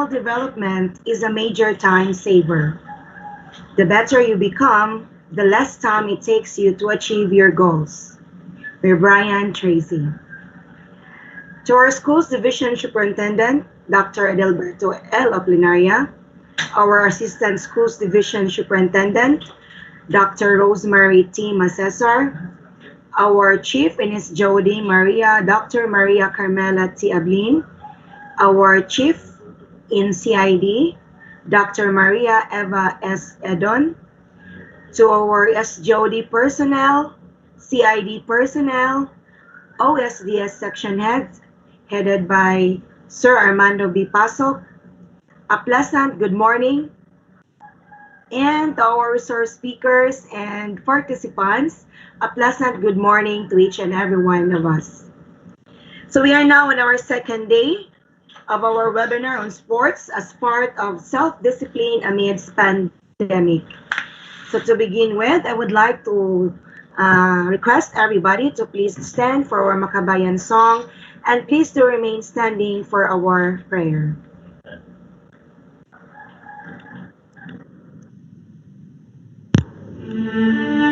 Development is a major time saver. The better you become, the less time it takes you to achieve your goals. By Brian Tracy. To our school's division superintendent, Dr. Adelberto L. Aplinaria, our assistant schools division superintendent, Dr. Rosemary T. Macesar, our chief in Miss Jody Maria, Dr. Maria Carmela T. Ablin, our chief in CID, Dr. Maria Eva S. Edon, to our SJOD personnel, CID personnel, OSDS section heads, headed by Sir Armando B. Pasok, a pleasant good morning, and to our resource speakers and participants, a pleasant good morning to each and every one of us. So we are now on our second day of our webinar on sports as part of self-discipline amidst pandemic. So to begin with, I would like to request everybody to please stand for our Makabayan song and please to remain standing for our prayer. Ang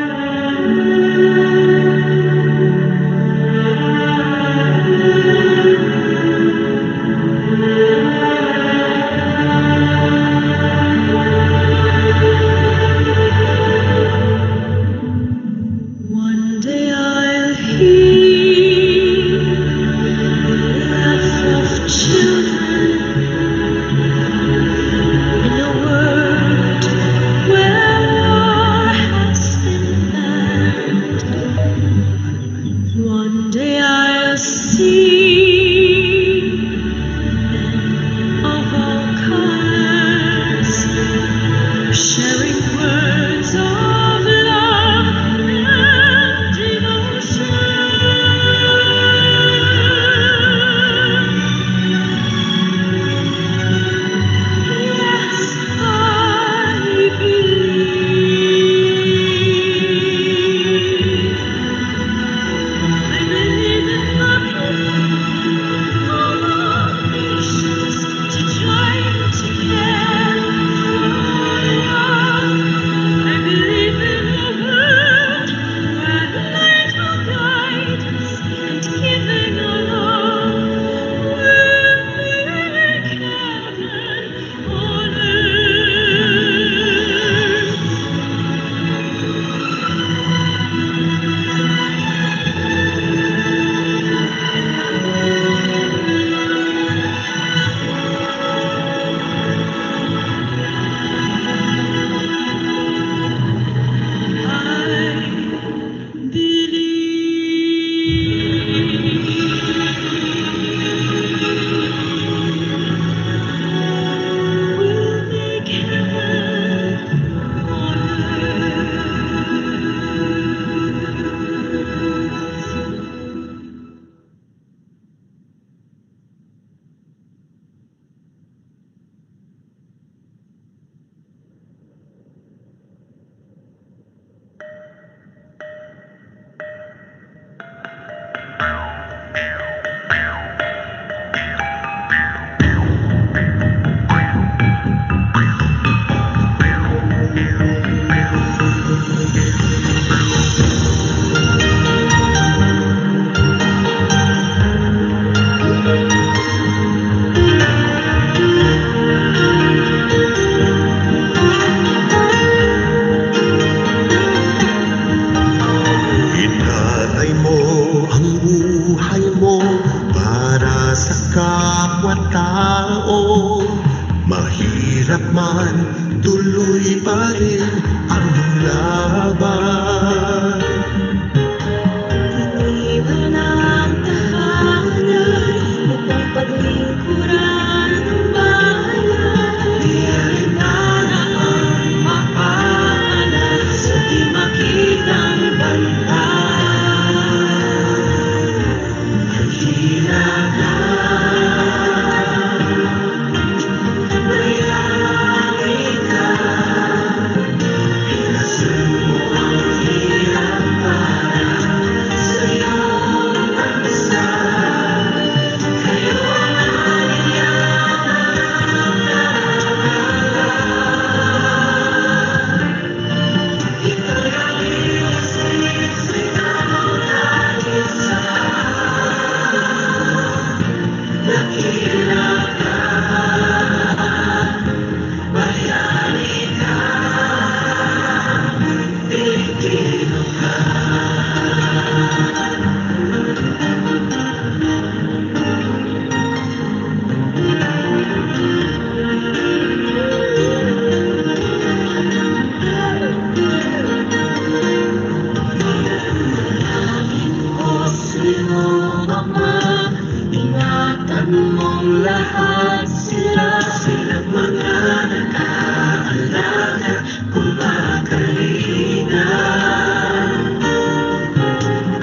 mong lahat sila, silang mga nag-aalaga, kumakalinga.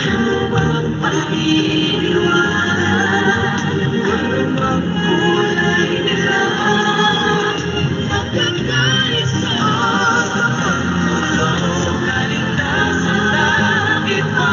Ano bang paniniwala? Ano bang kulay nila? Magkakaisa sa pagtulong sa kaligtasan ng iba.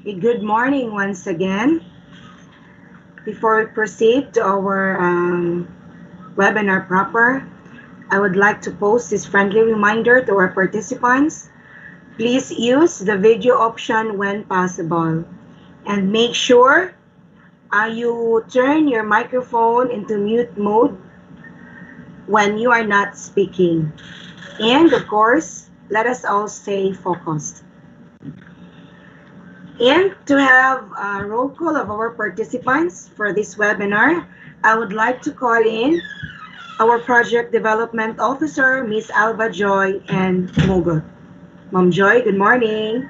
Good morning once again. Before we proceed to our webinar proper, I would like to post this friendly reminder to our participants. Please use the video option when possible, and make sure you turn your microphone into mute mode when you are not speaking. And of course, let us all stay focused. And to have a roll call of our participants for this webinar, I would like to call in our Project Development Officer, Ms. Alva Joy and Mogot. Ma'am Joy, good morning.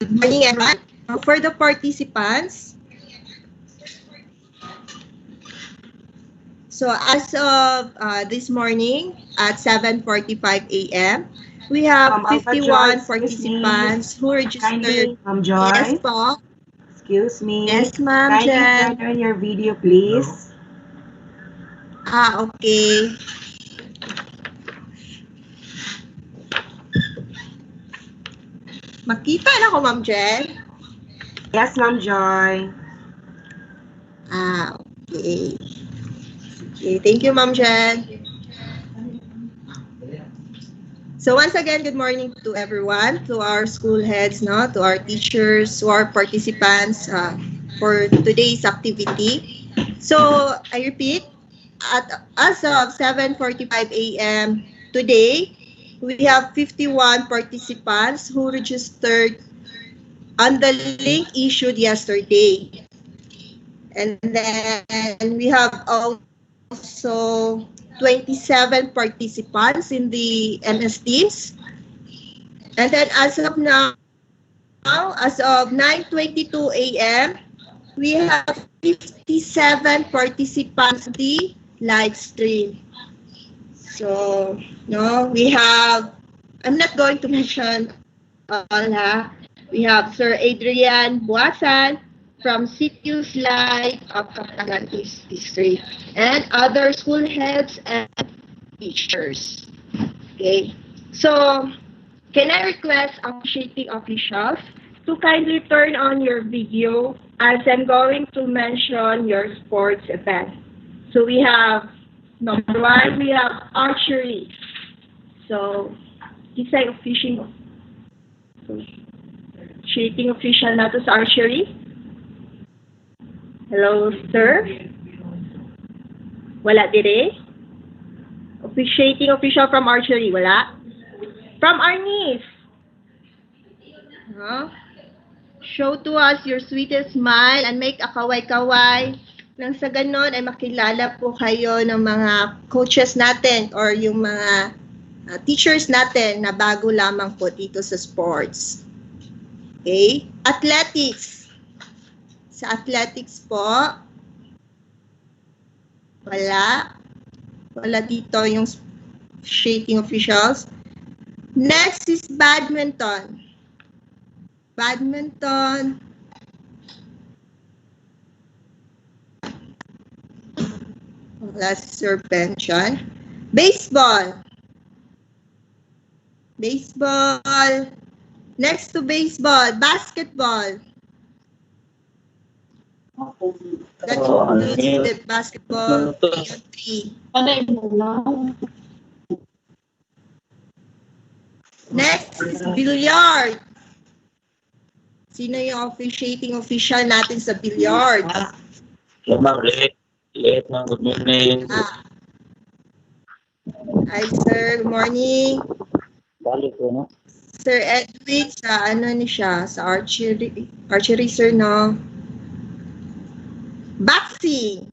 Good morning, everyone. For the participants, so as of this morning at 7:45 a.m., we have 51 participants who registered. Ma'am Joy. Yes, po. Excuse me. Yes, Ma'am Jen. Kindly turn on your video, please. Okay. Makita na ko, Ma'am Jen? Yes, Ma'am Joy. Okay. Okay, thank you, Ma'am Jen. So once again, good morning to everyone, to our school heads, to our teachers, to our participants for today's activity. So I repeat, as of 7:45 a.m. today, we have 51 participants who registered on the link issued yesterday. And then we have also 27 participants in the MS Teams. And then as of now, as of 9:22 a.m., we have 57 participants in the live stream. So, no, we have, I'm not going to mention all, ha. We have Sir Adrian Buasan from CTU's Live of Picarangan District and other school heads and teachers. Okay. So, can I request officiating officials to kindly turn on your video as I'm going to mention your sports event. So we have, number one, we have archery. So, isang officiating official na to sa archery. Hello, sir? Wala dire? Officiating official from archery, wala? From our niece. Huh? Show to us your sweetest smile and make a kaway-kaway. Nang sa ganon ay makilala po kayo ng mga coaches natin or yung mga teachers natin na bago lamang po dito sa sports. Okay? Athletics. Sa athletics po, wala. Wala dito yung officiating officials. Next is badminton. Badminton. Last suspension. Baseball. Baseball. Next to baseball, basketball. That's the basketball 3-on-3. Next is billiard. Sino yung officiating official natin sa billiard? Ma'am, late na. Good morning. Hi, sir. Good morning. Balik ko, no? Sir Edwin, sa ano ni siya? Sa archery, sir, no? Boxing.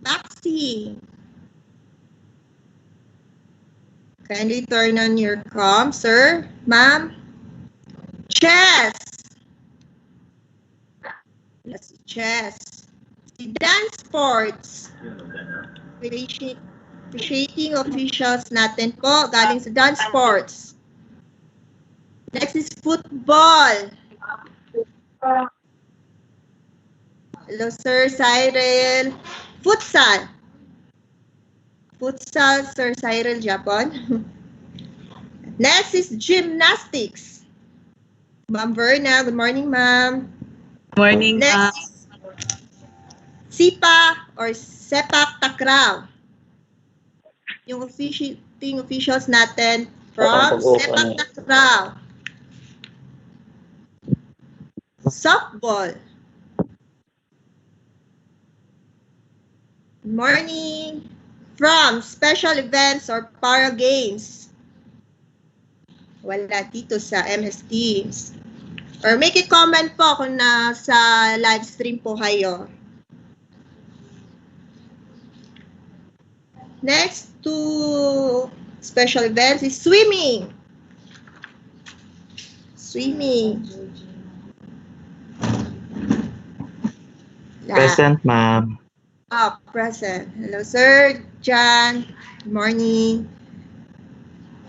Boxing. Kindly turn on your comm, sir. Ma'am. Chess. Let's see, chess. Si dance sports. Officiating officials natin po galing sa dance sports. Next is football. Hello, Sir Cyril. Futsal. Futsal, Sir Cyril Japon. Next is gymnastics. Ma'am Verna. Good morning, ma'am. Morning, Next is SIPA or Sepak Takraw. Yung officiating officials natin from Sepak Takraw. Softball. Good morning. From special events or para games. Wala dito sa MS Teams. Or make a comment po kung nasa live stream po kayo. Next to special events is swimming. Swimming. Present, ma'am. Present. Hello, Sir John. Good morning.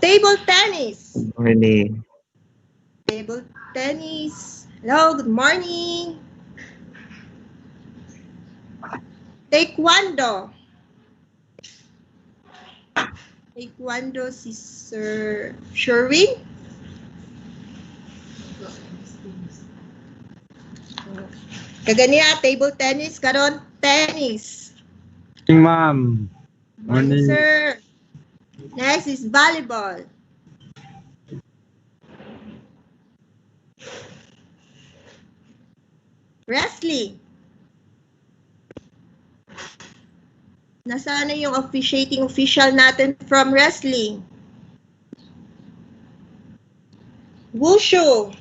Table tennis. Good morning. Table tennis. Hello, good morning. Taekwondo. Taekwondo si Sir Sherwin. Kagania, table tennis, karon tennis. Ma'am. Morning, sir. Next is volleyball. Wrestling. Nasaan na yung officiating official natin from wrestling? Wushu.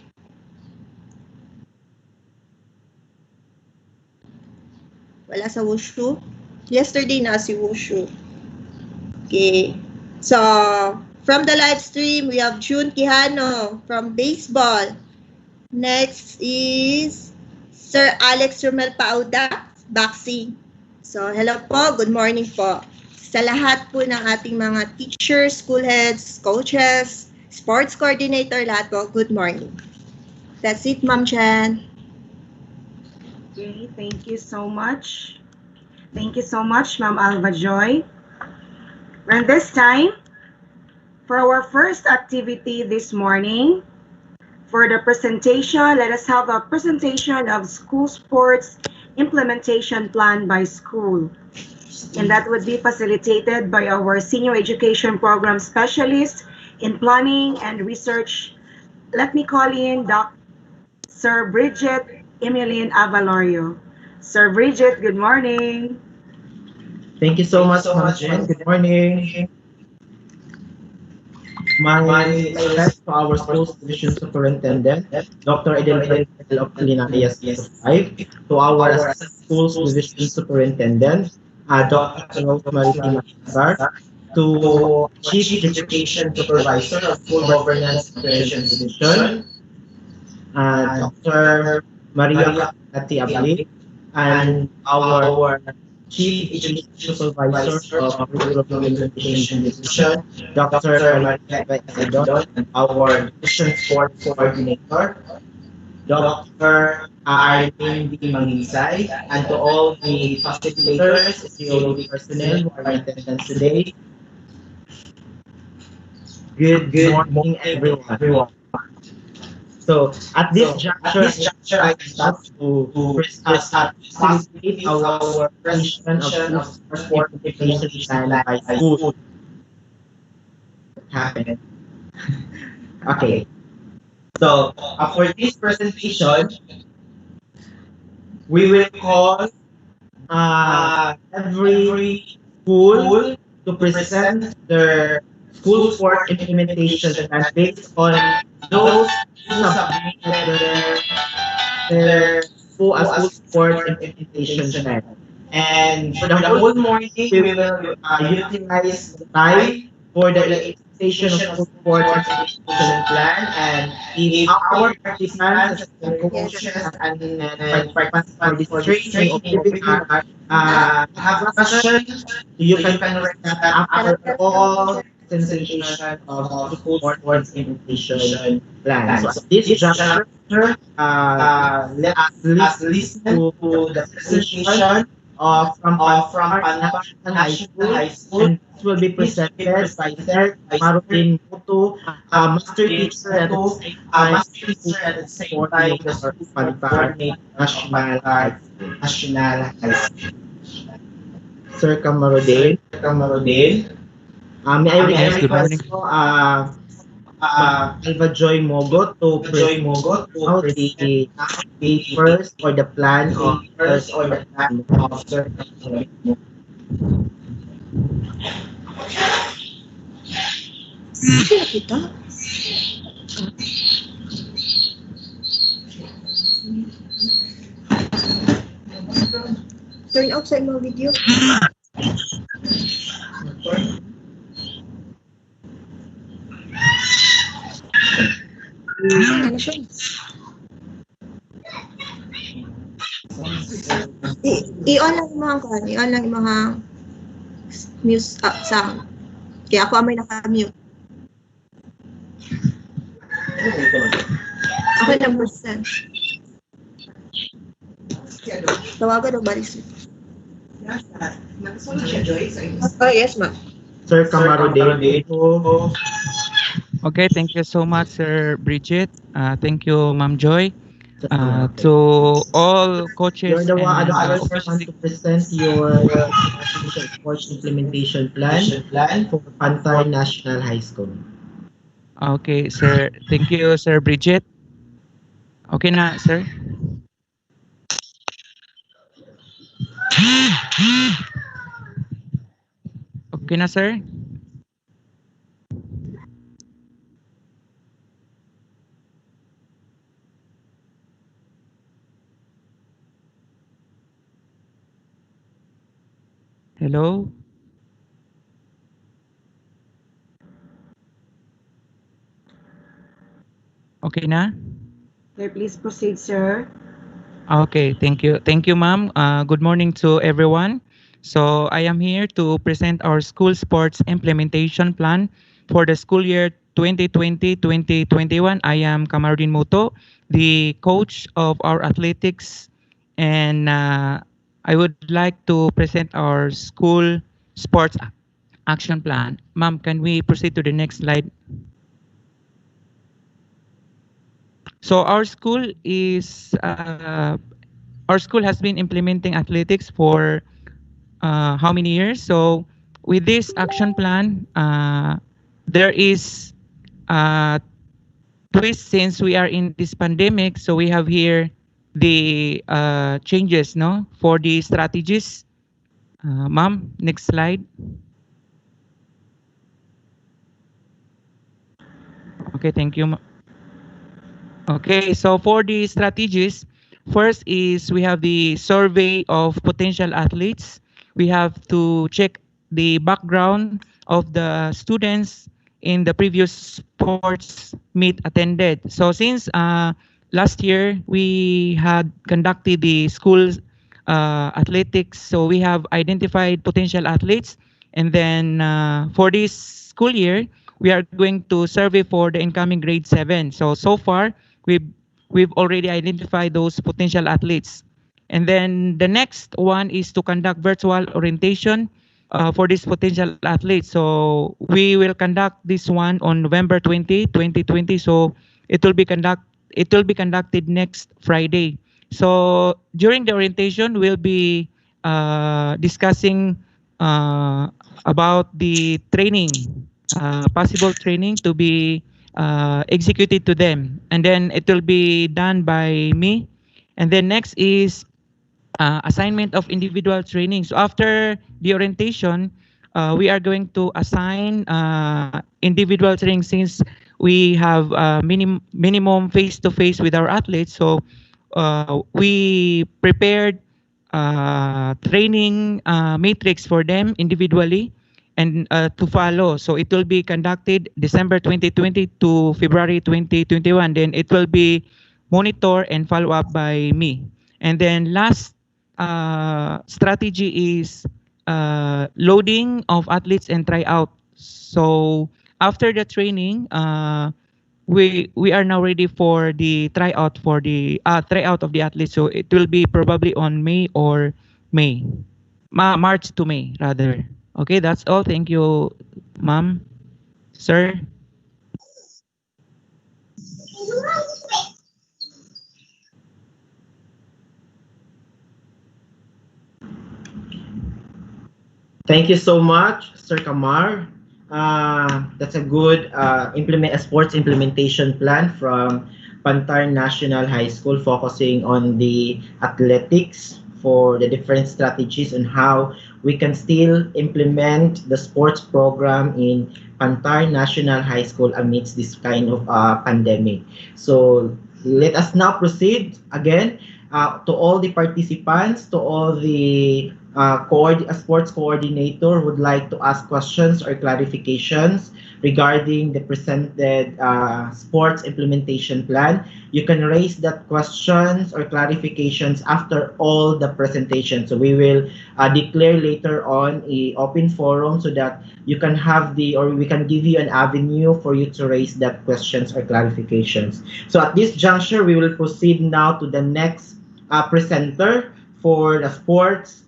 Wala sa wushu. Yesterday na si wushu. Okay. So, from the live stream, we have June Quijano from baseball. Next is Sir Alex Romel Pauda, boxing. So, hello po, good morning po. Sa lahat po ng ating mga teachers, school heads, coaches, sports coordinator, lahat po, good morning. That's it, Ma'am Chan. Okay, thank you so much. Thank you so much, Ma'am Alva Joy. And this time, for our first activity this morning, for the presentation, let us have a presentation of school sports implementation plan by school. And that would be facilitated by our Senior Education Program Specialist in Planning and Research. Let me call in Sir Bridget Emilien Avalorio. Sir Bridget, good morning. Thank you so much, Ma'am Jen. Good morning. My respect to our school's division superintendent, Dr. Edelfred of Lyanna ES 5, to our assistant schools division superintendent, Dr. Rosemary Timasar, to Chief Education Supervisor of School Governance Operations Division, Dr. Maria Ati Abli, and our Chief Education Supervisor of Curriculum Implementation Division, Dr. Maria Esedon, and our Division Sports Coordinator, Dr. Arlene B. Mangisay, and to all the facilitators, COD personnel who are in attendance today. Good morning, everyone. So at this juncture, I start to facilitate our presentation of sport implementation plan by school. What happened? Okay. So for this presentation, we will call every school to present their school sport implementation plan based on those who submitted their school sport implementation plan. And for the whole morning, we will utilize the time for the implementation of school sport implementation plan. And if our participants and coaches and participants for this training or webinar have a question, you can correct that after all presentation of school sport implementation plan. So at this juncture, let us listen to the presentation from National High School, and this will be presented by Sir Marutin Mutu, Master Teacher at the same time for Paliparan National High School. Sir Kamarudin. May I request po, Alva Joy Mogo to present out the first or the plan of Sir Kamarudin. Sila kita? Turn off sa imong video. Ano siya? I-on lang yung mga kan. I-on lang yung mga sound. Kaya ako may naka-mute. Ako lang percent. Tawagan o balis. Oh, yes, ma'am. Sir Kamarudin. Okay, thank you so much, Sir Bridget. Thank you, Ma'am Joy. To all coaches You're the and first one to present your sports implementation plan for Panther National High School. Okay, sir. Thank you, Sir Bridget. Okay na, sir. Okay na, sir. Hello? Okay na? Okay, please proceed, sir. Okay, thank you. Thank you, ma'am. Good morning to everyone. So I am here to present our school sports implementation plan for the school year 2020-2021. I am Kamarudin Moto, the coach of our athletics, and I would like to present our school sports action plan. Ma'am, can we proceed to the next slide? So our school has been implementing athletics for how many years? So with this action plan, there is a twist since we are in this pandemic. So we have here the changes, no, for the strategies. Ma'am, next slide. Okay, thank you. Okay, so for the strategies, first is we have the survey of potential athletes. We have to check the background of the students in the previous sports meet attended. So since last year we had conducted the school athletics, so we have identified potential athletes, and then for this school year, we are going to survey for the incoming grade 7. So far, we've we've already identified those potential athletes. And then the next one is to conduct virtual orientation for these potential athletes. So we will conduct this one on November 20, 2020. So it will be conducted next Friday. So during the orientation, we'll be discussing about the training, possible training to be executed to them, and then it will be done by me. And then next is assignment of individual training. So after the orientation, we are going to assign individual training since we have minimum face-to-face with our athletes. So we prepared training matrix for them individually and to follow. So it will be conducted December 2020 to February 2021. Then it will be monitored and follow up by me. And then last strategy is loading of athletes and tryout. So after the training, we are now ready for the tryout of the athletes. So it will be probably on May or May, March to May rather. Okay, that's all. Thank you, ma'am, sir. Thank you so much, Sir Kamar. That's a good implement a sports implementation plan from Panther National High School, focusing on the athletics for the different strategies and how we can still implement the sports program in Panther National High School amidst this kind of pandemic. So let us now proceed again to all the participants, to all the a sports coordinator would like to ask questions or clarifications regarding the presented sports implementation plan. You can raise that questions or clarifications after all the presentation. So we will declare later on a open forum so that you can have we can give you an avenue for you to raise that questions or clarifications. So at this juncture, we will proceed now to the next presenter for the sports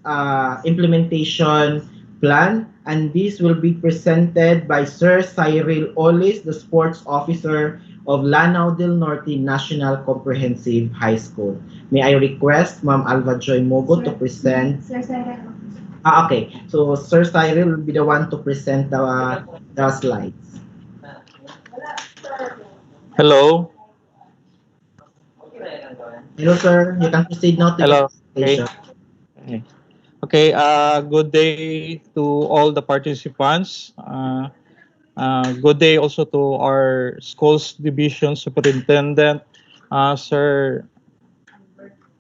implementation plan, and this will be presented by Sir Cyril Olis, the sports officer of Lanao del Norte National Comprehensive High School. May I request Ma'am Alva Joy Mogo to present? Okay. So Sir Cyril will be the one to present the slides. Hello. Hello, sir. You can proceed now to Hello. your presentation. Okay. Good day to all the participants. Good day also to our schools division superintendent, Sir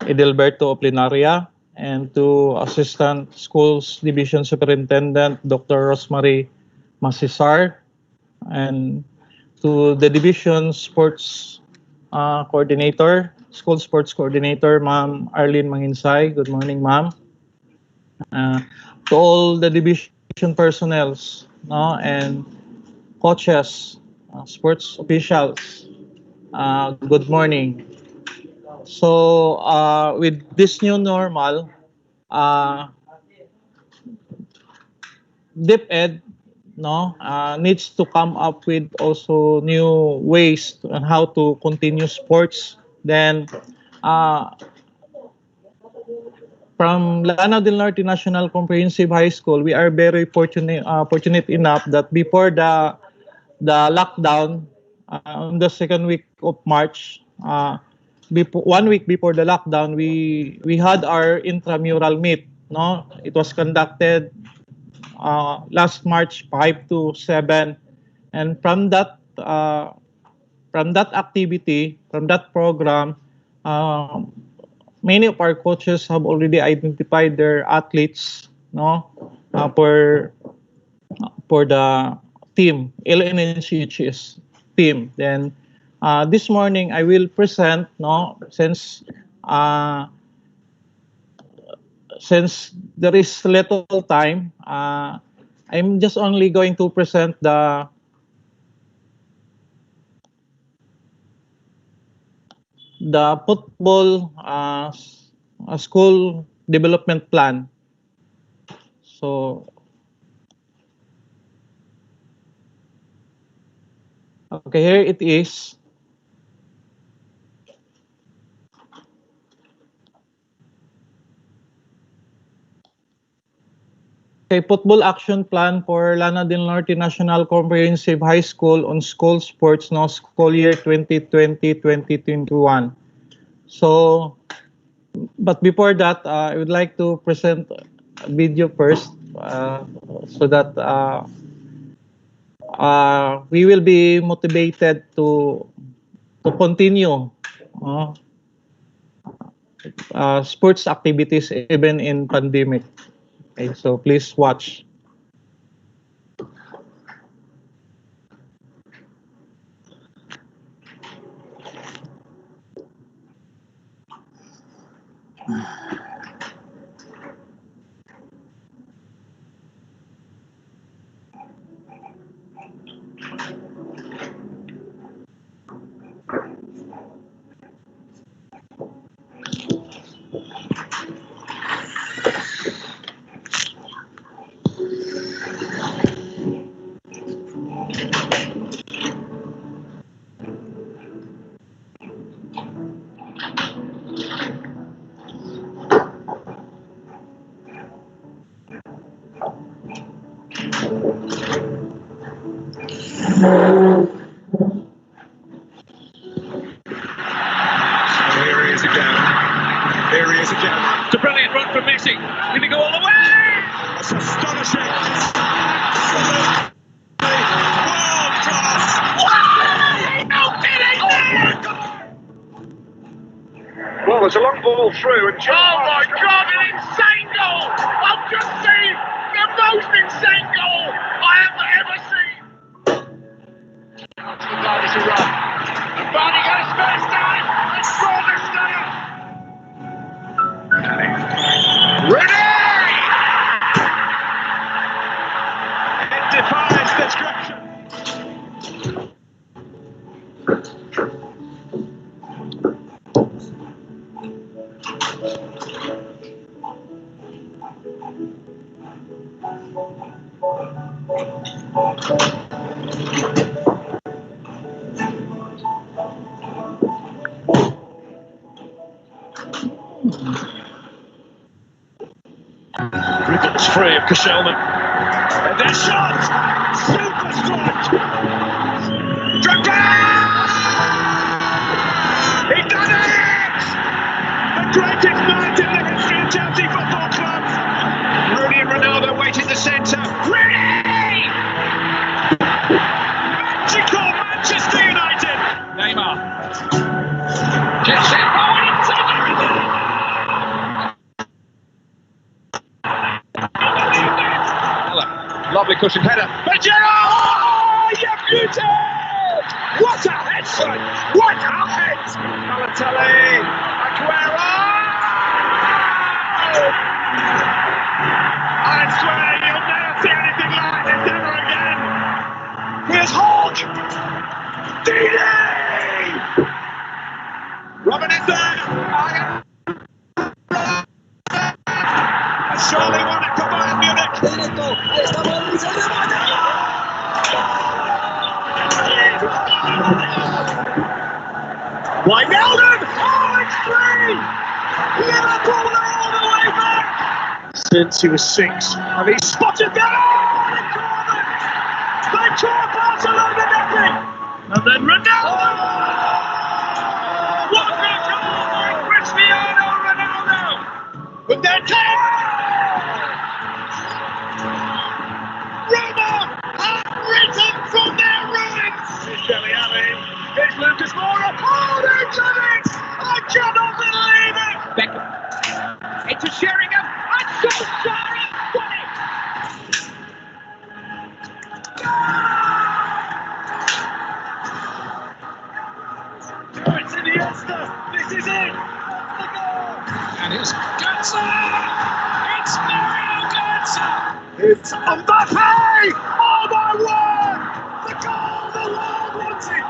Edelberto Plinaria, and to Assistant Schools Division Superintendent Dr. Rosemary Masisar, and to the Division Sports Coordinator, School Sports Coordinator, Ma'am Arlene Manginsay. Good morning, Ma'am. To all the division personnels, no, and coaches, sports officials, good morning. So, with this new normal, DepEd, no, needs to come up with also new ways on how to continue sports. Then, from Lanao del Norte National Comprehensive High School, we are very fortunate enough that before the lockdown, on the second week of March, before 1 week before the lockdown, we had our intramural meet. No, it was conducted last March 5 to 7, and from that activity, from that program, many of our coaches have already identified their athletes, no, for the team, LNHS team. Then this morning I will present, no, since there is little time, I'm just only going to present the football school development plan. So, okay, here it is. Okay, football action plan for Lanao del Norte National Comprehensive High School on school sports, no, school year 2020-2021. So, but before that, I would like to present a video first, so that we will be motivated to continue sports activities even in pandemic. Okay, so please watch. Here he is again. Here he is again. It's a brilliant run from Messi. Did he go all the way? That's astonishing. Absolutely world class. No kidding! Oh my God! Well, there's a long ball through, and oh my God, an insane goal! I've just seen the most insane goal I have ever seen. That's the Barney to run. And Barney goes first time and scored this down. Ready! It defies description. Ribbons free of Kashelman. And their shot! Super strike! Drogba! He's done it! The greatest night in the history of Chelsea Football Club! Rooney and Ronaldo wait in the centre. Rooney! Magical Manchester United! Neymar. Gets it. Oh, into the lovely cushioned header. But oh, you beauty! What a head, son! What a head! Balotelli, Aguero! I swear you'll never see anything like this ever again. Here's Hawk! Didi! Robin is there! Surely one at Bayern Munich. Wijnaldum! Oh, it's three! Liverpool are all the way back! Since he was 6, and he spotted that! Oh, they caught them! They tore Barcelona nothing! And then Ronaldo! What a goal by Cristiano Ronaldo! With their 10! Roma have risen from their ruins! It's Dele Alli, it's Lucas Moura, oh, they've done it! I cannot believe it! Beckham, into Sheringham, and Solskjaer has done it! Oh, it's Iniesta, this is it! The goal! And it's Götze! It's Mario Götze! It's Mbappe! Oh my word! The goal the world wanted!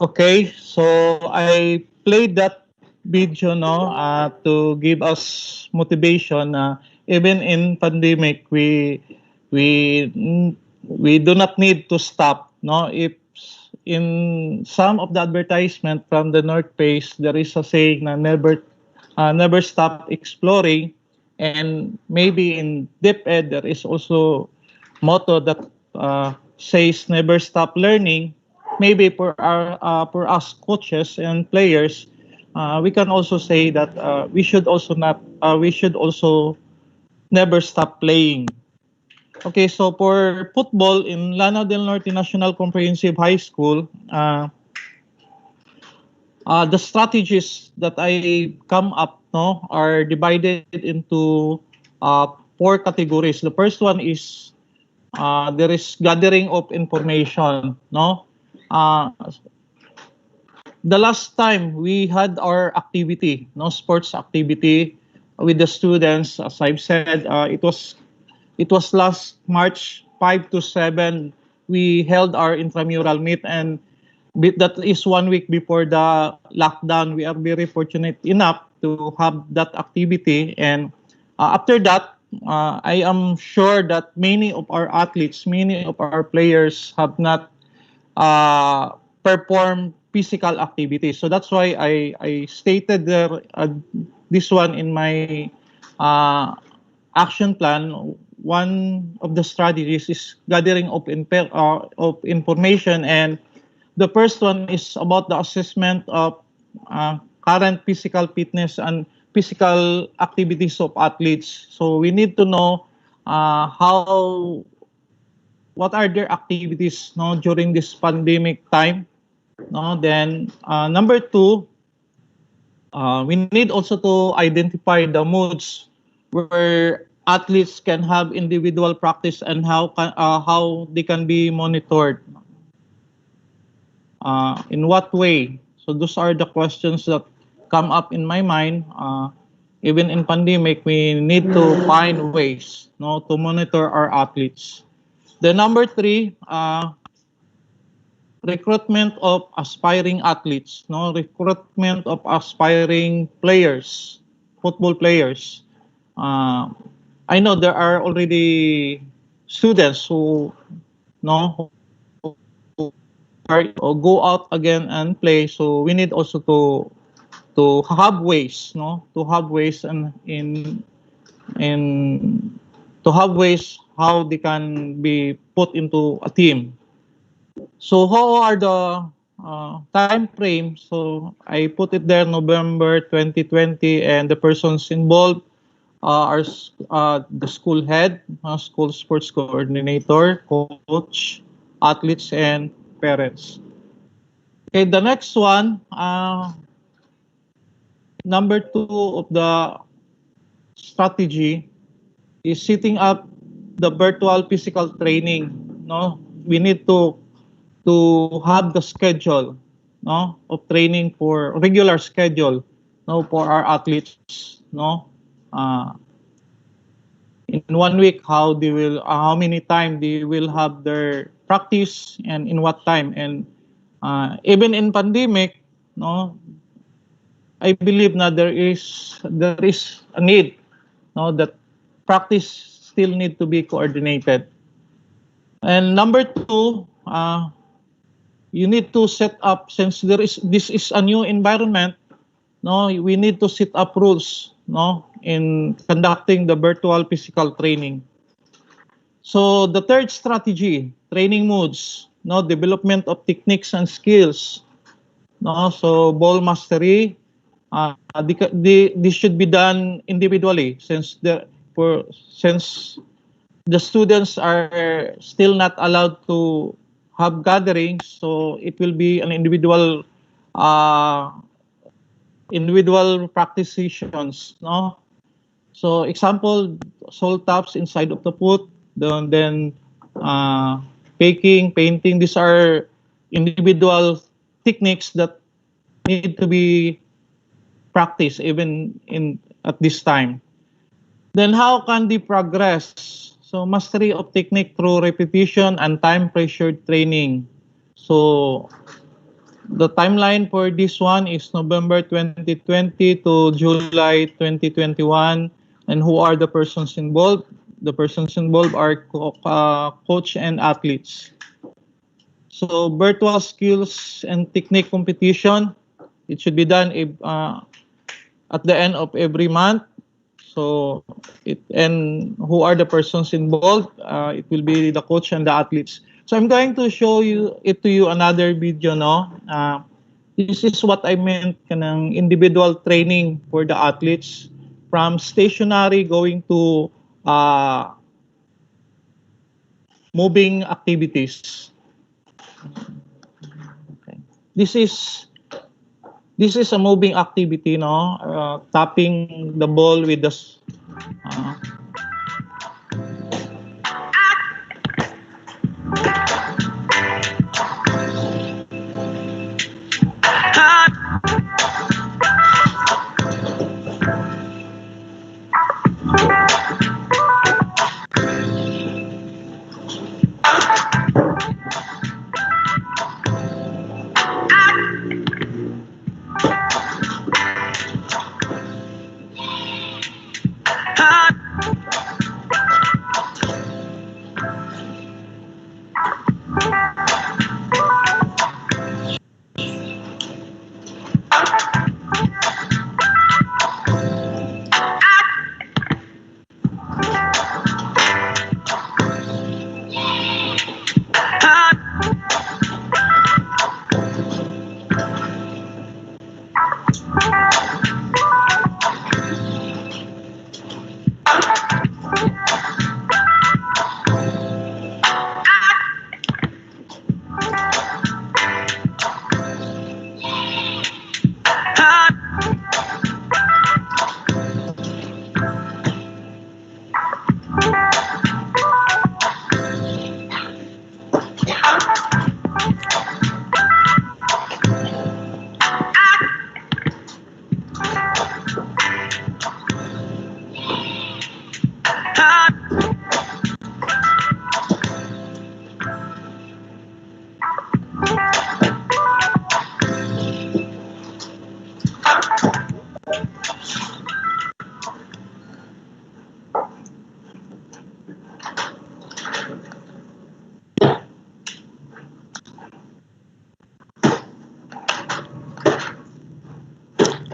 Okay, so I played that video to give us motivation. Even in pandemic, we do not need to stop. No, if in some of the advertisement from the North Face, there is a saying na never stop exploring, and maybe in Deep Ed there is also motto that says never stop learning. Maybe for us coaches and players, we can also say that we should also never stop playing. Okay, so for football in Lanao del Norte National Comprehensive High School, the strategies that I come up are divided into 4 categories. The first one is there is gathering of information. Uh, the last time we had our activity, sports activity with the students, as I've said, it was last March 5 to 7. We held our intramural meet, and that is 1 week before the lockdown. We are very fortunate enough to have that activity, and after that, I am sure that many of our athletes, many of our players have not performed physical activities. So that's why I stated this one in my action plan. One of the strategies is gathering of information, and the first one is about the assessment of current physical fitness and physical activities of athletes. So we need to know what are their activities during this pandemic time. Then number 2, we need also to identify the modes where athletes can have individual practice and how they can be monitored. In what way? So those are the questions that come up in my mind. Even in pandemic, we need to find ways to monitor our athletes. The number 3, recruitment of aspiring athletes, recruitment of aspiring players. football players. I know there are already students who know who are or go out again and play. So we need also to have ways, no, to have ways and in to have ways how they can be put into a team. So how are the time frame? So I put it there November 2020, and the persons involved are the school head, school sports coordinator, coach, athletes, and parents. Okay, the next one, number two of the strategy is setting up the virtual physical training. No, we need to have the schedule, no, of training for regular schedule, no, for our athletes, no, in 1 week how they will how many time they will have their practice and in what time. And even in pandemic, no, I believe na there is a need, no, that practice still need to be coordinated. And number two, you need to set up, since this is a new environment, no, we need to set up rules, no, in conducting the virtual physical training. So the third strategy, training modes, no, development of techniques and skills, no, so ball mastery, this should be done individually, since the students are still not allowed to have gatherings, so it will be an individual practice sessions, no. So example, sole taps inside of the foot, then baking, painting. These are individual techniques that need to be practiced even in at this time. Then how can they progress? So mastery of technique through repetition and time pressured training. So the timeline for this one is November 2020 to July 2021. And who are the persons involved? The persons involved are coach and athletes. So virtual skills and technique competition, it should be done at the end of every month. So and who are the persons involved? It will be the coach and the athletes. So I'm going to show to you another video, no. This is what I meant kanang individual training for the athletes, from stationary going to moving activities. Okay. This is a moving activity, no, tapping the ball with the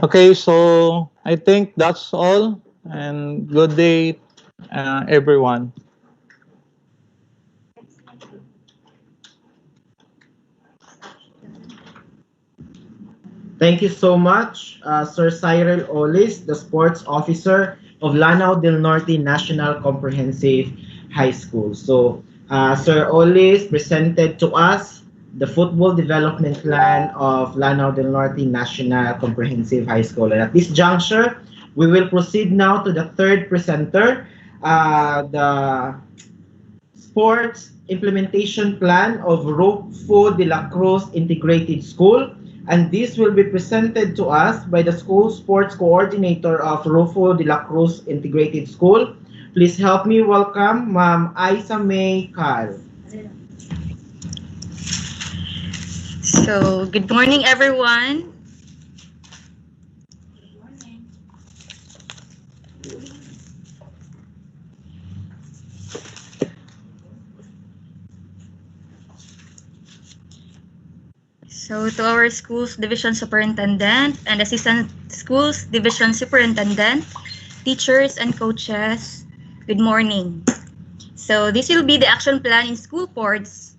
Okay, so I think that's all. And good day, everyone. Thank you so much, Sir Cyril Olis, the sports officer of Lanao del Norte National Comprehensive High School. So, Sir Olis presented to us the football development plan of Lanao del Norte National Comprehensive High School. And at this juncture, we will proceed now to the third presenter, the sports implementation plan of Rufo de la Cruz Integrated School, and this will be presented to us by the school sports coordinator of Rufo de la Cruz Integrated School. Please help me welcome Ma'am Isa May Cal. So, good morning, everyone. So, to our schools division superintendent and assistant schools division superintendent, teachers and coaches, good morning. So, this will be the action plan in school boards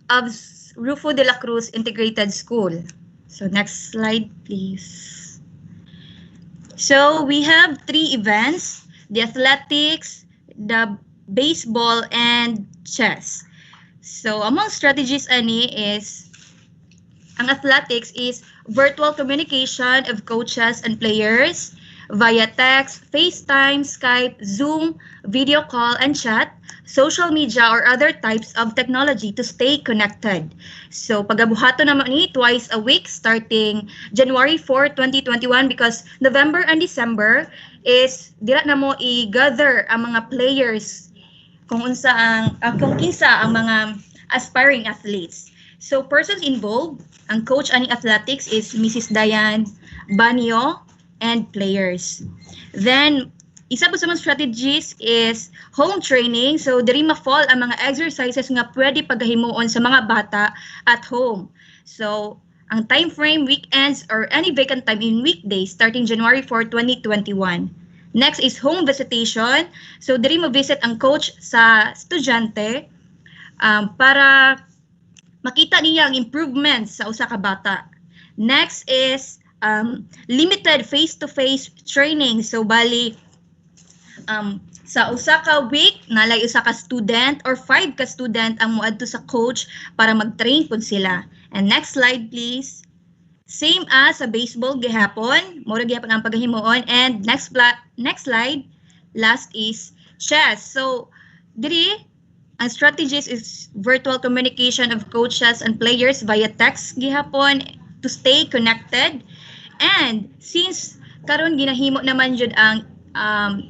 of Rufo de la Cruz Integrated School. So, next slide, please. So, we have 3 events, the athletics, the baseball, and chess. So, among strategies ani is, ang athletics is virtual communication of coaches and players via text, FaceTime, Skype, Zoom, video call, and chat, social media, or other types of technology to stay connected. So, pagabuhato naman ni twice a week starting January 4, 2021 because November and December is dira na mo i-gather ang mga players kung kinsa ang mga aspiring athletes. So, persons involved, ang coach ani athletics is Mrs. Diane Banyo and players. Then, isa po sa mga strategies is home training. So, diri ma-fall ang mga exercises nga pwede paghimuon sa mga bata at home. So, ang time frame, weekends, or any vacant time in weekdays starting January 4, 2021. Next is home visitation. So, diri mo visit ang coach sa estudyante para makita niya ang improvements sa usa ka bata. Next is limited face-to-face training. So, bali, sa usa ka week, nalay usa ka student or 5 ka student ang muadto sa coach para mag-train pud sila. And next slide, please. Same as sa baseball gihapon, mura gihapon ang paghimuon. And next slide, last is chess. So, diri, ang strategies is virtual communication of coaches and players via text gihapon to stay connected. And since karon ginahimo naman jud ang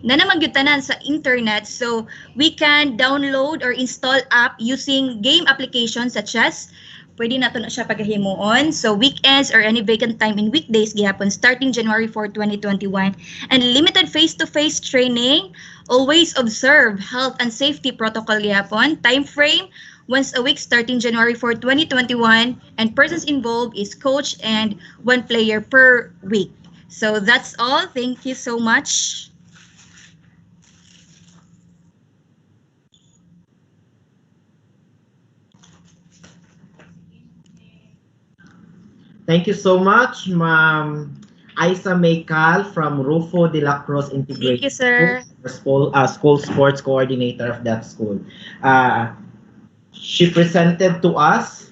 nanamang gyud tanan sa internet, so we can download or install app using game applications such as pwede nato na siya paghimuon. So weekends or any vacant time in weekdays gihapon starting January 4, 2021. And limited face-to-face training, always observe health and safety protocol gihapon. Time frame, once a week starting January 4, 2021. And persons involved is coach and 1 player per week. So that's all. Thank you so much. Thank you so much, Ma'am Isa May Cal from Rufo de la Cruz Integrated Thank you, sir. School, school sports coordinator of that school. She presented to us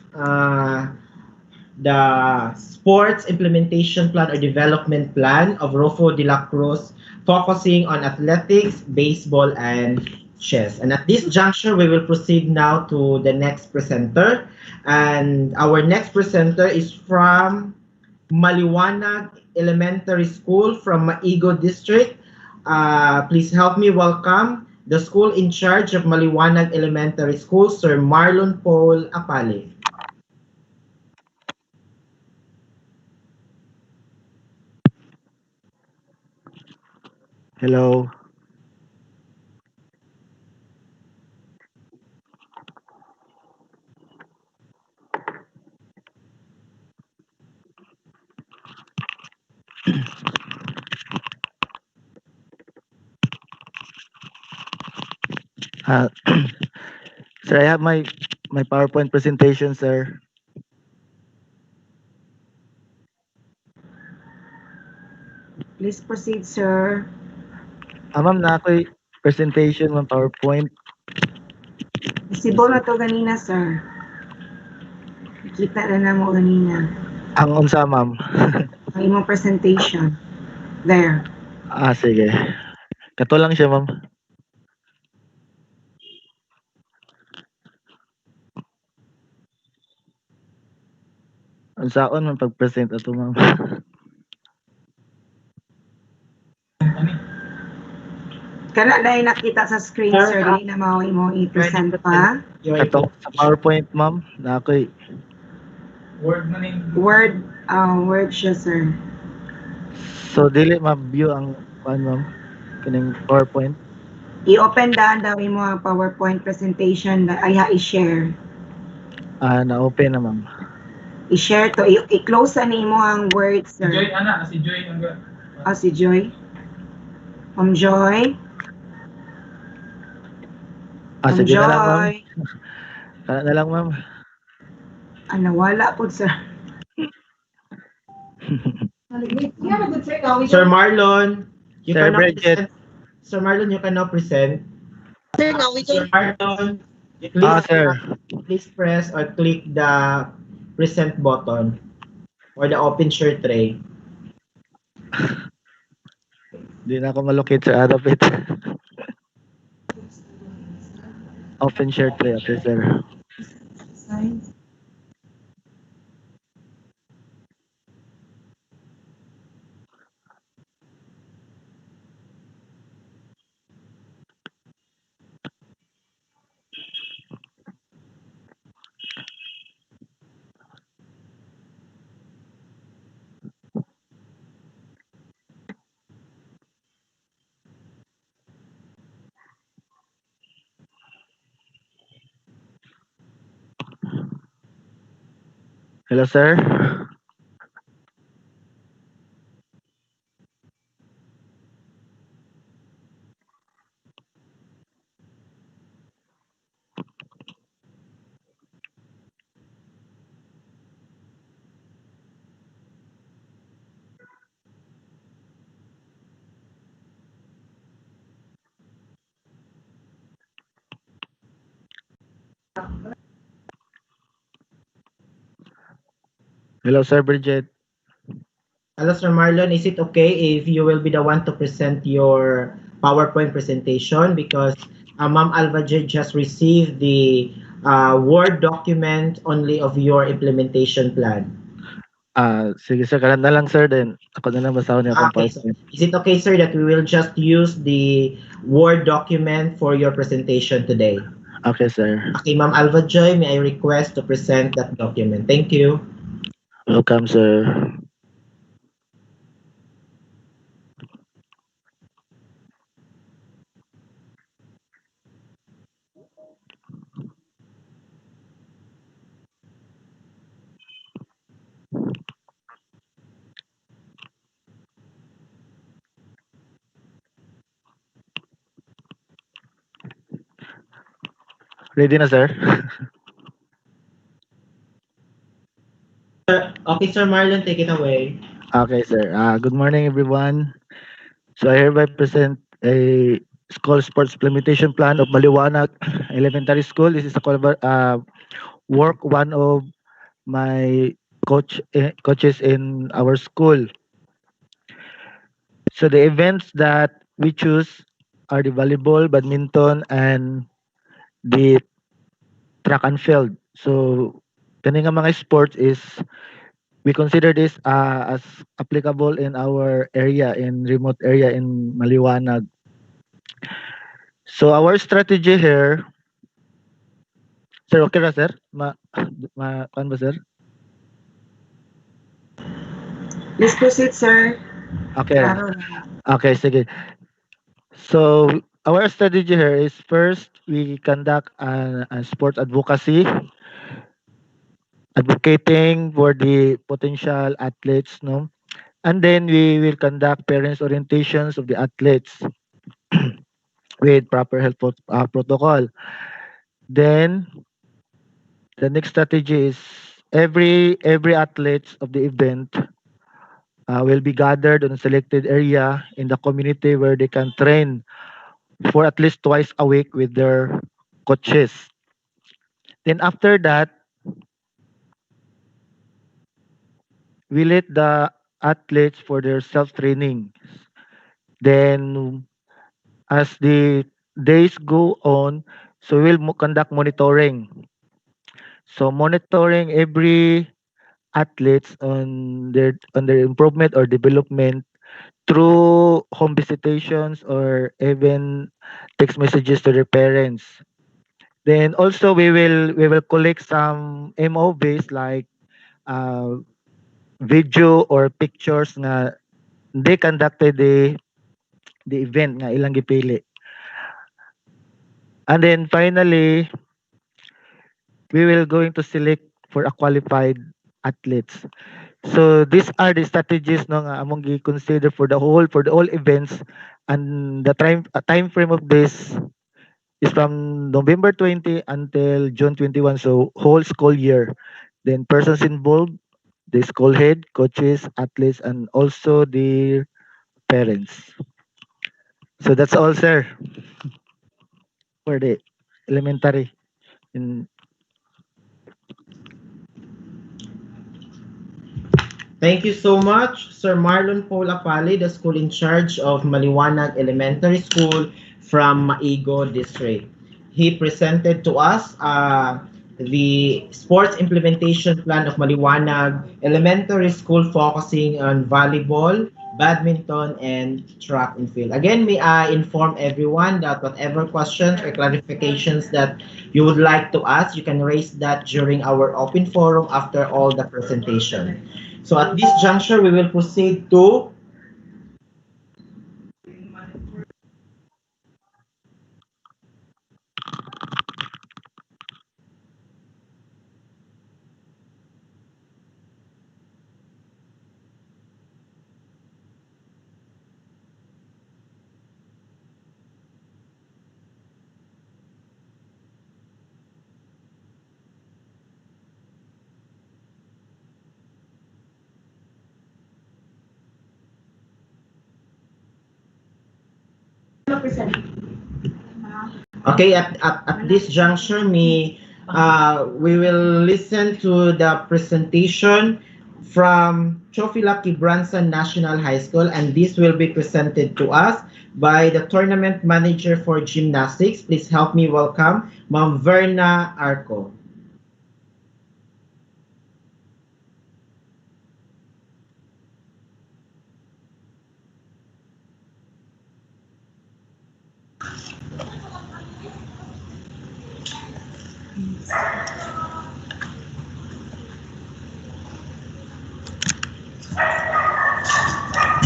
the sports implementation plan or development plan of Rufo de la Cruz, focusing on athletics, baseball, and chess. And at this juncture, we will proceed now to the next presenter. And our next presenter is from Maliwanag Elementary School from Maigo District. Please help me welcome the school in charge of Maliwanag Elementary School, Sir Marlon Paul Apale. Hello. Uh, sir, I have my PowerPoint presentation, sir. Please proceed, sir. Ma'am, na ako'y presentation, ma'am, PowerPoint. Visible na to ganina, sir. Kita na mo ganina. Ang unsa, ma'am. Ang imong presentation. There. Sige. Kato lang siya, ma'am. Unsaon man pag-present ato, ma'am. Kana dahil nakita sa screen, sir, dahil na mao imong i-present pa. Kato sa PowerPoint, ma'am, na ako'y Word siya, sir. so dili ma-view ang ma'am, kining PowerPoint. I-open daw imo ang PowerPoint presentation na ay i-share. Na-open na, ma'am. I-share to. I-close na nimo ang Word, sir. Si Joy. Si Joy. Ma'am Joy. Sige na lang, ma'am. Kana na lang, ma'am. Nawala po, sir. Sir Marlon, you Sir cannot Bridget. present. Sir Marlon, you cannot present. Sir, now we Sir don't. Marlon, Sir. please press or click the present button or the open share tray. Di na ako malocate sa out of it. Open share tray, okay, sir. Hello, sir. Hello, Sir Bridget. Hello, Sir Marlon. Is it okay if you will be the one to present your PowerPoint presentation? Because Ma'am Alva just received the Word document only of your implementation plan. Sige, sir. Kanan na lang, sir. Then, ako na lang basahon niya akong Okay, so PowerPoint. is it okay, sir, that we will just use the Word document for your presentation today? Okay, sir. Okay, Ma'am Alva Joy, may I request to present that document? Thank you. Welcome, sir. Ready na, sir? Okay, Sir Marlon, take it away. Okay, sir. Good morning, everyone. So, I hereby present a school sports implementation plan of Maliwanag Elementary School. This is a work one of my coaches in our school. So, the events that we choose are the volleyball, badminton, and the track and field. So, kani nga mga sports is we consider this as applicable in our area, in remote area in Maliwanag. So our strategy here, sir, okay na, sir? Kan ba, sir? Please proceed, sir. Okay. Klaro na. Okay, sige. So our strategy here is first, we conduct a sports advocacy, advocating for the potential athletes, no? And then we will conduct parents orientations of the athletes. with proper health protocol. Then the next strategy is every athletes of the event will be gathered on a selected area in the community where they can train for at least twice a week with their coaches. Then after that, we let the athletes for their self-training. Then as the days go on, so we'll conduct monitoring. So monitoring every athletes on their improvement or development through home visitations or even text messages to their parents. Then also we will collect some MOVs like uh, video or pictures nga they conducted the event nga ilang gipili. And then finally, we will going to select for a qualified athletes. So these are the strategies no nga among gi-consider for the whole events, and the time frame of this is from November 20 until June 21, so whole school year. Then persons involved, the school head, coaches, athletes, and also the parents. So that's all, sir, for the elementary. In Thank you so much, Sir Marlon Paul Apali, the school in charge of Maliwanag Elementary School from Maigo District. He presented to us the sports implementation plan of Maliwanag Elementary School focusing on volleyball, badminton, and track and field. Again, may I inform everyone that whatever questions or clarifications that you would like to ask, you can raise that during our open forum after all the presentation. So at this juncture, we will proceed to okay. At this juncture, we will listen to the presentation from Chofila Quibranza National High School, and this will be presented to us by the tournament manager for gymnastics. Please help me welcome Ma'am Verna Arco.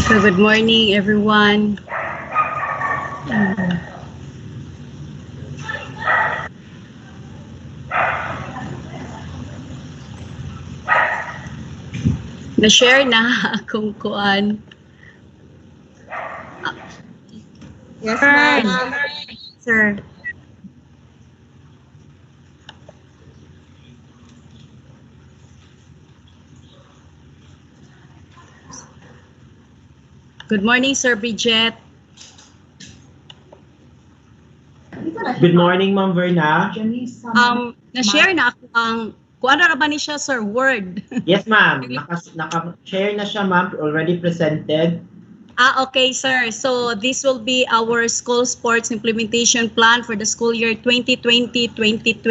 So good morning, everyone. Na-share na akong kuan. Yes, ma'am. Sir. Good morning, Sir Bridget. Good morning, Ma'am Verna. Na-share na ako ang kuan ra ba ni siya, Sir, Word. Yes, ma'am. Naka-share na siya, ma'am. Already presented. Okay, sir. So this will be our school sports implementation plan for the school year 2020-2021.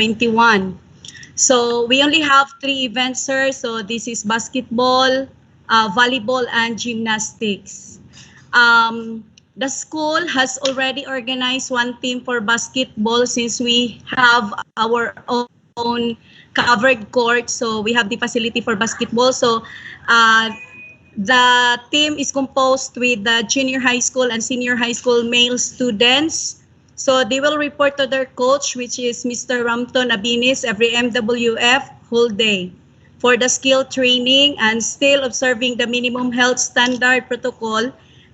So we only have 3 events, sir. So this is basketball, volleyball, and gymnastics. The school has already organized one team for basketball since we have our own covered court. So we have the facility for basketball. So the team is composed with the junior high school and senior high school male students. So they will report to their coach, which is Mr. Ramton Abinis, every MWF whole day for the skill training and still observing the minimum health standard protocol.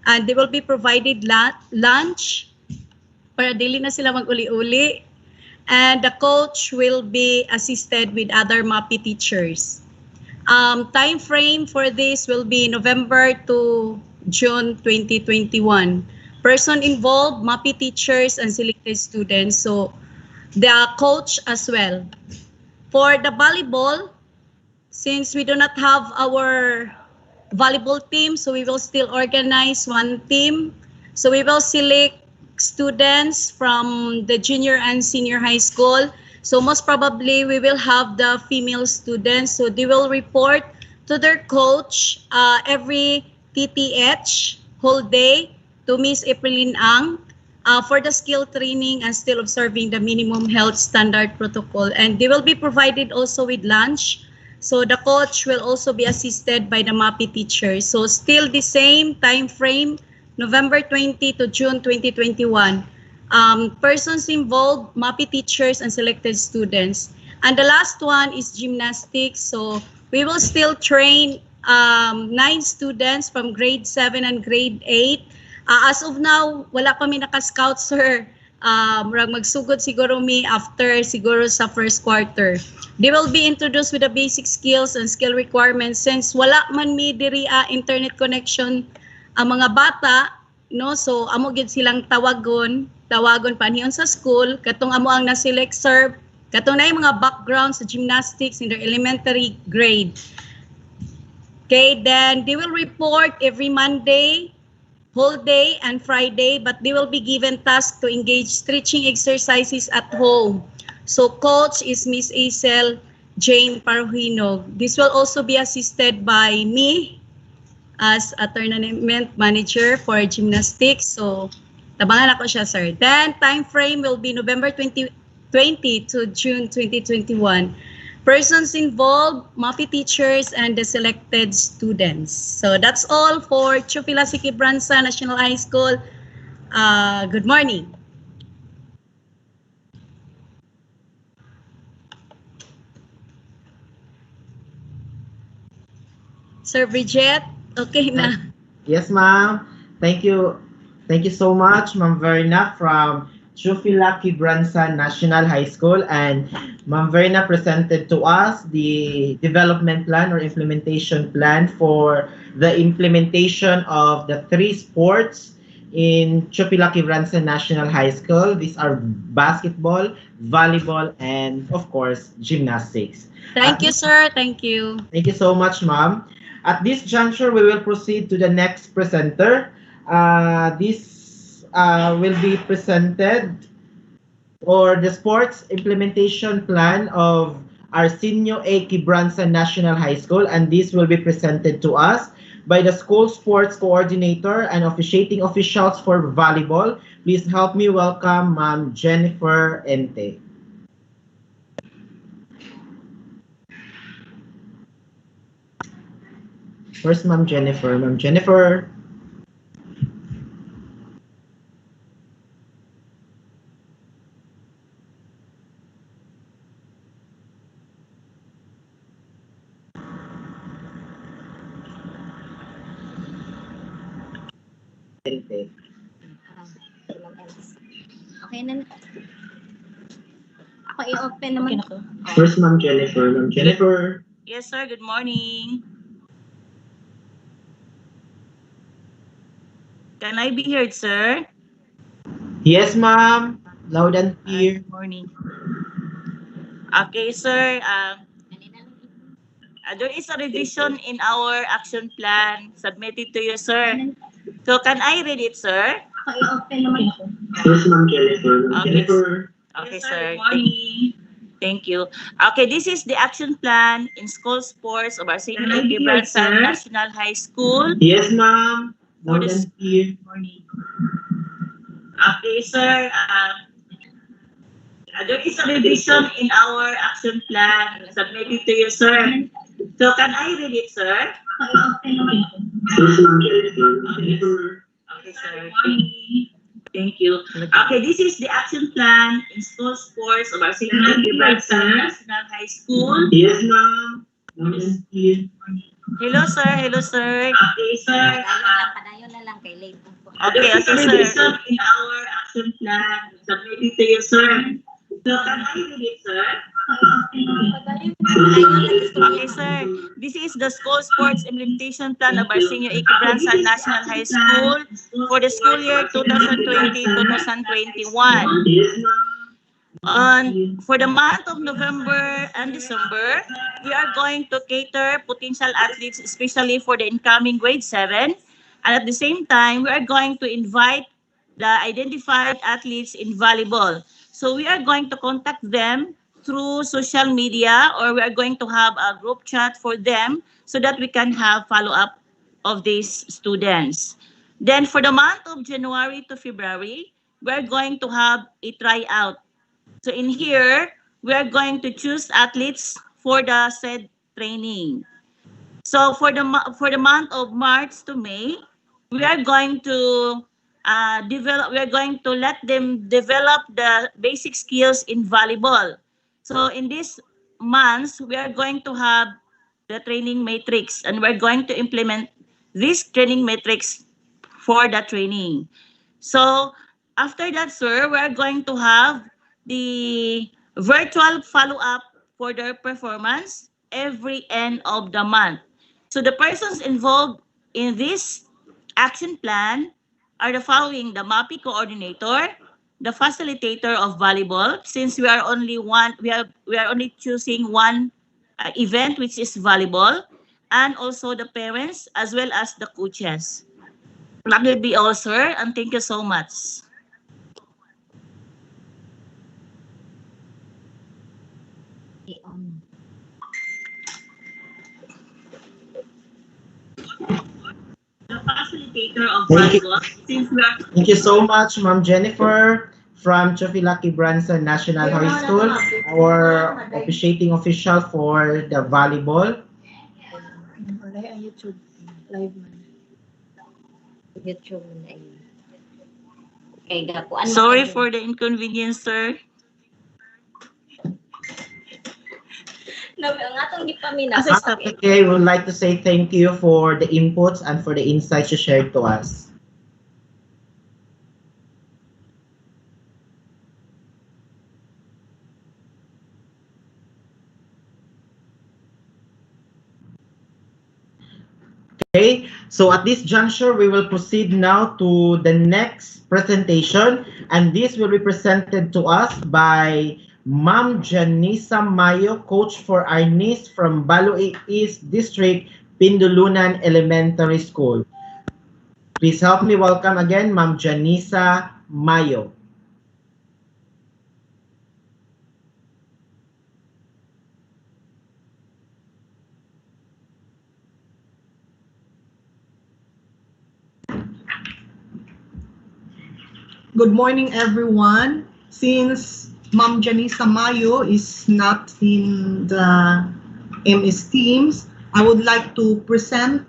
And they will be provided lunch para dili na sila mag-uli-uli. And the coach will be assisted with other MAPI teachers. Time frame for this will be November to June 2021. Person involved, MAPI teachers and selected students. So the coach as well. For the volleyball, since we do not have our volleyball team, so we will still organize one team. So we will select students from the junior and senior high school. So most probably we will have the female students. So they will report to their coach every TTH whole day to Miss Epeline Ang for the skill training and still observing the minimum health standard protocol. And they will be provided also with lunch. So the coach will also be assisted by the MAPI teacher. So still the same time frame, November 20 to June 2021. Persons involved, MAPI teachers and selected students. And the last one is gymnastics. So we will still train 9 students from grade 7 and grade 8. As of now, wala pa mi naka-scout, sir. Magsugod siguro mi after siguro sa first quarter. They will be introduced with the basic skills and skill requirements since wala man mi diri internet connection ang mga bata, no? So amo gid silang tawagon panhiyon sa school katong amo ang na-select, sir, katong na mga background sa gymnastics in their elementary grade. Okay, then they will report every Monday, whole day, and Friday, but they will be given task to engage stretching exercises at home. So coach is Miss Acel Jane Paruhinog. This will also be assisted by me as a tournament manager for gymnastics. So tabangan ako siya, sir. Then time frame will be November 2020 to June 2021. Persons involved, MAPI teachers, and the selected students. So that's all for Chufila Quibranza National High School. Good morning. Sir Bridget, okay na. Yes, ma'am. Thank you. Thank you so much, Ma'am Verna from Chufila Quibranza National High School. And Ma'am Verna presented to us the development plan or implementation plan for the implementation of the 3 sports in Chufila Quibranza National High School. These are basketball, volleyball, and of course, gymnastics. Thank you, sir. Thank you. Thank you so much, ma'am. At this juncture, we will proceed to the next presenter. This will be presented for the sports implementation plan of Arsenio A Quibranza National High School, and this will be presented to us by the school sports coordinator and officiating officials for volleyball. Please help me welcome Ma'am Jennifer Ente. Where's Ma'am Jennifer? Ma'am Jennifer. Okay na. Ako i-open naman. Where's Ma'am Jennifer? Ma'am Jennifer. Yes, sir. Good morning. Can I be heard, sir? Yes, ma'am. Loud and clear. Good morning. Okay, sir. There is a revision in our action plan submitted to you, sir. So can I read it, sir? Ako i-open naman. Yes, Ma'am Jennifer. Ma'am Jennifer. Okay, Yes, sir. Good morning. Thank you. Okay, this is the action plan in school sports of Arsenio A Quibranza National High School. Yes, ma'am. Loud and clear. Okay, sir. There is a revision in our action plan submitted to you, sir. So can I read it, sir? Ako i-open naman. Yes, Ma'am Jennifer. Okay, sir. Thank you. Okay, this is the action plan in school sports of Arsenio A Quibranza National High School. Yes, ma'am. Loud and clear. Hello, sir. Hello, sir. Okay, sir. Padayon na lang kay late. Okay, okay, sir. In our action plan submitted to you, sir. So, can I read it, sir? Okay, sir. This is the school sports implementation plan of Arsenio A. Quibranza National High School for the school year 2020-2021. For the month of November and December, we are going to cater potential athletes, especially for the incoming grade 7. And at the same time, we are going to invite the identified athletes in volleyball. So we are going to contact them through social media, or we are going to have a group chat for them so that we can have follow-up of these students. Then for the month of January to February, we are going to have a tryout. So in here, we are going to choose athletes for the said training. So for the month of March to May, we are going to develop. We are going to let them develop the basic skills in volleyball. So in these months, we are going to have the training matrix, and we're going to implement this training matrix for the training. So after that, sir, we are going to have the virtual follow-up for their performance every end of the month. So the persons involved in this action plan are the following: the MAPI coordinator, the facilitator of volleyball, since we are only only choosing one event, which is volleyball, and also the parents as well as the coaches. That will be all, sir, and thank you so much. The facilitator of volleyball, since we are... Thank you so much, Ma'am Jennifer from Chofila Quibranza National High School, our officiating official for the volleyball. YouTube live man. YouTube na Sorry for the inconvenience, sir. Okay, we would like to say thank you for the inputs and for the insights you shared to us. Okay, so at this juncture, we will proceed now to the next presentation, and this will be presented to us by Ma'am Janisa Mayo, coach for Arnis from Madaya IS District, Pindulunan Elementary School. Please help me welcome again Ma'am Janisa Mayo. Good morning, everyone. Since Ma'am Janisa Mayo is not in the MS Teams, I would like to present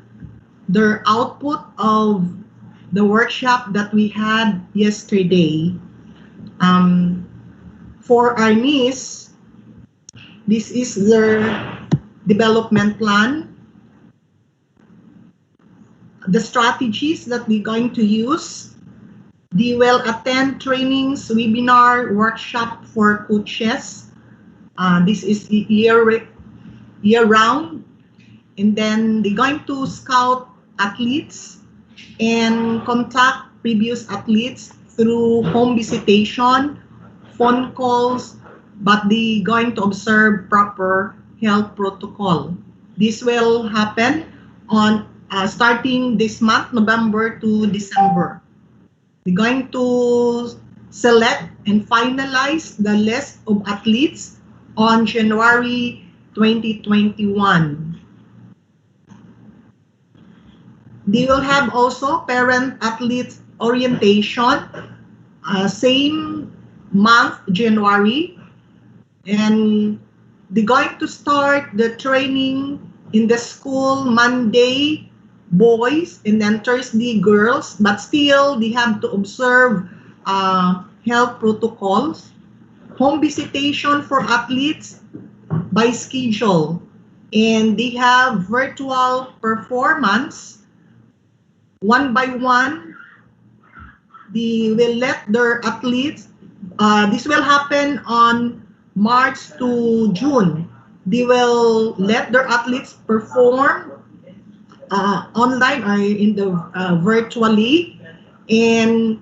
the output of the workshop that we had yesterday. For our niece, this is their development plan. The strategies that we're going to use. They will attend trainings, webinar, workshop for coaches. This is year-round. And then they're going to scout athletes and contact previous athletes through home visitation, phone calls, but they're going to observe proper health protocol. This will happen on starting this month, November to December. We're going to select and finalize the list of athletes on January 2021. They will have also parent-athlete orientation, same month, January. And they're going to start the training in the school Monday, boys, and then Thursday, girls, but still they have to observe health protocols. Home visitation for athletes by schedule, and they have virtual performance one by one. they will let their athletes, this will happen on March to June. They will let their athletes perform online or in the virtually, and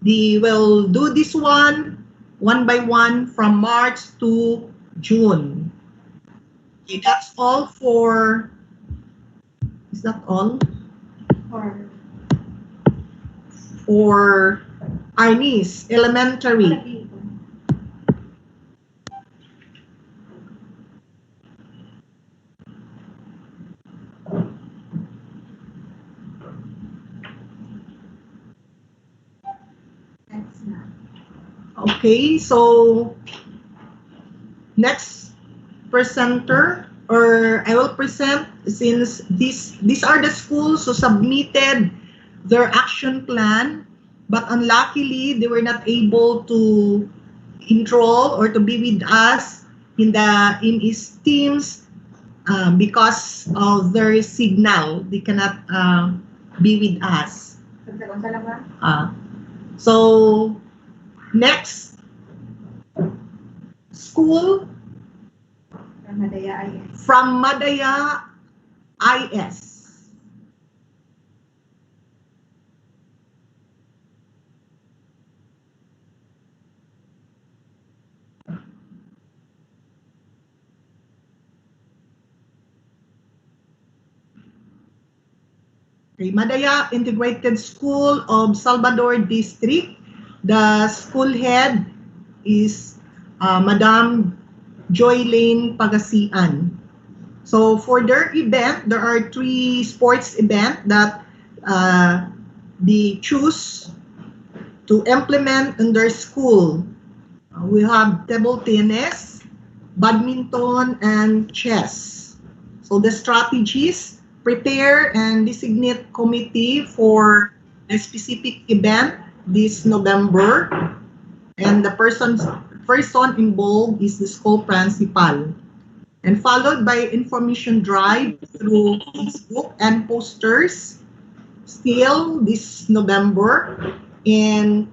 they will do this one by one from March to June. Okay, that's all for. Is that all? For Arnis Elementary. Okay, so next presenter, or I will present, since these are the schools who submitted their action plan, but unluckily they were not able to enroll or to be with us in his teams because of their signal. They cannot be with us. So next school from Madaya IS. Okay, Madaya Integrated School of Salvador District. The school head is Madam Joylene Pagasian. So for their event, there are 3 sports events that they choose to implement in their school. We have table tennis, badminton, and chess. So the strategies: prepare and designate committee for a specific event this November, and the person involved is the school principal, and followed by information drive through Facebook and posters still this November, and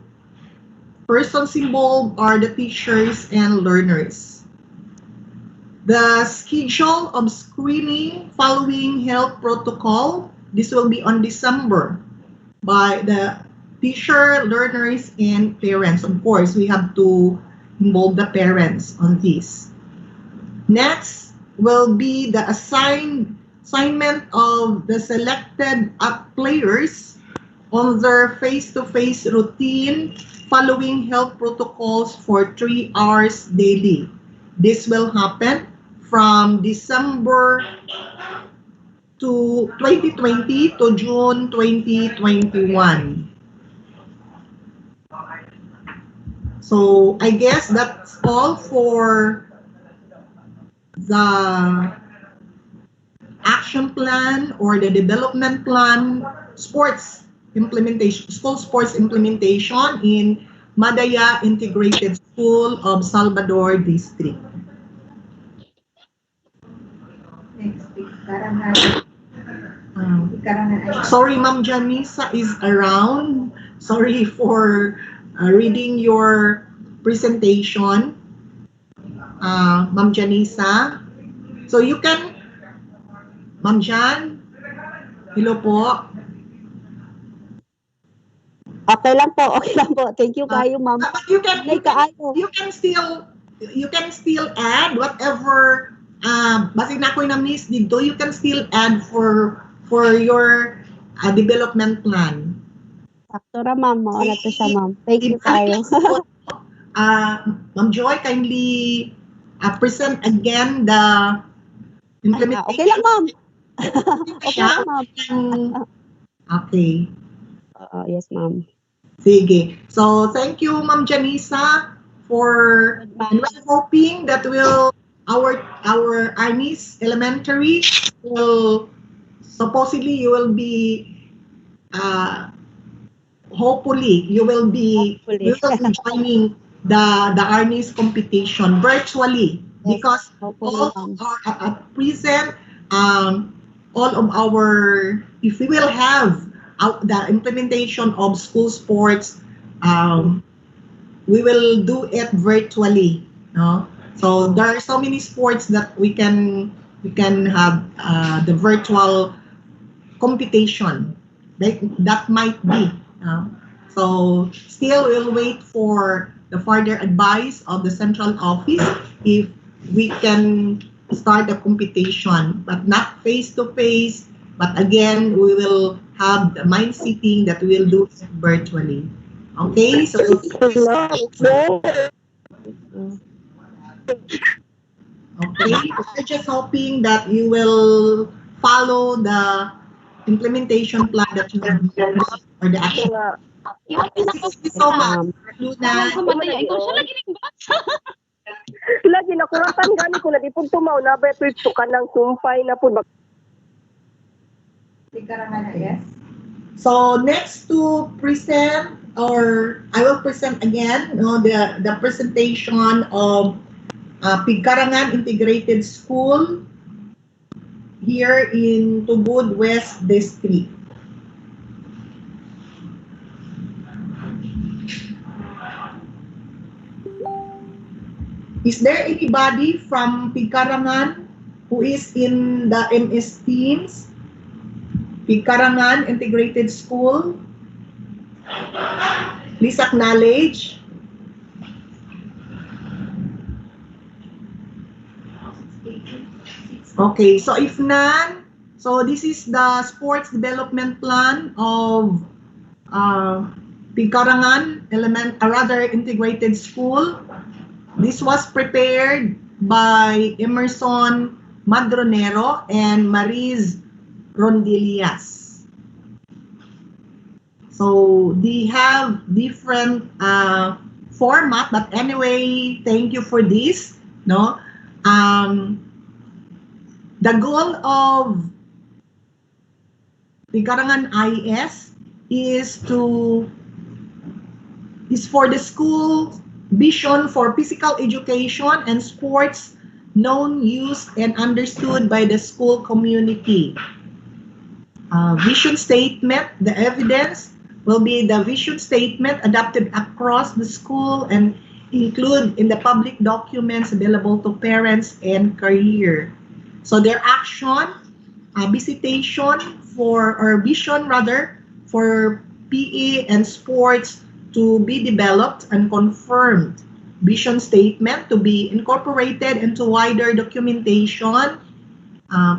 persons involved are the teachers and learners. The schedule of screening following health protocol, this will be on December by the teacher, learners, and parents. Of course, we have to involve the parents on this. Next will be the assignment of the selected players on their face-to-face routine following health protocols for 3 hours daily. This will happen from December to 2020 to June 2021. So I guess that's all for the action plan or the development plan, sports implementation, school sports implementation in Madaya Integrated School of Salvador District. Sorry, Ma'am Janisa is around. Sorry for reading your presentation, Ma'am Janisa. So you can, Ma'am Jan, hello po. Okay lang po, okay lang po. Thank you kayo, ma'am. But you can still add whatever basig na ko na miss dito, you can still add for your development plan. Sakto ra, ma'am. Mao na to siya, ma'am. Thank you kayo. Ma'am Joy, kindly present again the implementation. Okay lang, ma'am. Okay lang, ma'am. Okay. Yes, ma'am. Sige. So, thank you, Ma'am Janisa, for and we're hoping that our Arnis Elementary will supposedly you will be hopefully you will be joining the Arnis competition virtually, because all are at present all of our, if we will have the implementation of school sports, we will do it virtually. No? So there are so many sports that we can have the virtual competition. That might be. So still we'll wait for the further advice of the central office if we can start the competition, but not face to face. But again, we will have the mind setting that we will do it virtually. Okay, so okay, we're just hoping that you will follow the implementation plan that you have or the action. Thank you so much, Luna. Lagi nakuratan gani ko nagipon tumaw na ba ito ka ng sumpay na po. Picarangan IS. So next to present, or I will present again, the presentation of Picarangan Integrated School here in Tubod West District. Is there anybody from Picarangan who is in the MS teams? Picarangan Integrated School? Please acknowledge. Okay, so if none, so this is the sports development plan of Picarangan Integrated School. This was prepared by Emerson Madronero and Maris Rondillas. So they have different format, but anyway, thank you for this. No, the goal of Picarangan IS is for the school vision for physical education and sports known, used, and understood by the school community. Vision statement, the evidence will be the vision statement adopted across the school and include in the public documents available to parents and career. So their action, visitation for, or vision rather, for PE and sports to be developed and confirmed. Vision statement to be incorporated into wider documentation.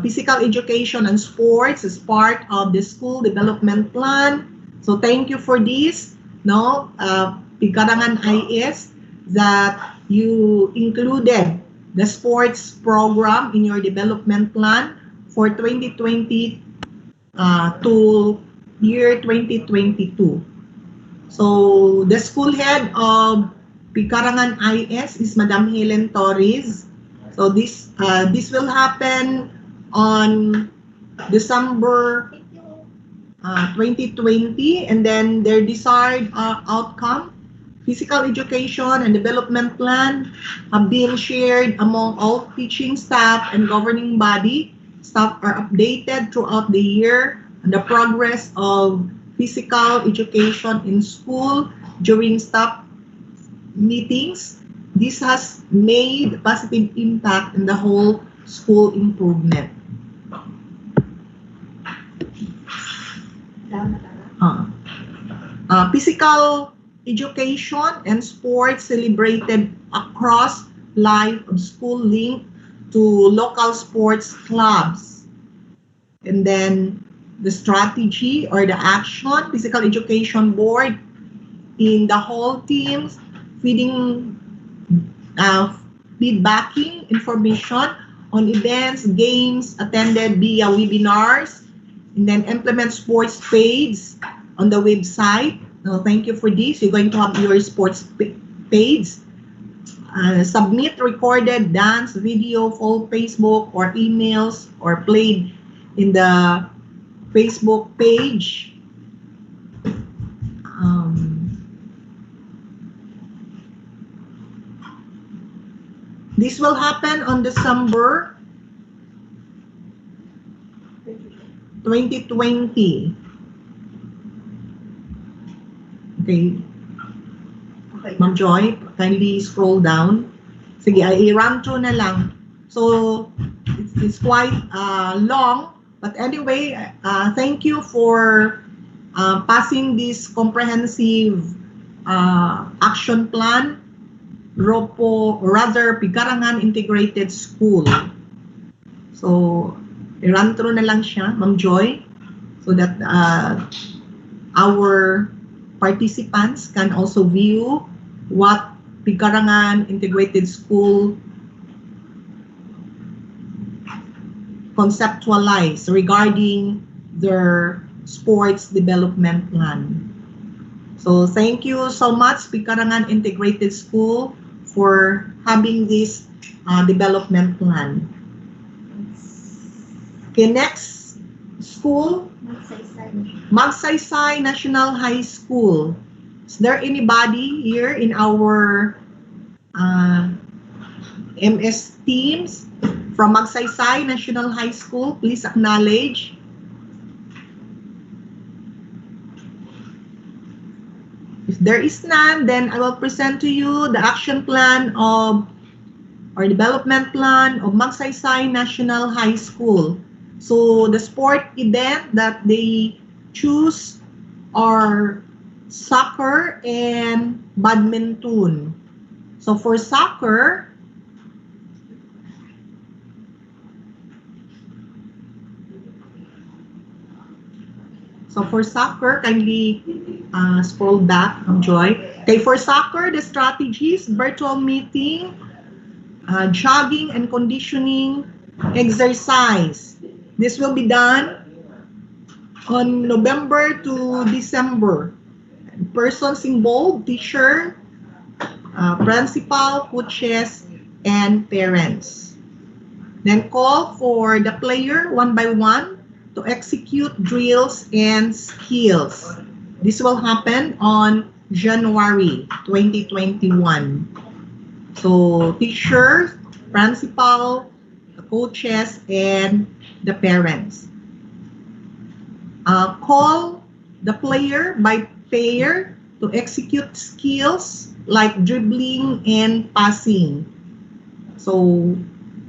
Physical education and sports is part of the school development plan. So thank you for this, no, Picarangan IS, that you included the sports program in your development plan for 2020 to year 2022. So the school head of Picarangan IS is Madam Helen Torres. So this will happen on December 2020, and then their desired outcome, physical education and development plan, have been shared among all teaching staff and governing body. Staff are updated throughout the year on the progress of physical education in school during staff meetings. This has made a positive impact in the whole school improvement. Physical education and sports celebrated across life of school linked to local sports clubs. And then the strategy or the action, physical education board in the whole teams, feedbacking information on events, games attended via webinars, and then implement sports page on the website. Thank you for this. You're going to have your sports page. Submit recorded dance video for Facebook or emails or played in the Facebook page. This will happen on December 2020. Okay. Ma'am Joy, kindly scroll down. Sige, i-run through na lang. So, it's quite long. But anyway, thank you for passing this comprehensive action plan, Rufo, or rather, Picarangan Integrated School. So, i-run through na lang siya, Ma'am Joy, so that our participants can also view what Picarangan Integrated School conceptualize regarding their sports development plan. So thank you so much, Picarangan Integrated School, for having this development plan. Okay, next school, Magsaysay National High School. Is there anybody here in our MS teams from Magsaysay National High School? Please acknowledge. If there is none, then I will present to you the action plan of or development plan of Magsaysay National High School. So the sport event that they choose are soccer and badminton. So for soccer, kindly scroll back, Joy. Okay, for soccer, the strategies, virtual meeting, jogging and conditioning exercise. This will be done on November to December. Persons involved, teacher, principal, coaches, and parents. Then call for the player one by one to execute drills and skills. This will happen on January 2021. So teachers, principal, the coaches, and the parents. Call the player by pair to execute skills like dribbling and passing. So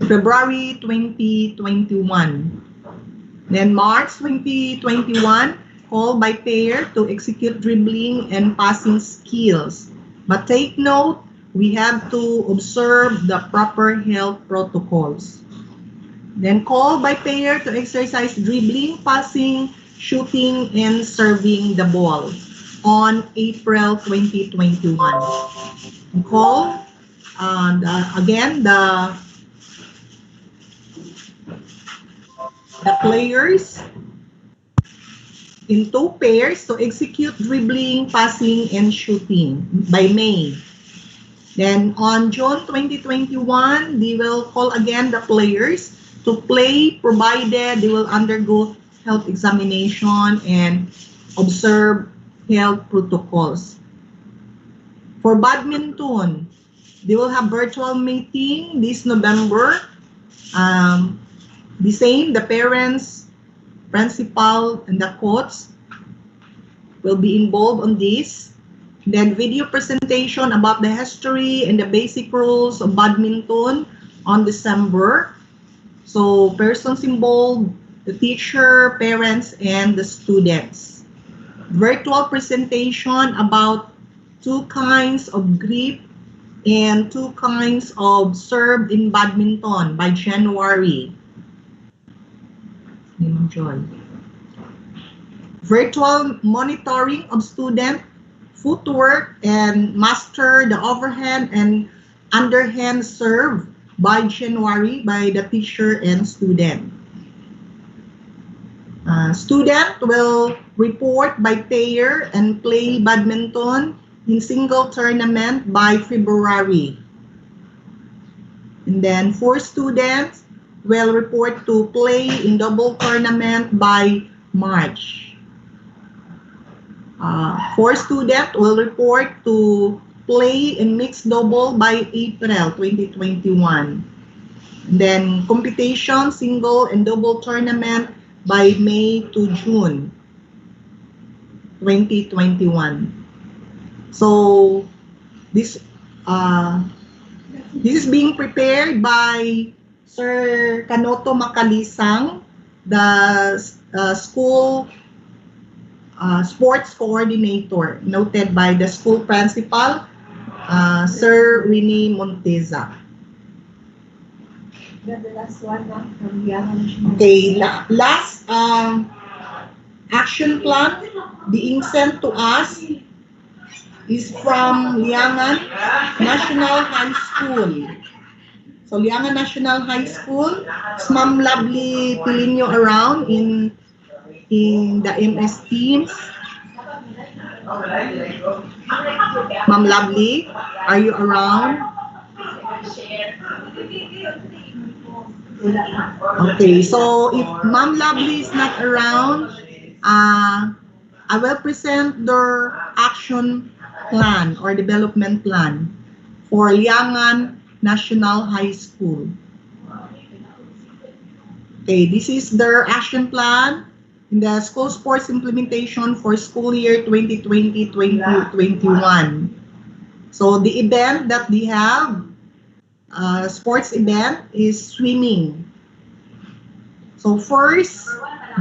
February 2021. Then March 2021, call by pair to execute dribbling and passing skills. But take note, we have to observe the proper health protocols. Then call by pair to exercise dribbling, passing, shooting, and serving the ball on April 2021. And call again the players in two pairs to execute dribbling, passing, and shooting by May. Then on June 2021, they will call again the players to play, provided they will undergo health examination and observe health protocols. For badminton, they will have virtual meeting this November. The same, the parents, principal, and the coach will be involved on this. Then video presentation about the history and the basic rules of badminton on December. So persons involved, the teacher, parents, and the students. Virtual presentation about two kinds of grip and two kinds of serve in badminton by January. Virtual monitoring of student footwork and master the overhand and underhand serve by January by the teacher and student. Student will report by pair and play badminton in single tournament by February. And then 4 students will report to play in double tournament by March. 4 students will report to play in mixed double by April 2021. Then competition, single and double tournament by May to June 2021. So this this is being prepared by Sir Kanoto Makalisang, the school sports coordinator, noted by the school principal, Sir Winnie Monteza. The last one from Yangon. Okay, last action plan being sent to us is from Lyanna National High School. So Lyanna National High School, is Ma'am Lovely Pilinyo around in the MS teams? Ma'am Lovely, are you around? Okay, so if Ma'am Lovely is not around, I will present the action plan or development plan for Yangon National High School. Okay, this is their action plan in the school sports implementation for school year 2020-2021. So the event that they have, sports event, is swimming. So first,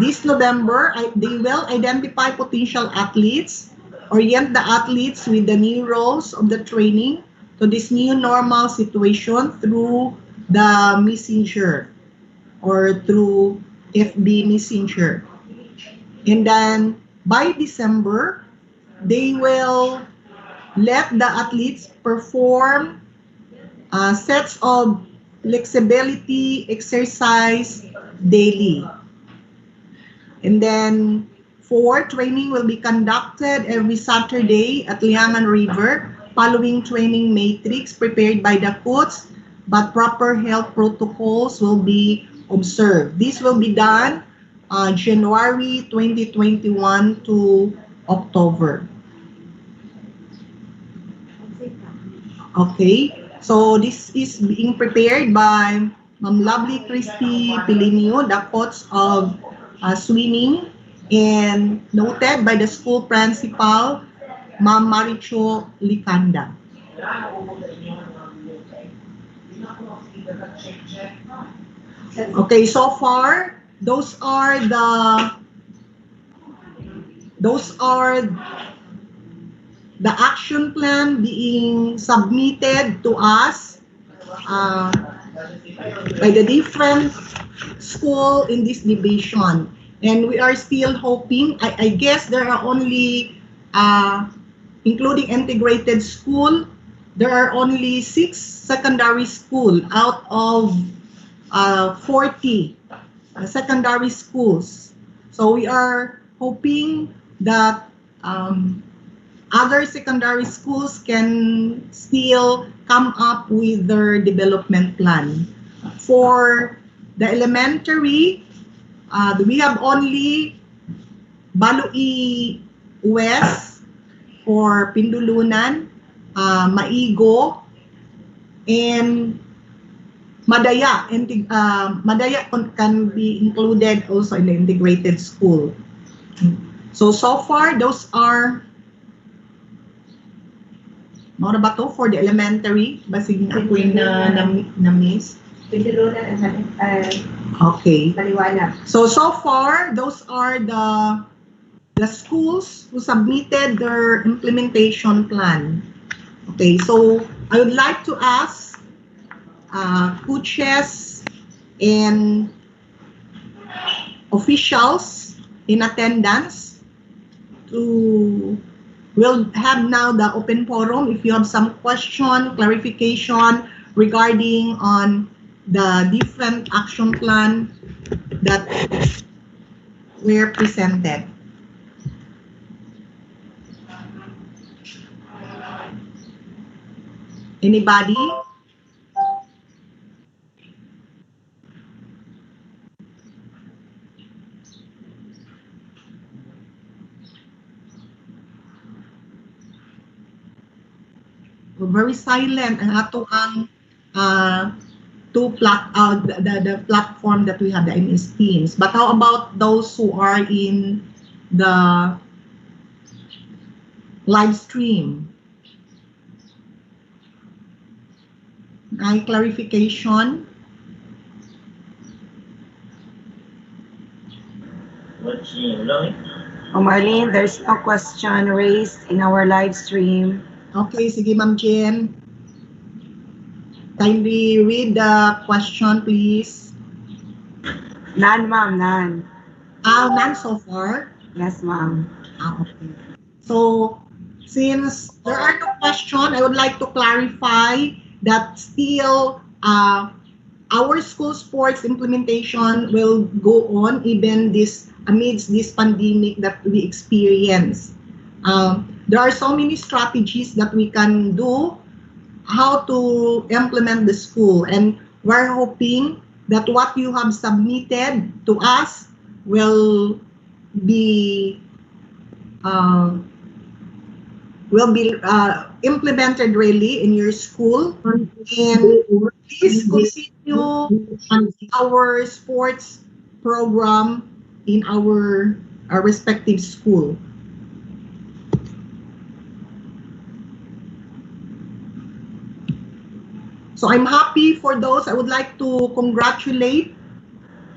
this November, they will identify potential athletes, orient the athletes with the new roles of the training to this new normal situation through the messenger or through FB messenger. And then by December, they will let the athletes perform sets of flexibility exercise daily. And then training will be conducted every Saturday at Liangan River following training matrix prepared by the coach, but proper health protocols will be observed. This will be done January 2021 to October. Okay, so this is being prepared by Ma'am Lovely Christy Pilinio, the coach of swimming, and noted by the school principal, Ma'am Maricho Licanda. Okay, so far, those are the action plan being submitted to us by the different school in this division. And we are still hoping, I guess there are only, including integrated school, there are only 6 secondary school out of 40 secondary schools. So we are hoping that other secondary schools can still come up with their development plan. For the elementary, we have only Baloi West for Pindulunan, Maigo, and Madaya. Madaya can be included also in the integrated school. So far, those are Mora ba to for the elementary? Basig na ako na miss. Okay. Maliwanag. So far, those are the schools who submitted their implementation plan. Okay, so I would like to ask coaches and officials in attendance to we'll have now the open forum if you have some question, clarification regarding on the different action plan that were presented. Anybody? Very silent ang ato ang the platform that we have, the MS Teams. But how about those who are in the live stream? May clarification? Arlene, there's no question raised in our live stream. Okay, sige Ma'am Jen. Kindly read the question, please. None, ma'am, none. None so far? Yes, ma'am. Okay. So, since there are no questions, I would like to clarify that still our school sports implementation will go on even amidst this pandemic that we experience. There are so many strategies that we can do how to implement the school, and we're hoping that what you have submitted to us will be implemented really in your school, and please continue our sports program in our respective school. So I'm happy for those. I would like to congratulate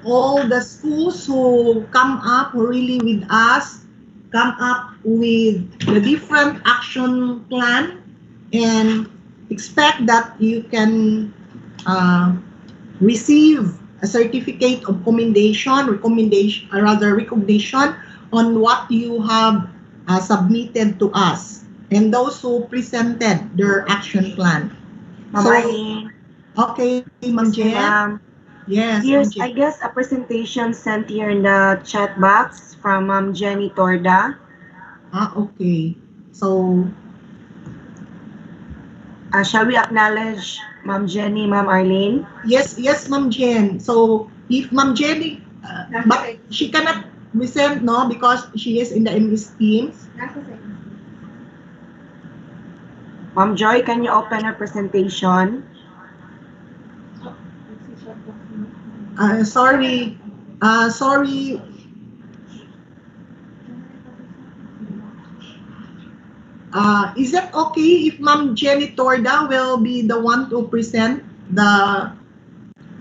all the schools who come up, who really with us, come up with the different action plan, and expect that you can receive a certificate of recognition on what you have submitted to us, and those who presented their action plan. Okay, Ma'am Jen. Ma'am. Yes, Here's, I guess, a presentation sent here in the chat box from Ma'am Jenny Torda. Okay. So, shall we acknowledge Ma'am Jenny, Ma'am Arlene? Yes, Ma'am Jen. So, if Ma'am Jenny, but she cannot present, no, because she is in the MS Teams. Ma'am Joy, can you open her presentation? Sorry. Is it okay if Ma'am Jenny Torda will be the one to present the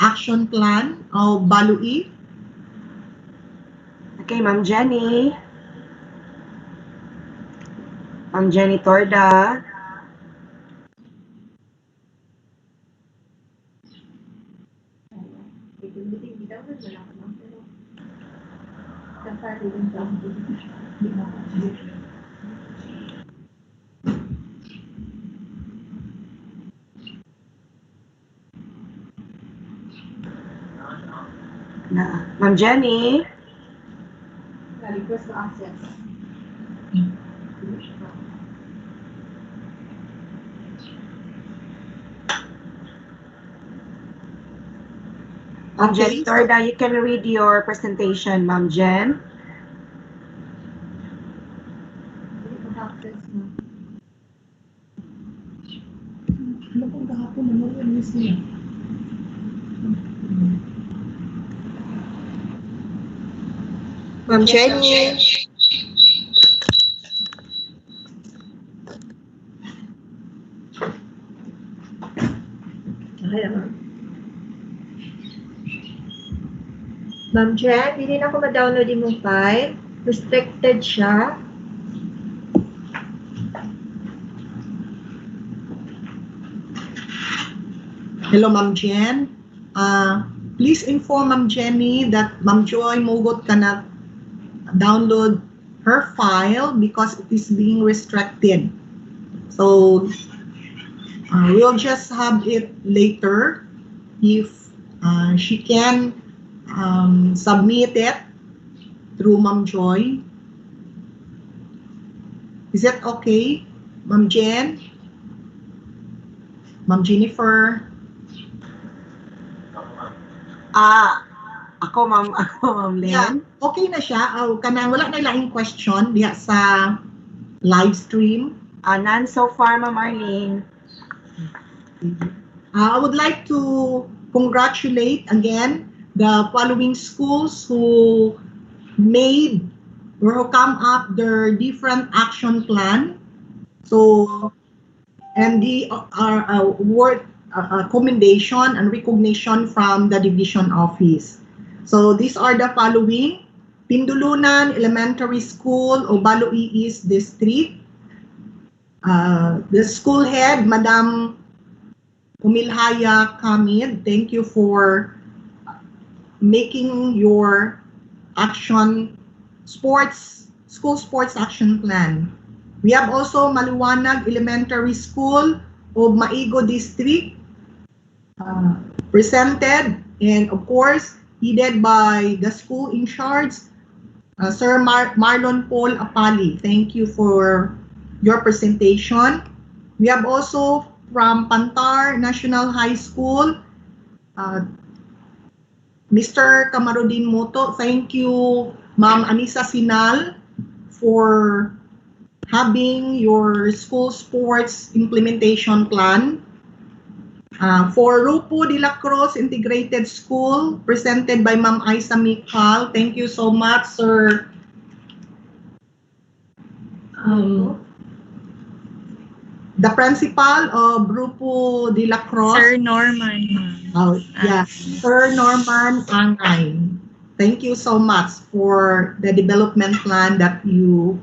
action plan of Balui? Okay, Ma'am Jenny. Ma'am Jenny Torda. Ma'am Jenny. Request to access. Ma'am Jenny Torda, you can read your presentation, Ma'am Jen. Ma'am Jenny. Ma'am Jen, hindi na ako ma-download yung file. Restricted siya. Hello, Ma'am Jen. Please inform Ma'am Jenny that Ma'am Joy Mogot cannot download her file because it is being restricted. So we'll just have it later if she can submit it through Ma'am Joy. Is that okay, Ma'am Jen? Ma'am Jennifer? Ako, Ma'am Len. Yeah, okay na siya. Wala na laing question diya sa live stream. None so far, Ma'am Arlene. I would like to congratulate again the following schools who made or who come up their different action plan. So, and commendation and recognition from the division office. So these are the following: Pindulunan Elementary School, Obalo ES District. The school head, Madam Umilhaya Kamid, thank you for making your school sports action plan. We have also Maliwanag Elementary School of Maigo District, presented and of course headed by the school in charge, Sir Marlon Paul Apali. Thank you for your presentation. We have also from Panther National High School, Mr. Kamarudin Moto. Thank you, Ma'am Anissa Sinal, for having your school sports implementation plan. For Rufo de la Cruz Integrated School, presented by Ma'am Isa Mikal. Thank you so much, sir. The principal of Rufo de la Cruz. Sir Norman. Oh, yeah, Sir Norman Angay. Thank you so much for the development plan that you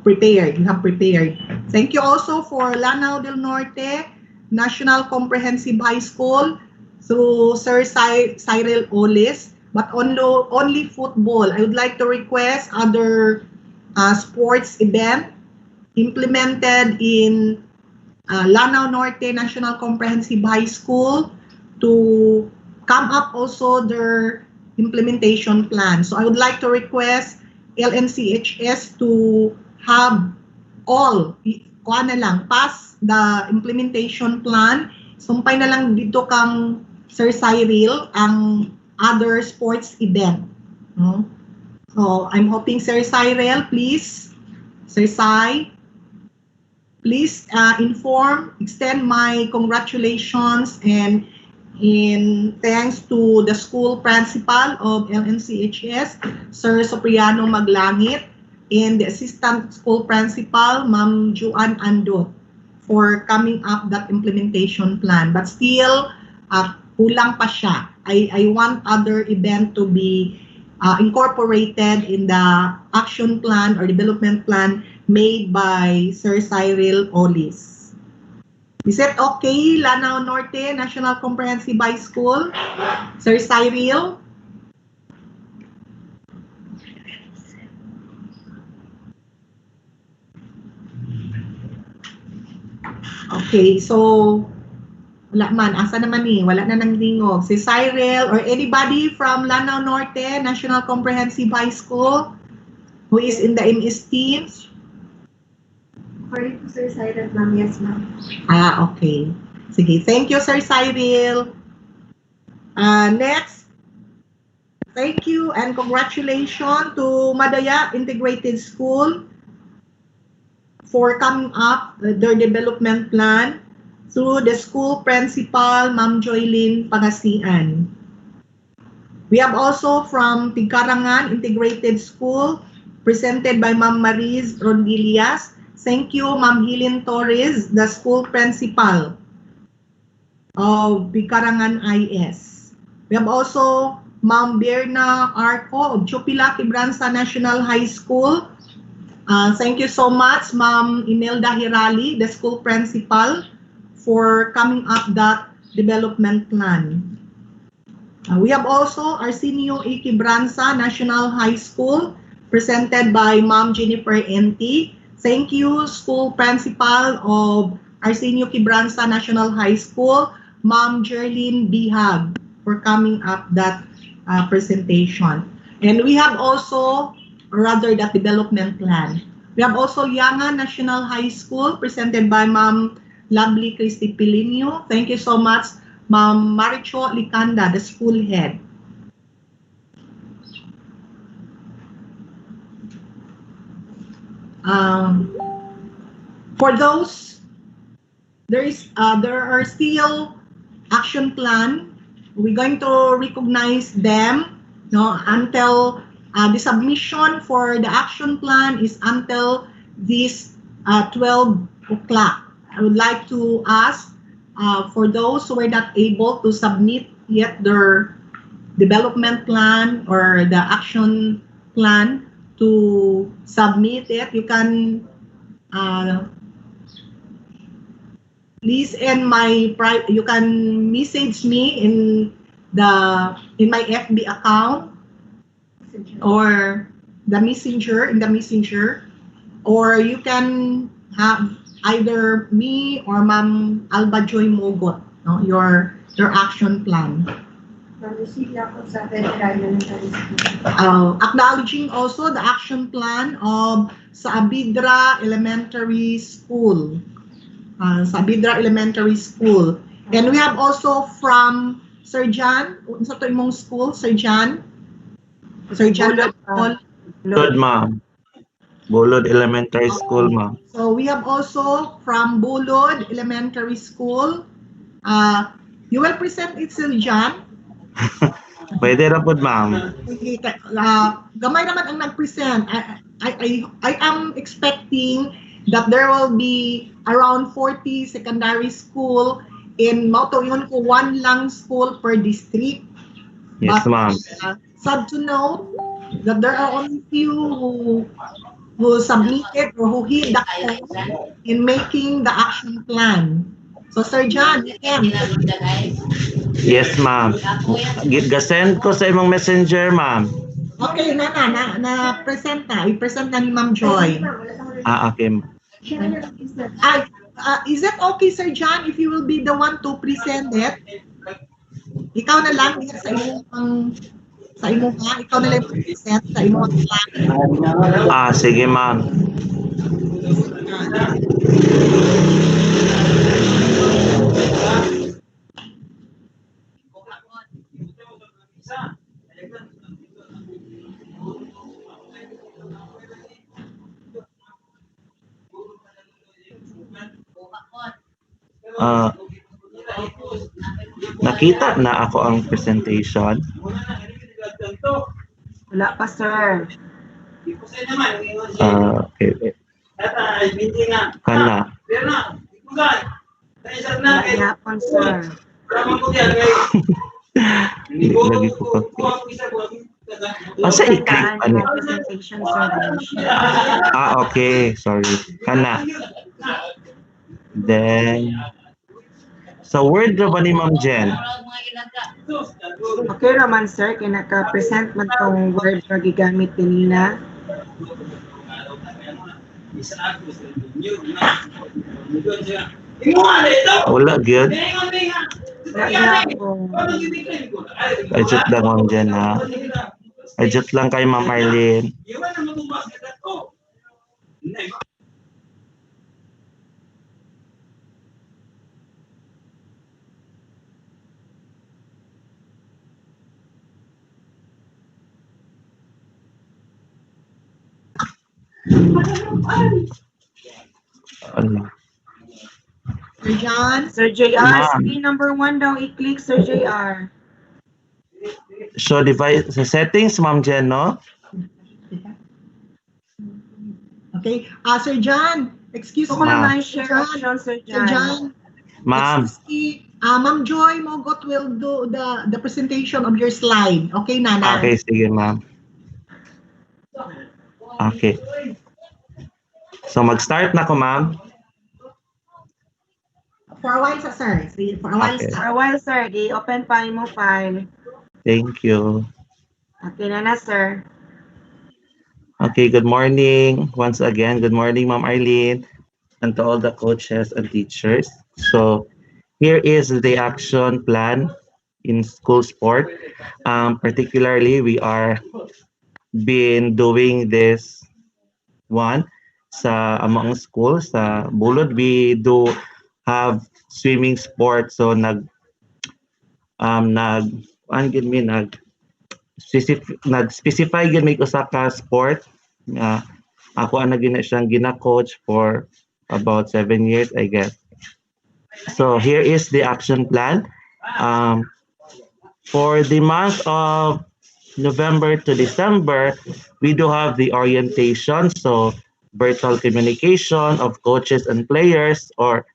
prepared. You have prepared. Thank you also for Lanao del Norte National Comprehensive High School through Sir Cyril Olis, but only football. I would like to request other sports event implemented in Lanao Norte National Comprehensive High School to come up also their implementation plan. So I would like to request LNCHS to have all, pass the implementation plan. Sumpay na lang dito kang Sir Cyril ang other sports event. No? So I'm hoping Sir Cyril, please, Sir Cy, please extend my congratulations and thanks to the school principal of LNCHS, Sir Sopriano Maglangit, and the assistant school principal, Ma'am Juan Andot, for coming up that implementation plan. But still, kulang pa siya. I want other event to be incorporated in the action plan or development plan made by Sir Cyril Olis. Is it okay, Lanao Norte National Comprehensive High School? Sir Cyril? Okay, so wala man. Asa naman ni? Wala na nang lingog. Si Cyril or anybody from Lanao Norte National Comprehensive High School who is in the MS team? According to Sir Cyril, ma'am, yes, ma'am. Okay. Sige, thank you, Sir Cyril. Next, thank you and congratulations to Madaya Integrated School for coming up their development plan through the school principal, Ma'am Joylyn Pangasian. We have also from Picarangan Integrated School, presented by Ma'am Maris Rondillas. Thank you, Ma'am Helen Torres, the school principal of Picarangan IS. We have also Ma'am Berna Arco of Chopila Quibranza National High School. Thank you so much, Ma'am Imelda Hirali, the school principal, for coming up that development plan. We have also Arsenio A Quibranza National High School, presented by Ma'am Jennifer NT. Thank you, school principal of Arsenio Quibranza National High School, Ma'am Jerlyn Bihag, for coming up that presentation. And we have also, or rather, that development plan. We have also Yangon National High School, presented by Ma'am Lovely Christy Pilinio. Thank you so much, Ma'am Maricho Licanda, the school head. For those, there are still action plan. We're going to recognize them, until the submission for the action plan is until this 12 o'clock. I would like to ask for those who were not able to submit yet their development plan or the action plan to submit it, you can please you can message me in my FB account or the messenger, or you can have either me or Ma'am Alba Joy Mogot, no, your action plan. Acknowledging also the action plan of Saabidra Elementary School. Saabidra Elementary School. And we have also from Sir John, sa to imong school, Sir John? Sir John. Good, ma'am. Bulod Elementary School, ma'am. So we have also from Bulod Elementary School. You will present it, Sir John? Pwede ra po, ma'am. Gamay naman ang nag-present. I am expecting that there will be around 40 secondary school in Mauto yun ko one lang school per district. Yes, ma'am. Sad to know that there are only few who submitted or who hit the call in making the action plan. So Sir John, you can. Yes, ma'am. Gasend ko sa imong messenger, ma'am. Okay, na-present na. I-present na ni Ma'am Joy. Okay. Is it okay, Sir John, if you will be the one to present it? Ikaw na lang sa imong ikaw na lang present sa imong plan. Sige, ma'am. Nakita na ako ang presentation. Wala pa, sir. Okay. Kana. Wala pa, sir. Lagi ko pa. Asa i-click ano? Presentation, sir. Okay. Sorry. Kana. Then, sa Word na ba ni Ma'am Jen? Okay naman, sir. Kinaka-present man tong Word na gigamit kanina. Wala, good. Wala po. Adjust lang, Ma'am Jen, ha? Adjust lang kay Ma'am Arlene. Sir John? Sir JR, screen number 1 daw i-click, Sir JR. So, device sa settings, Ma'am Jen, no? Okay. Sir John, excuse me. Ma'am, share option, Sir John. Ma'am. Ma'am Joy Mogot will do the presentation of your slide. Okay, Nana? Okay, sige, ma'am. Okay. So, mag-start na ko, ma'am. For a while, sir. For a while, Okay. For a while, sir. I-open pa mo file. Thank you. Okay na, sir. Okay, good morning. Once again, good morning, Ma'am Arlene, and to all the coaches and teachers. So, here is the action plan in school sport. Particularly, we are been doing this one sa among schools. Sa Bulod, we do have swimming sport. So, nag-specify yun may usa ka sport. Ako ang siyang gina-coach for about 7 years, I guess. So here is the action plan. For the month of November to December, we do have the orientation. So virtual communication of coaches and players, or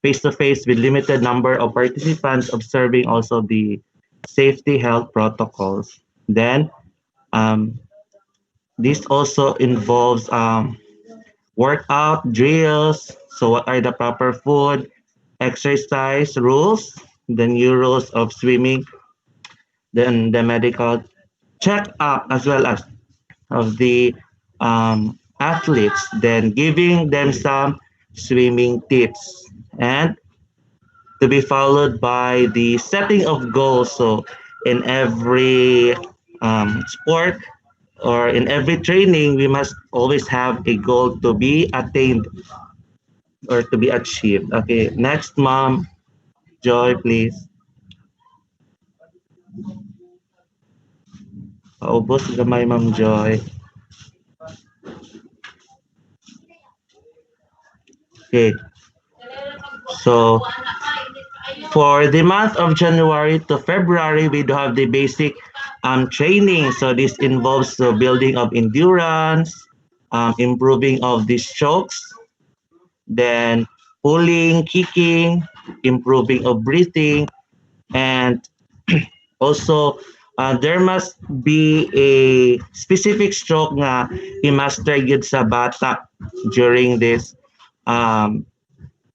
face-to-face with limited number of participants, observing also the safety health protocols. Then um, this also involves workout drills. So what are the proper food, exercise rules, the new rules of swimming, then the medical check-up as well as of the athletes, then giving them some swimming tips, and to be followed by the setting of goals. So in every sport or in every training, we must always have a goal to be attained or to be achieved. Okay, next, Mom Joy, please. Paubos gamay, Ma'am Joy. Okay, so for the month of January to February, we do have the basic training. So this involves the building of endurance, improving of the strokes, then pulling, kicking, improving of breathing, and also there must be a specific stroke nga i-master gyud sa bata during this um,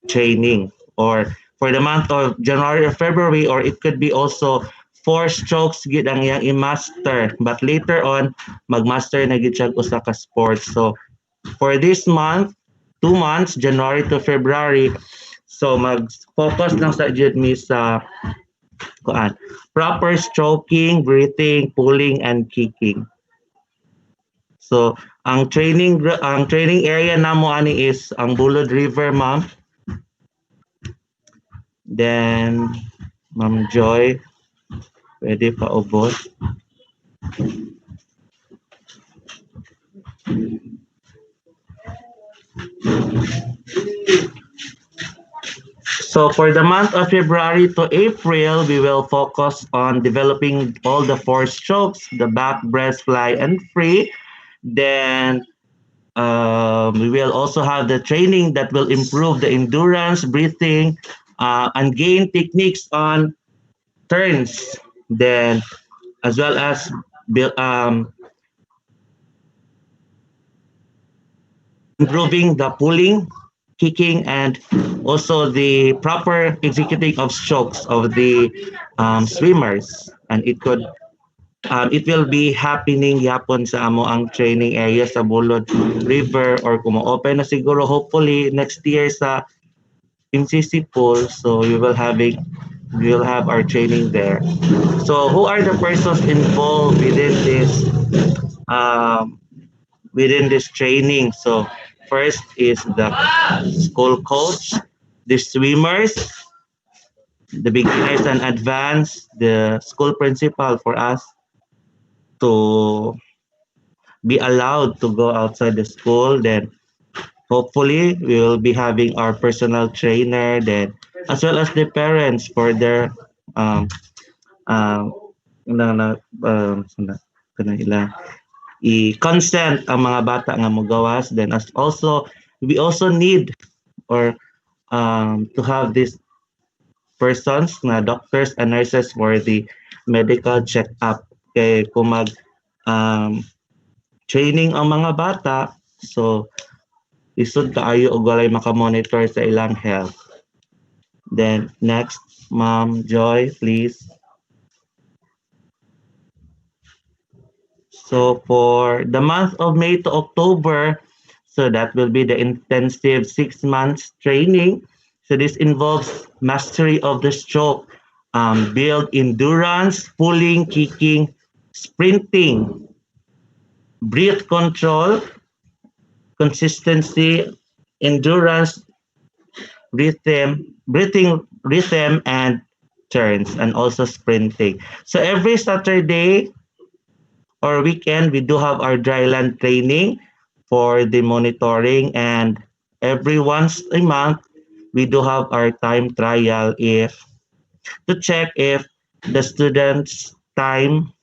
training, or for the month of January or February, or it could be also 4 strokes gid ang iyang i-master, but later on magmaster na gid siya usa ka sports. So for this month, 2 months, January to February, so mag-focus lang sa jud mi sa kuan, proper stroking, breathing, pulling, and kicking. So ang training area namo ani is ang Bulod River, Ma'am. Then Ma'am Joy, pwede pa ubos. So for the month of February to April, we will focus on developing all the 4 strokes, the back, breast, fly, and free. Then we will also have the training that will improve the endurance, breathing, and gain techniques on turns. Then as well as improving the pulling, kicking, and also the proper executing of strokes of the swimmers. And it will be happening yapon sa amo ang training area sa Bulod River, or kung open na siguro hopefully next year sa MCC pool, so we will have our training there. So who are the persons involved within this training? So first is the school coach, the swimmers, the beginners and advanced, the school principal for us to be allowed to go outside the school. Then hopefully we will be having our personal trainer, then as well as the parents for their i-consent ang mga bata nga mogawas. Then as also we also need or to have these persons na doctors and nurses for the medical check-up. Kay kung mag training ang mga bata, so isod kaayo og walay makamonitor sa ilang health. Then next, Ma'am Joy, please. So for the month of May to October, so that will be the intensive 6 months training. So this involves mastery of the stroke, build endurance, pulling, kicking, sprinting, breath control, consistency, endurance, rhythm, and turns, and also sprinting. So every Saturday or weekend, we do have our dryland training for the monitoring, and every once a month, we do have our time trial to check if the students' time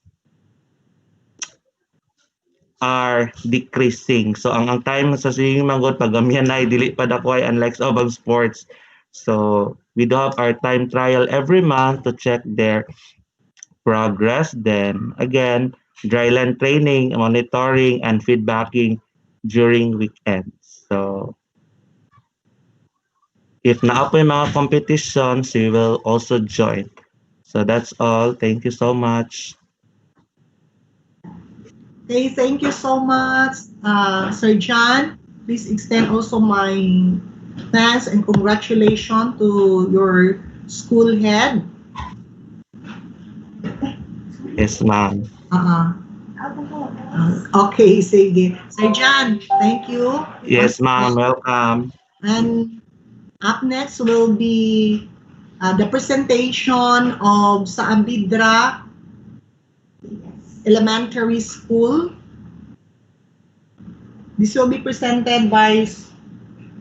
are decreasing. So ang time sa swimming manggod pag amyan na dili pa dakway, unlike sa ubang sports, So we do have our time trial every month to check their progress. Then again, dryland training, monitoring, and feedbacking during weekends. So if naa po yung mga competitions, we will also join. So that's all. Thank you so much. Okay, thank you so much, Sir John. Please extend also my thanks and congratulations to your school head. Yes, ma'am. Okay, sige. Sir John, thank you. Yes, ma'am. Welcome. And up next will be the presentation of Saabidra Elementary School. This will be presented by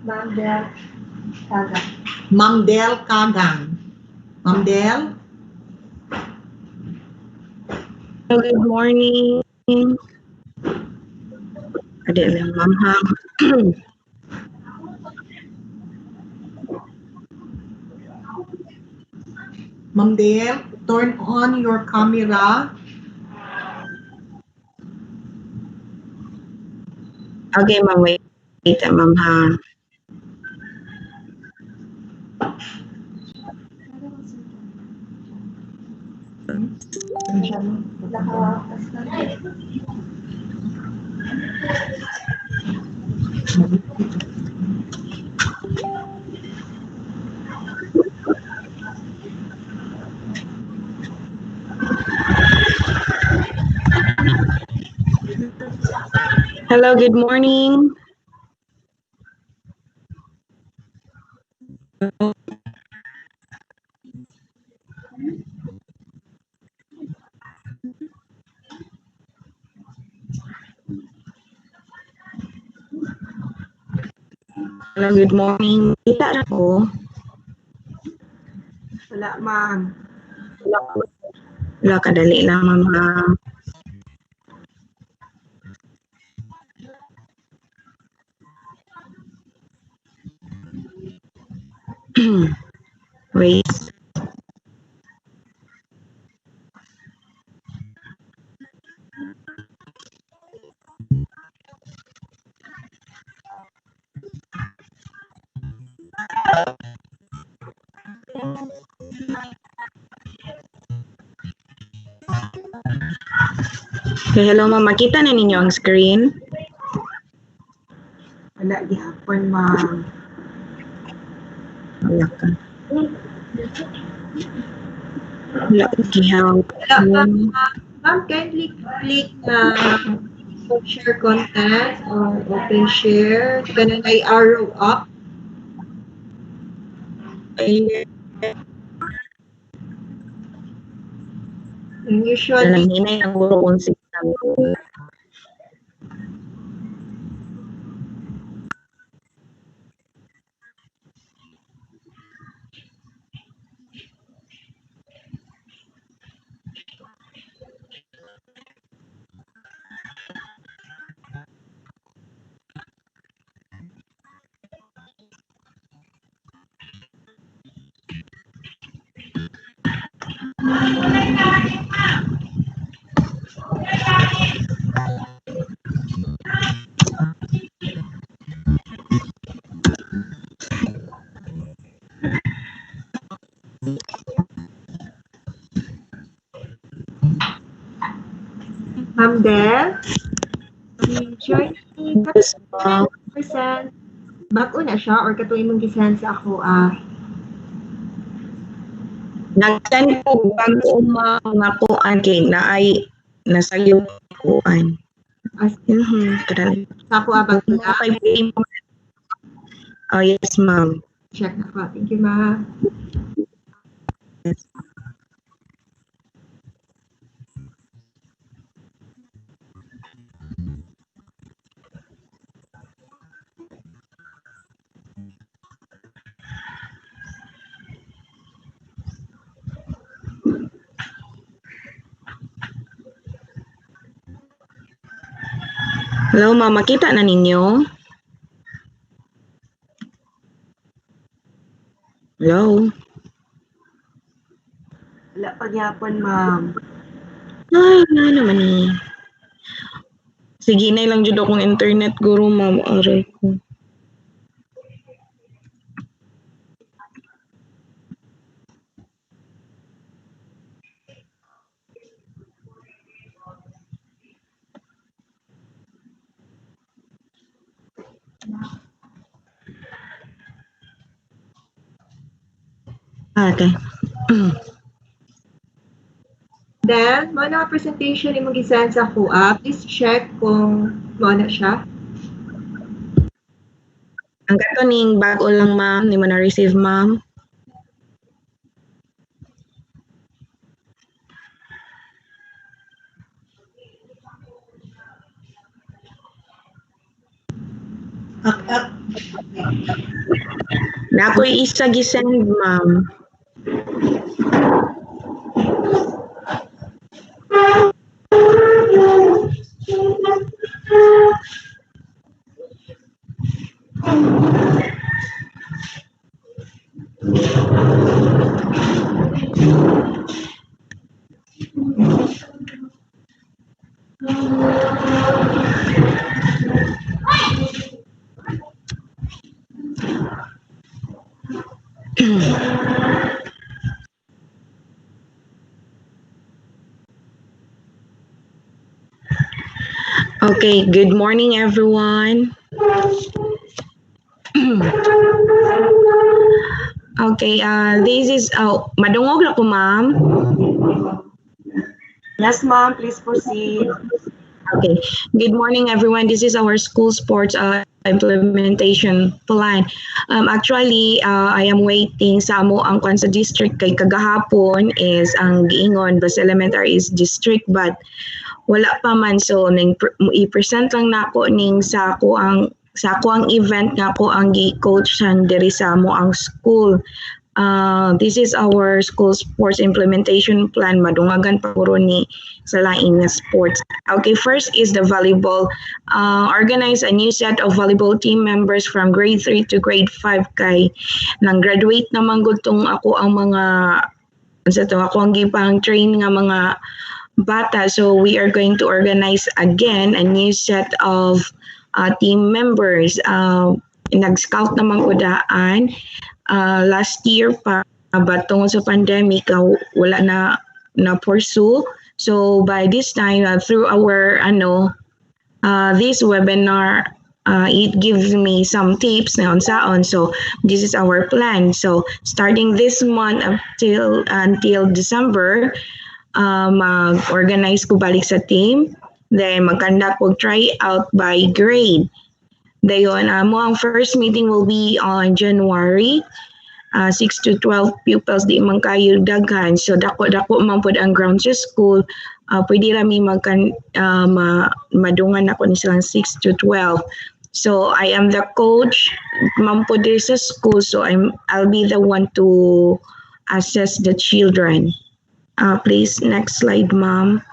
Ma'am Del Kagang. Ma'am Del Kagang. Ma'am Del? Good morning. Ada lang, ma'am, ha? Ma'am Del, turn on your camera. Okay, ma'am, wait, ma'am, ha? Hello, good morning. Hello, good morning. Kita ako. Wala, ma'am. Wala, kadali lang, ma'am, ha? Wait. Okay, hello, ma'am. Makita na ninyo ang screen? Wala, gihapon, ma'am. Wala ka. Wala, gihapon. Ma'am, kindly click share content or open share. Ganun ay arrow up. And usually, Alam, hinay ang guro kong signal ko. Ma'am Del, join me. Percent. Bago na siya or katuloy mong gisend sa ako Nagtan ko bago makuan kay na ay nasa yung kuan. Kadali. Sa ako abang Oh, yes, ma'am. Check na ko. Thank you, ma'am. Yes. Hello, ma'am. Makita na ninyo? Hello? Wala pa gyapon, ma'am. Ay, na naman eh. Sige na lang jud akong internet guro, ma'am. Aray ko. Okay. Then, mo na presentation imong gisend sa kuha. Please check kung mo na siya. Ang kato ning bago lang, ma'am. Ni mo na-receive, ma'am. Na ako'y isa gisend, ma'am. Okay, good morning, everyone. Okay, this is, madungog na ko, ma'am. Yes, ma'am. Please proceed. Okay. Good morning, everyone. This is our school sports implementation plan. Actually, I am waiting sa amo ang kwan sa district kay kagahapon is ang giingon Bas Elementary is district but wala pa man, so i-present lang nako ning sa ako ang event nga ko ang gi-coach san diri sa amo ang school. This is our school sports implementation plan. Madungagan pa puro ni sa laing nga sports. Okay, first is the volleyball. Organize a new set of volleyball team members from grade 3 to grade 5 kay nang graduate naman gud tong ako ang mga ako ang gipang train nga mga bata. So we are going to organize again a new set of team members. Nag-scout naman ko daan last year pa, but tungkol sa pandemic, wala na pursue. So by this time, through our this webinar, it gives me some tips na unsaon. So this is our plan. So starting this month until December, mag-organize ko balik sa team. Then mag-conduct ko tryout by grade. Dayon, mo ang first meeting will be on January. 6 to 12 pupils di man kayo daghan. So dako man pod ang ground sa school. Pwede rami madungan ako ni silang 6 to 12. So I am the coach man pod diri sa school, so I'll be the one to assess the children. Please, next slide, ma'am.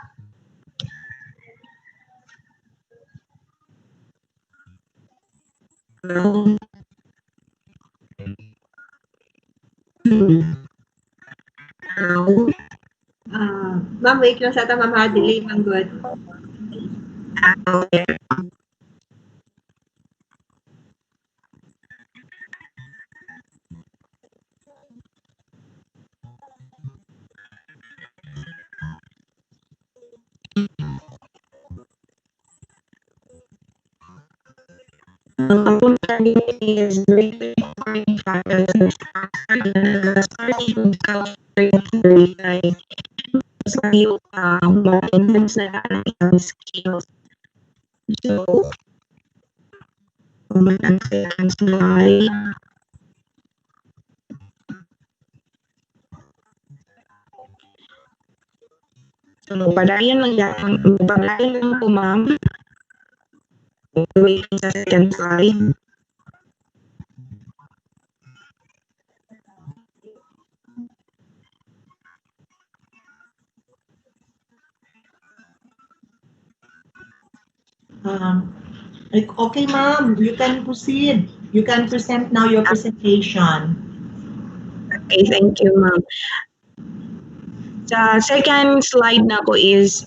Hello. Hello. Ma'am, wait lang sa ta, ma'am, ha? Delay man good. Okay. Ang target is grade 45 starting grade 3 sa'yo ma-enhance na ang skills. So, ang second slide. So, padayon lang po, ma'am. Waiting sa second slide. Okay, ma'am, you can proceed. You can present now your presentation. Okay, thank you, ma'am. Sa second slide na ko is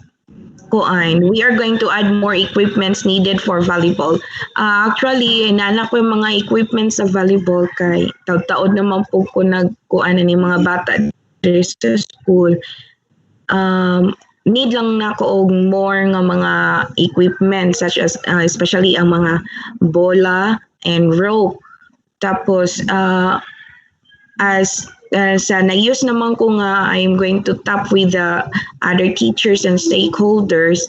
we are going to add more equipments needed for volleyball. Actually, naanak ko yung mga equipments sa volleyball kay taod-taod naman po ko nagkuan ni mga bata diri sa school. Need lang na ko og more nga mga equipment such as especially ang mga bola and rope. Tapos as sa na-use naman ko nga I'm going to talk with the other teachers and stakeholders.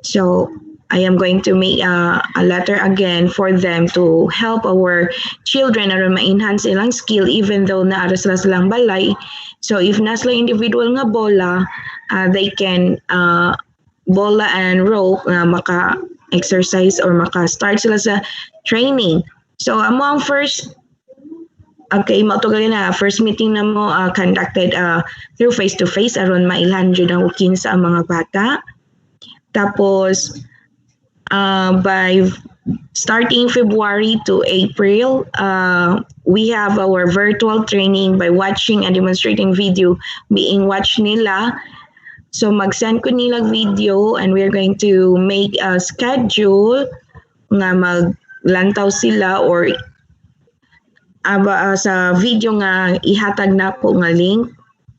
So I am going to make a letter again for them to help our children aron ma-enhance ilang skill even though naara sila silang balay. So if nasa individual nga bola, they can bola and rope maka-exercise or maka-start sila sa training. So amo ang first okay, mautugali na first meeting na mo conducted through face-to-face aron mailhan jud ang kinsa ang mga bata. Tapos by starting February to April, we have our virtual training by watching and demonstrating video being watched nila. So mag-send ko nila video and we're going to make a schedule nga maglantaw sila or sa video nga ihatag na po nga link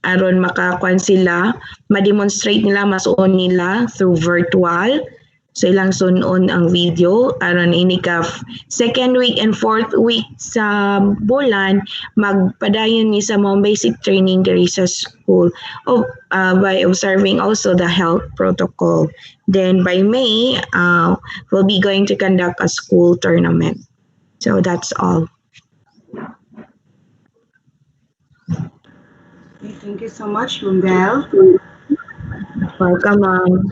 aron makakuan sila, ma-demonstrate nila, masuon nila through virtual. So ilang sunon ang video aron ini ka second week and fourth week sa bulan magpadayon ni sa mga basic training diri sa school by observing also the health protocol. Then by May, we'll be going to conduct a school tournament. So that's all. Thank you so much, Ma'am Del. Welcome, ma'am.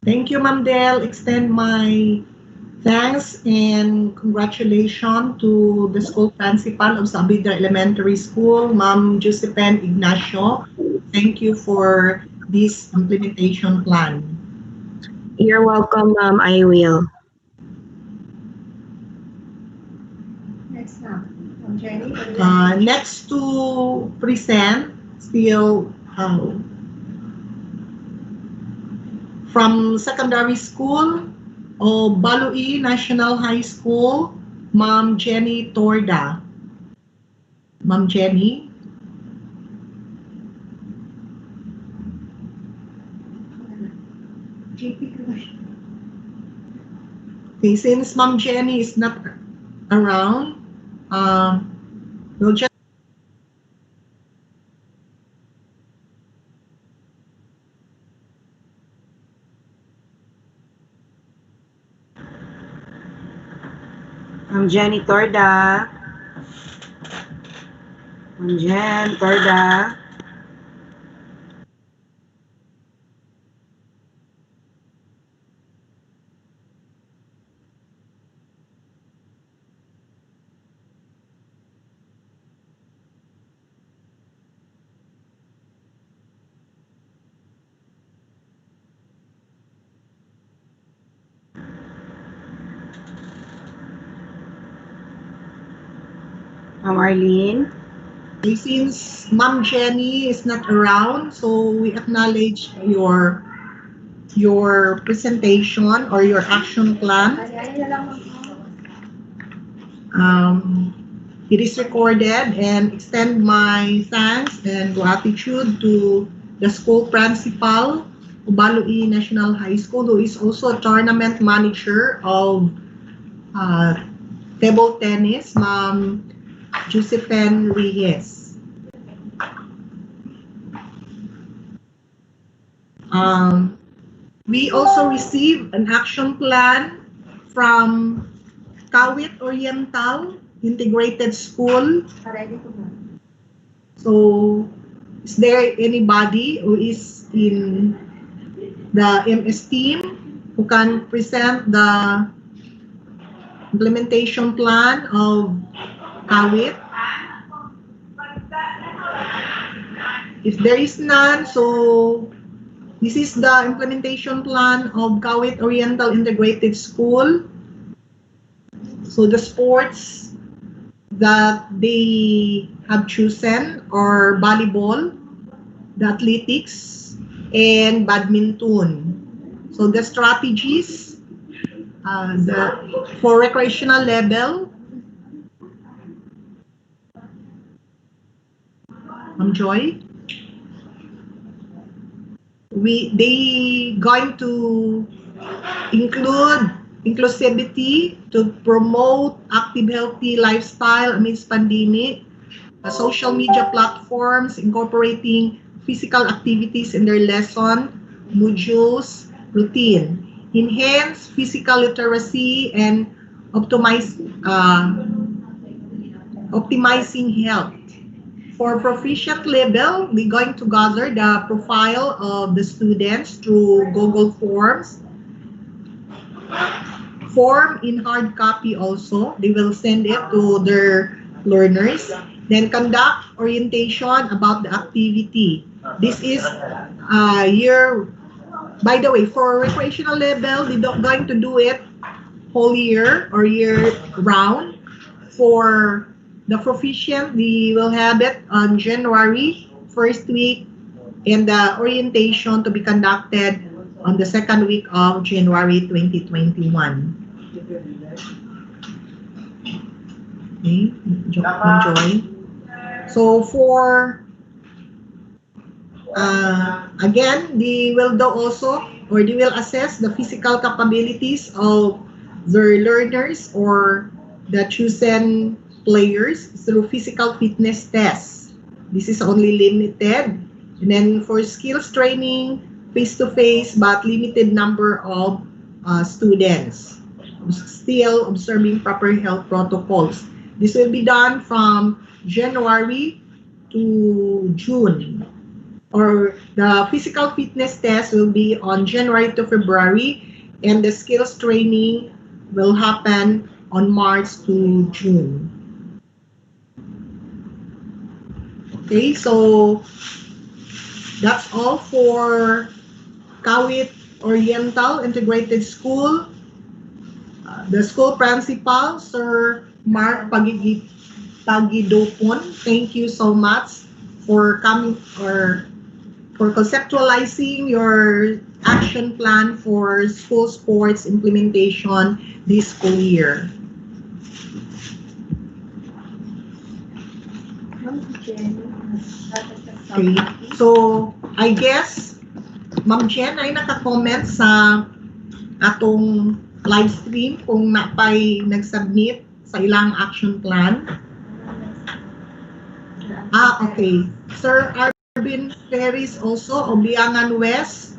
Thank you, Ma'am Del. Extend my thanks and congratulations to the school principal of Sabidra Elementary School, Ma'am Josephine Ignacio. Thank you for this implementation plan. You're welcome, ma'am. I will. Next na. Jenny. Next to present, still from secondary school o Baloi National High School, Ma'am Jenny Torda. Ma'am Jenny. Okay, since Ma'am Jenny is not around, we'll just Jenny Torda. Jen Torda. Arlene. Since Ma'am Jenny is not around, so we acknowledge your presentation or your action plan. It is recorded and extend my thanks and gratitude to the school principal of Baloi National High School, who is also a tournament manager of table tennis, Ma'am Josephine Reyes. We also received an action plan from Kawit Oriental Integrated School. So, is there anybody who is in the MS team who can present the implementation plan of Kawit? If there is none, so this is the implementation plan of Kawit Oriental Integrated School. So the sports that they have chosen are volleyball, the athletics, and badminton. So the strategies for recreational level, Joy, they going to include inclusivity to promote active, healthy lifestyle amidst pandemic, social media platforms incorporating physical activities in their lesson, modules, routine, enhance physical literacy, and optimizing health. For proficient level, we're going to gather the profile of the students through Google Forms. Form in hard copy also. They will send it to their learners. Then conduct orientation about the activity. This is by the way, for recreational level, they're not going to do it whole year or year round. For the proficient, we will have it on January, first week, and the orientation to be conducted on the second week of January 2021. Okay, Joy. So for, again, they will assess the physical capabilities of their learners or the chosen players through physical fitness tests. This is only limited. And then for skills training, face-to-face, but limited number of students. Still observing proper health protocols. This will be done from January to June. Or the physical fitness test will be on January to February, and the skills training will happen on March to June. Okay, so that's all for Kawit Oriental Integrated School. The school principal, Sir Mark Pagidopon, thank you so much for coming or for conceptualizing your action plan for school sports implementation this school year. Okay. So, I guess, Ma'am Jen ay naka-comment sa atong live stream kung napay nag-submit sa ilang action plan. Okay. Sir Arvin Ferris also of Lyangan West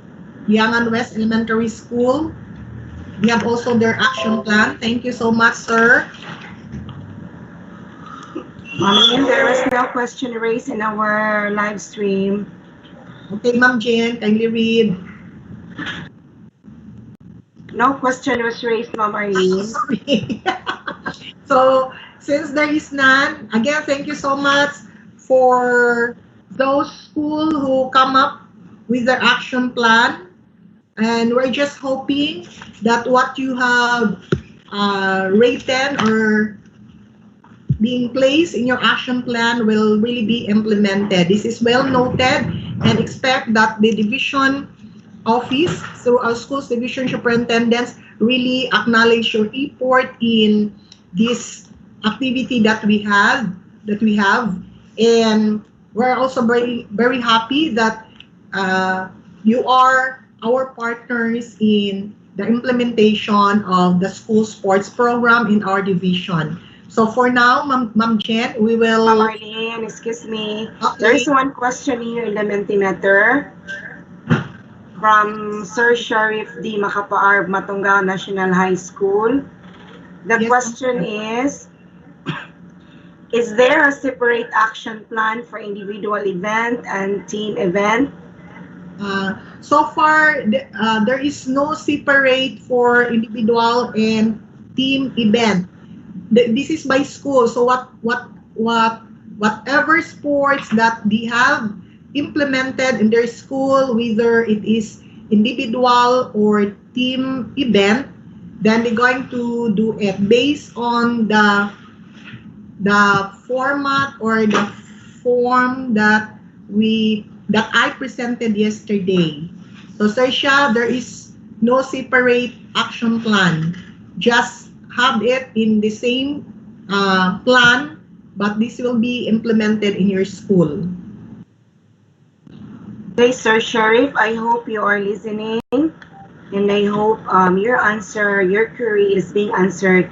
Elementary School. We have also their action plan. Thank you so much, sir. There was no question raised in our live stream. Okay, Ma'am Jen, kindly read. No question was raised, Ma'am Arlene. Sorry. So, since there is none, again, thank you so much for those schools who come up with their action plan. And we're just hoping that what you have written or being placed in your action plan will really be implemented. This is well noted, and expect that the division office through our schools division superintendents really acknowledge your effort in this activity that we have, and we're also very, very happy that you are our partners in the implementation of the school sports program in our division. So for now, Ma'am Jen, we will... Ma'am Arlene, excuse me. Okay. There's one question here in the Mentimeter from Sir Sharif D. Makapaar, Matungao National High School. The question is there a separate action plan for individual event and team event? So far, there is no separate for individual and team event. This is by school. So whatever sports that they have implemented in their school, whether it is individual or team event, then they're going to do it based on the the format or the form that I presented yesterday. So Sersha, there is no separate action plan. Just have it in the same plan, but this will be implemented in your school. Okay, Sir Sharif, I hope you are listening, and I hope your query is being answered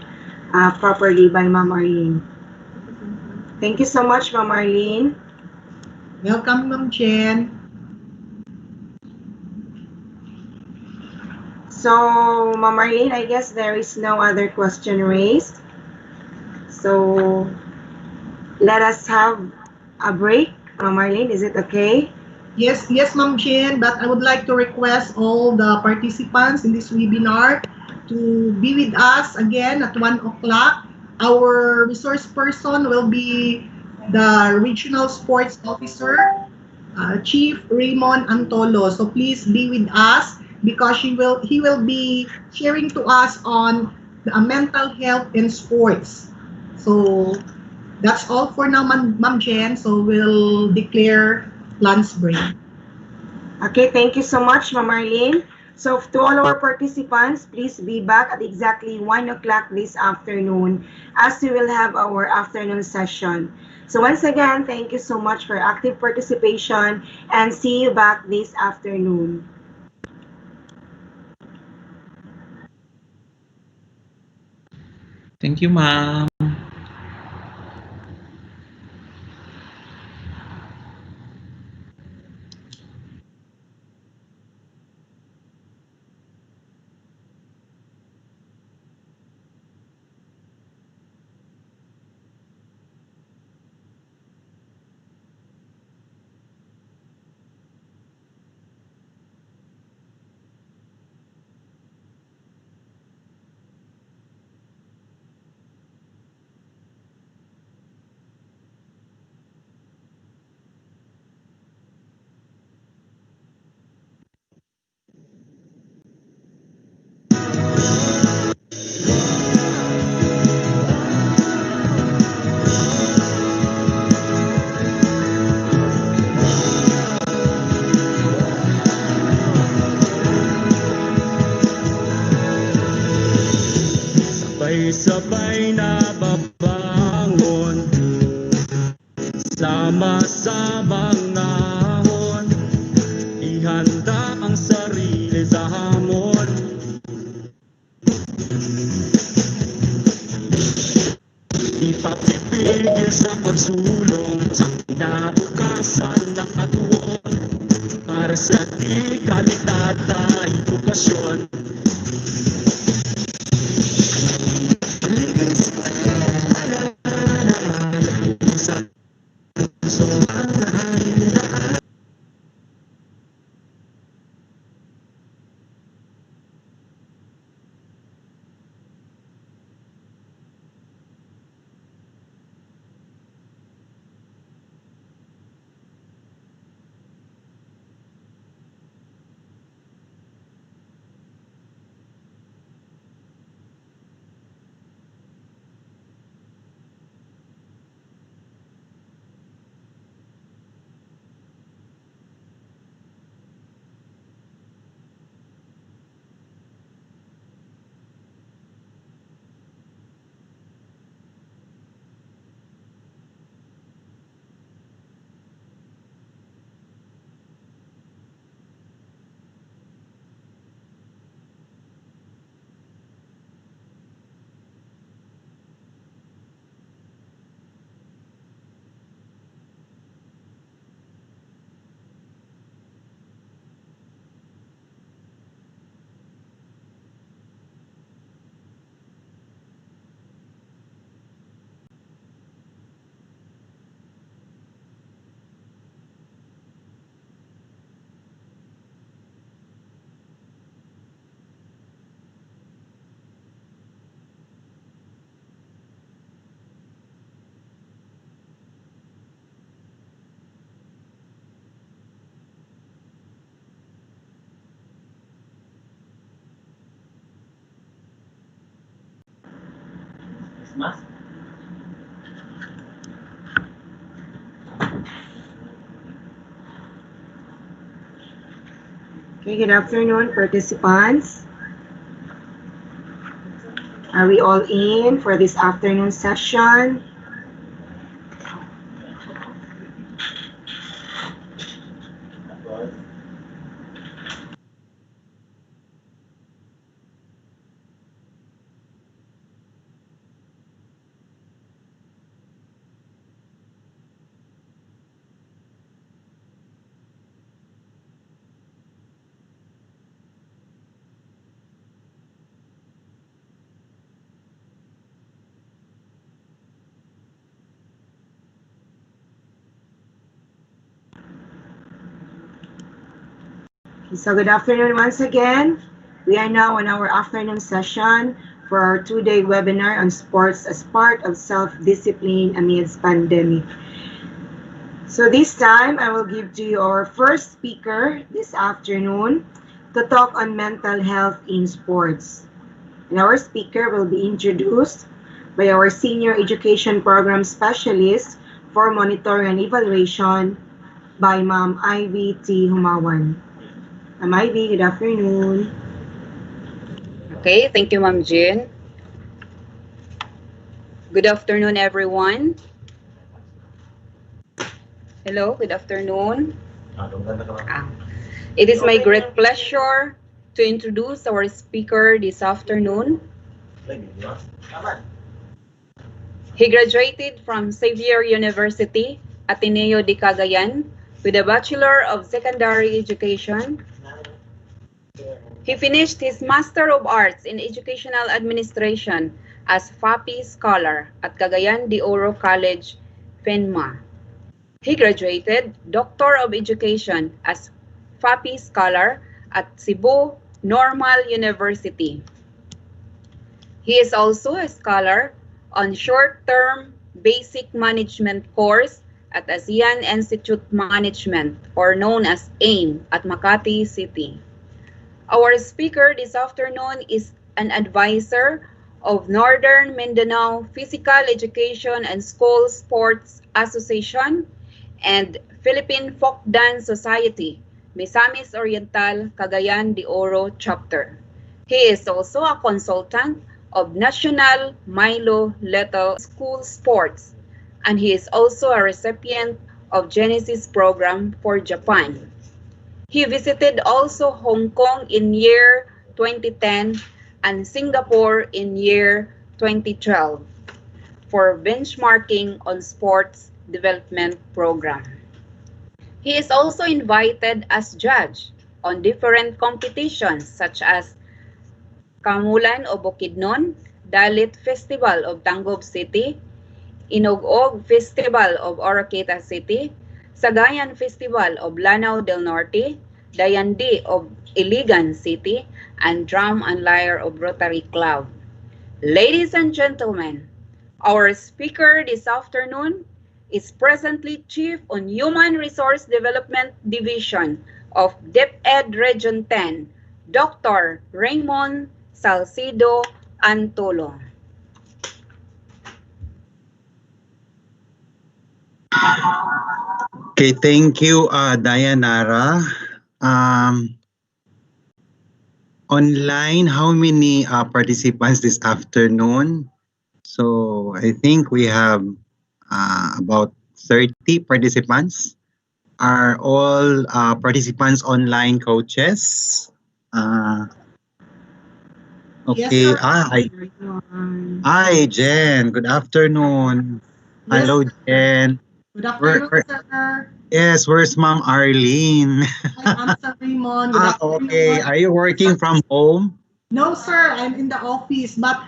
properly by Ma'am Arlene. Thank you so much, Ma'am Arlene. Welcome, Ma'am Jen. So, Ma'am Arlene, I guess there is no other question raised. So, let us have a break. Ma'am Arlene, is it okay? Yes, Ma'am Jen, but I would like to request all the participants in this webinar to be with us again at 1 o'clock. Our resource person will be the Regional Sports Officer, Chief Raymond Antolo. So please be with us because he will be sharing to us on the mental health in sports. So that's all for now, Ma'am Jen. So we'll declare lunch break. Okay, thank you so much, Ma'am Arlene. So to all our participants, please be back at exactly 1 o'clock this afternoon as we will have our afternoon session. So once again, thank you so much for active participation and see you back this afternoon. Thank you, ma'am. Sabay-sabay na babangon, sama-samang nahon, ihanda ang sarili sa hamon. Ipapipigil sa pagsulong sa kinabukasan ng katuon para sa di kalidad na edukasyon. Okay, good afternoon, participants. Are we all in for this afternoon session? So good afternoon once again. We are now on our afternoon session for our two-day webinar on sports as part of self-discipline amidst pandemic. So this time, I will give to you our first speaker this afternoon to talk on mental health in sports. And our speaker will be introduced by our Senior Education Program Specialist for Monitoring and Evaluation by Ma'am Ivy T. Humawan. Ma'am Ivy, good afternoon. Okay, thank you, Ma'am Jean. Good afternoon, everyone. Hello, good afternoon. It is my great pleasure to introduce our speaker this afternoon. He graduated from Xavier University, Ateneo de Cagayan, with a Bachelor of Secondary Education. He finished his Master of Arts in Educational Administration as FAPI Scholar at Cagayan de Oro College, FENMA. He graduated Doctor of Education as FAPI Scholar at Cebu Normal University. He is also a scholar on short-term basic management course at ASEAN Institute Management, or known as AIM, at Makati City. Our speaker this afternoon is an advisor of Northern Mindanao Physical Education and School Sports Association and Philippine Folk Dance Society, Misamis Oriental, Cagayan de Oro Chapter. He is also a consultant of National Milo Lethal School Sports, and he is also a recipient of Genesis Program for Japan. He visited also Hong Kong in year 2010 and Singapore in year 2012 for benchmarking on sports development program. He is also invited as judge on different competitions such as Kamulan o Bukidnon, Dalit Festival of Tangub City, Inogog Festival of Oroqueta City, Sagayan Festival of Lanao del Norte, Dayandi of Iligan City, and Drum and Lyre of Rotary Club. Ladies and gentlemen, our speaker this afternoon is presently Chief on Human Resource Development Division of DepEd Region 10, Dr. Raymond Salcido Antolo. Okay, thank you, Dayanara. Online, how many participants this afternoon? So I think we have about 30 participants. Are all participants online, coaches? Okay. Yes, Hi, Jen. Good afternoon. Yes, Hello, sir. Jen. Good afternoon, sir. Yes, where's Ma'am Arlene? I'm Sir Raymond. Good afternoon. Okay. Are you working from home? No, sir. I'm in the office. But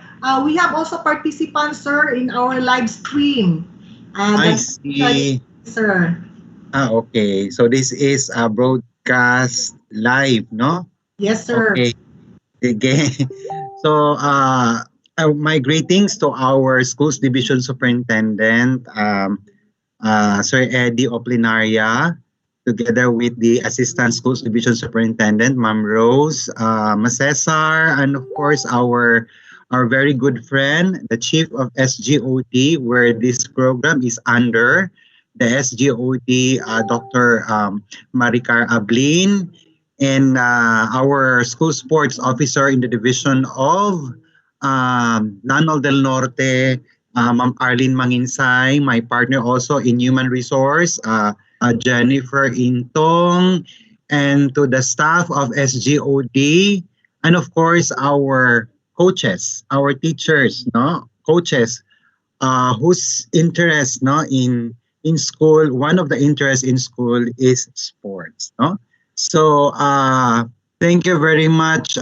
we have also participants, sir, in our live stream. I see. Sir. Okay. So this is a broadcast live, no? Yes, sir. Okay. Okay. So my greetings to our schools division superintendent, Sir Eddie Oplinaria, together with the assistant schools division superintendent, Ma'am Rose Macesar, and of course our very good friend, the chief of SGOT, where this program is under the SGOT, Dr. Maricar Ablin, and our school sports officer in the division of Lanao del Norte, Ma'am Arlene Manginsay, my partner also in human resource, Jennifer Intong, and to the staff of SGOD, and of course our coaches, our teachers, no coaches, whose interest no in school, one of the interests in school is sports, no. So thank you very much,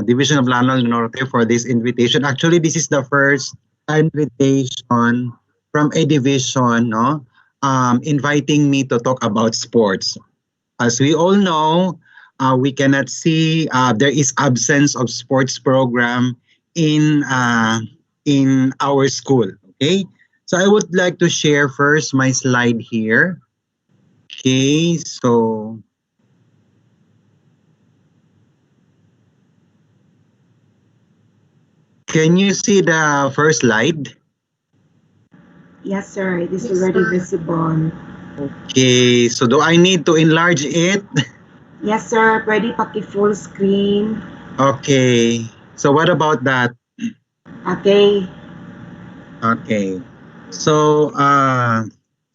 Division of Lanao del Norte, for this invitation. Actually, this is the first invitation from a division, no, inviting me to talk about sports. As we all know, we cannot see there is absence of sports program in our school. Okay, so I would like to share first my slide here. Okay, so can you see the first slide? Yes, sir. It is already visible. Okay, so do I need to enlarge it? Yes, sir. Pwede paki-full screen. Okay, so what about that? Okay. Okay. So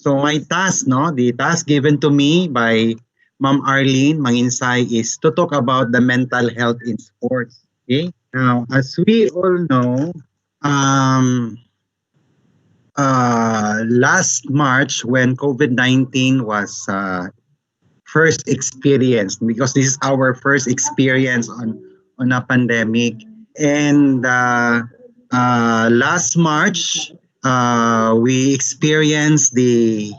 so my task, no, the task given to me by Ma'am Arlene Manginsay is to talk about the mental health in sports. Okay. Now, as we all know, last March when COVID-19 was first experienced, because this is our first experience on a pandemic, and last March, we experienced the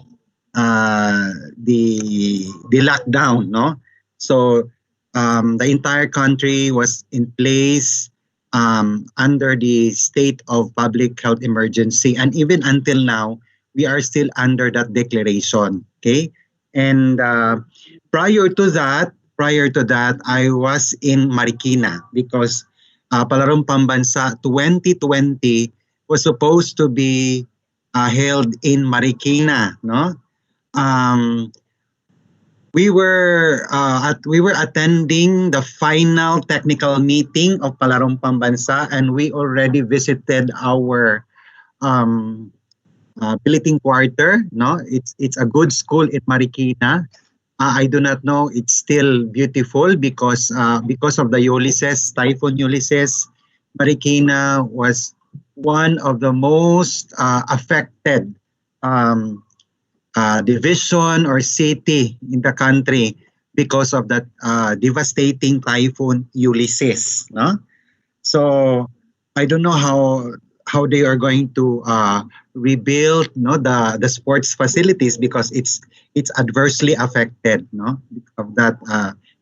lockdown, no? So the entire country was in place under the state of public health emergency, and even until now, we are still under that declaration. Okay, and prior to that, I was in Marikina because Palarong Pambansa 2020 was supposed to be held in Marikina, no? Um, we were attending the final technical meeting of Palarong Pambansa, and we already visited our Piliting Quarter. No, it's a good school in Marikina. I do not know. It's still beautiful because of the Ulysses typhoon Ulysses. Marikina was one of the most affected division or city in the country because of that devastating typhoon Ulysses. No? So I don't know how they are going to rebuild no the sports facilities because it's adversely affected no of that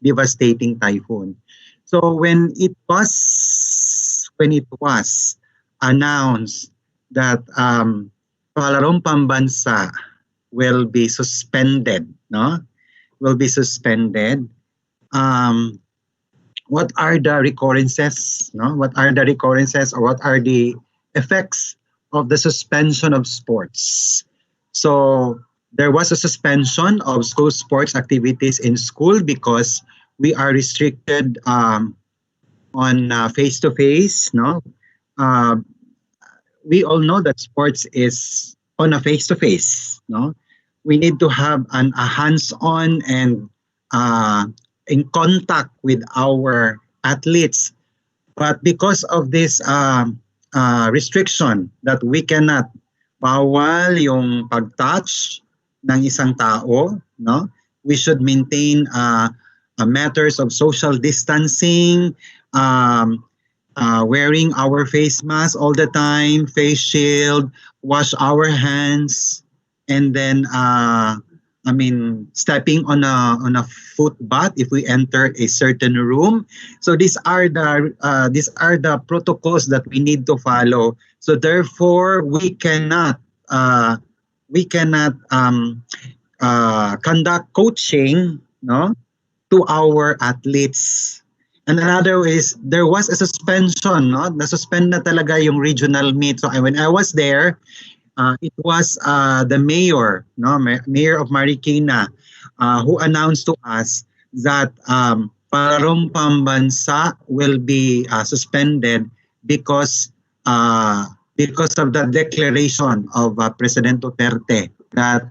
devastating typhoon. So when it was announced that Palarong Pambansa will be suspended, no? Will be suspended. What are the recurrences? No? What are the recurrences or what are the effects of the suspension of sports? So there was a suspension of school sports activities in school because we are restricted on face-to-face. No, we all know that sports is on a face-to-face. No, we need to have a hands-on and in contact with our athletes. But because of this restriction that we cannot bawal yung pag-touch ng isang tao, no? We should maintain matters of social distancing, wearing our face mask all the time, face shield, wash our hands, and then stepping on a footbath if we enter a certain room. So these are the protocols that we need to follow. So therefore, we cannot conduct coaching, no, to our athletes. And another is there was a suspension, no? Na-suspend na talaga yung regional meet. So when I was there, it was the mayor, no, mayor of Marikina, who announced to us that palarong pambansa will be suspended because of the declaration of President Duterte that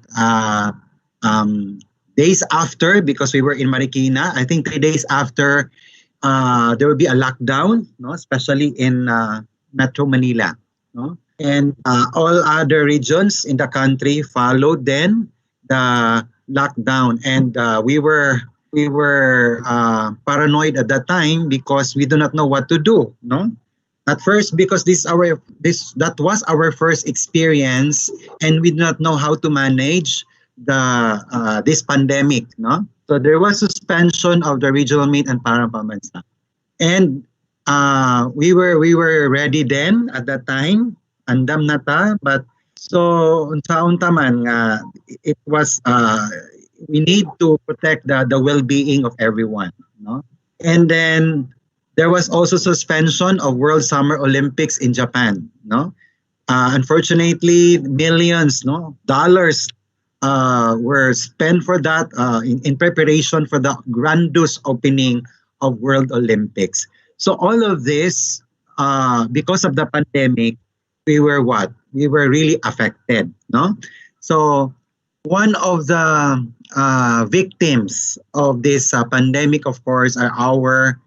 days after, because we were in Marikina, I think 3 days after, there will be a lockdown, no, especially in Metro Manila, no, and all other regions in the country followed then the lockdown, and we were paranoid at that time because we do not know what to do, no. At first, because that was our first experience, and we do not know how to manage this pandemic, no. So there was suspension of the regional meet and parang pambansa, and we were ready then at that time, andam na ta, but so unsaon ta man nga it was we need to protect the well-being of everyone, no. And then there was also suspension of World Summer Olympics in Japan, no. Unfortunately, millions, no, dollars were spent for that in preparation for the grandiose opening of World Olympics. So all of this, because of the pandemic, we were what? We were really affected, no? So one of the victims of this pandemic, of course, are our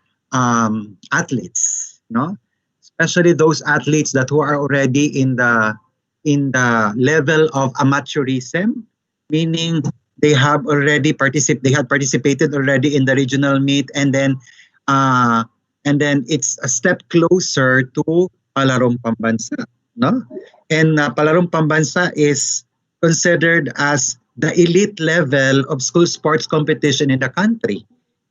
athletes, no? Especially those athletes that who are already in the level of amateurism, meaning they had participated already in the regional meet, and then it's a step closer to Palarong Pambansa, no? And Palarong Pambansa is considered as the elite level of school sports competition in the country.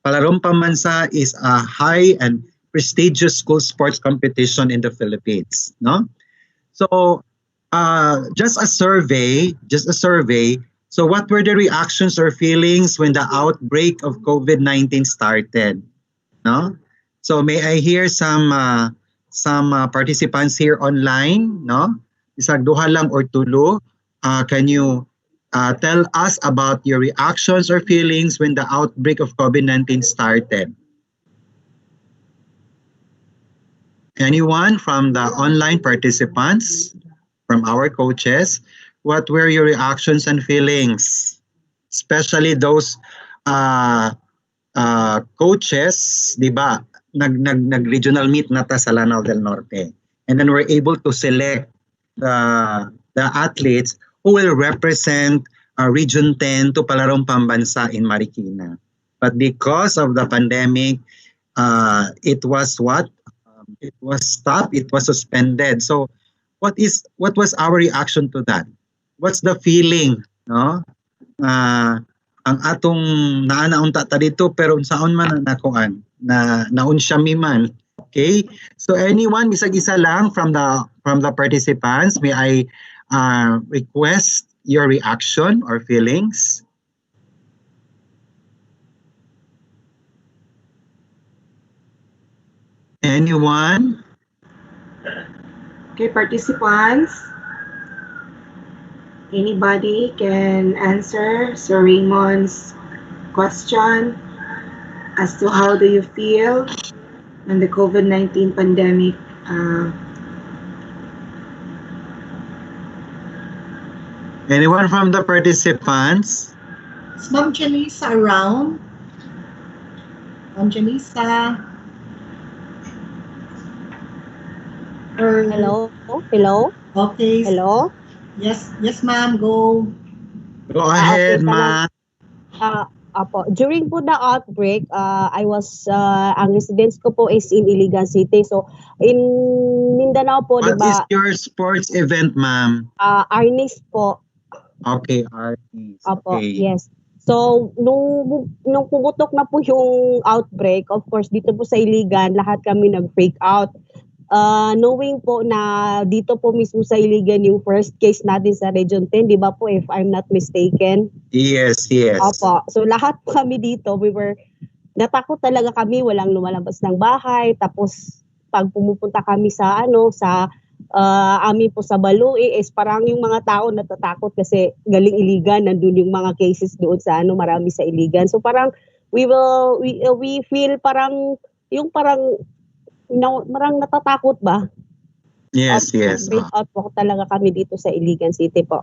Palarong Pambansa is a high and prestigious school sports competition in the Philippines, no? So just a survey. So what were the reactions or feelings when the outbreak of COVID-19 started? No? So may I hear some participants here online, no? Isag duha lang or tulo. Can you tell us about your reactions or feelings when the outbreak of COVID-19 started? Anyone from the online participants, from our coaches, what were your reactions and feelings? Especially those coaches, di ba? Nag-regional meet na ta sa Lanao del Norte. And then we're able to select the athletes who will represent Region 10 to Palarong Pambansa in Marikina. But because of the pandemic, it was what? It was stopped, it was suspended. So what was our reaction to that? What's the feeling, no? Ang atong naanaunta ta dito pero unsaon man ang nakuan na naunsya mi man. Okay? So anyone bisag isa lang from the participants, may I request your reaction or feelings? Anyone? Okay, participants. Anybody can answer Sir Raymond's question as to how do you feel when the COVID-19 pandemic Anyone from the participants? Is Ma'am Janisa around? Ma'am Janisa? Hello? Hello? Okay. Hello? Yes, ma'am, go. Go ahead, Okay, ma'am. Apo. During po the outbreak, I was, ang residence ko po is in Iligan City. So, in Mindanao po, di What is ba? your sports event, ma'am? Arnis po. Okay, Arnis. Apo, Okay. yes. So, nung pumutok na po yung outbreak, of course, dito po sa Iligan, lahat kami nag-freak out. Knowing po na dito po mismo sa Iligan yung first case natin sa Region 10, di ba po, if I'm not mistaken? Yes. Opo. So, lahat po kami dito, natakot talaga kami, walang lumalabas ng bahay. Tapos, pag pumupunta kami sa amin po sa Balui, is parang yung mga tao natatakot kasi galing Iligan, nandun yung mga cases doon sa marami sa Iligan. So, parang we feel parang yung parang marang natatakot ba? Yes, yes. Break out po talaga kami dito sa Iligan City po.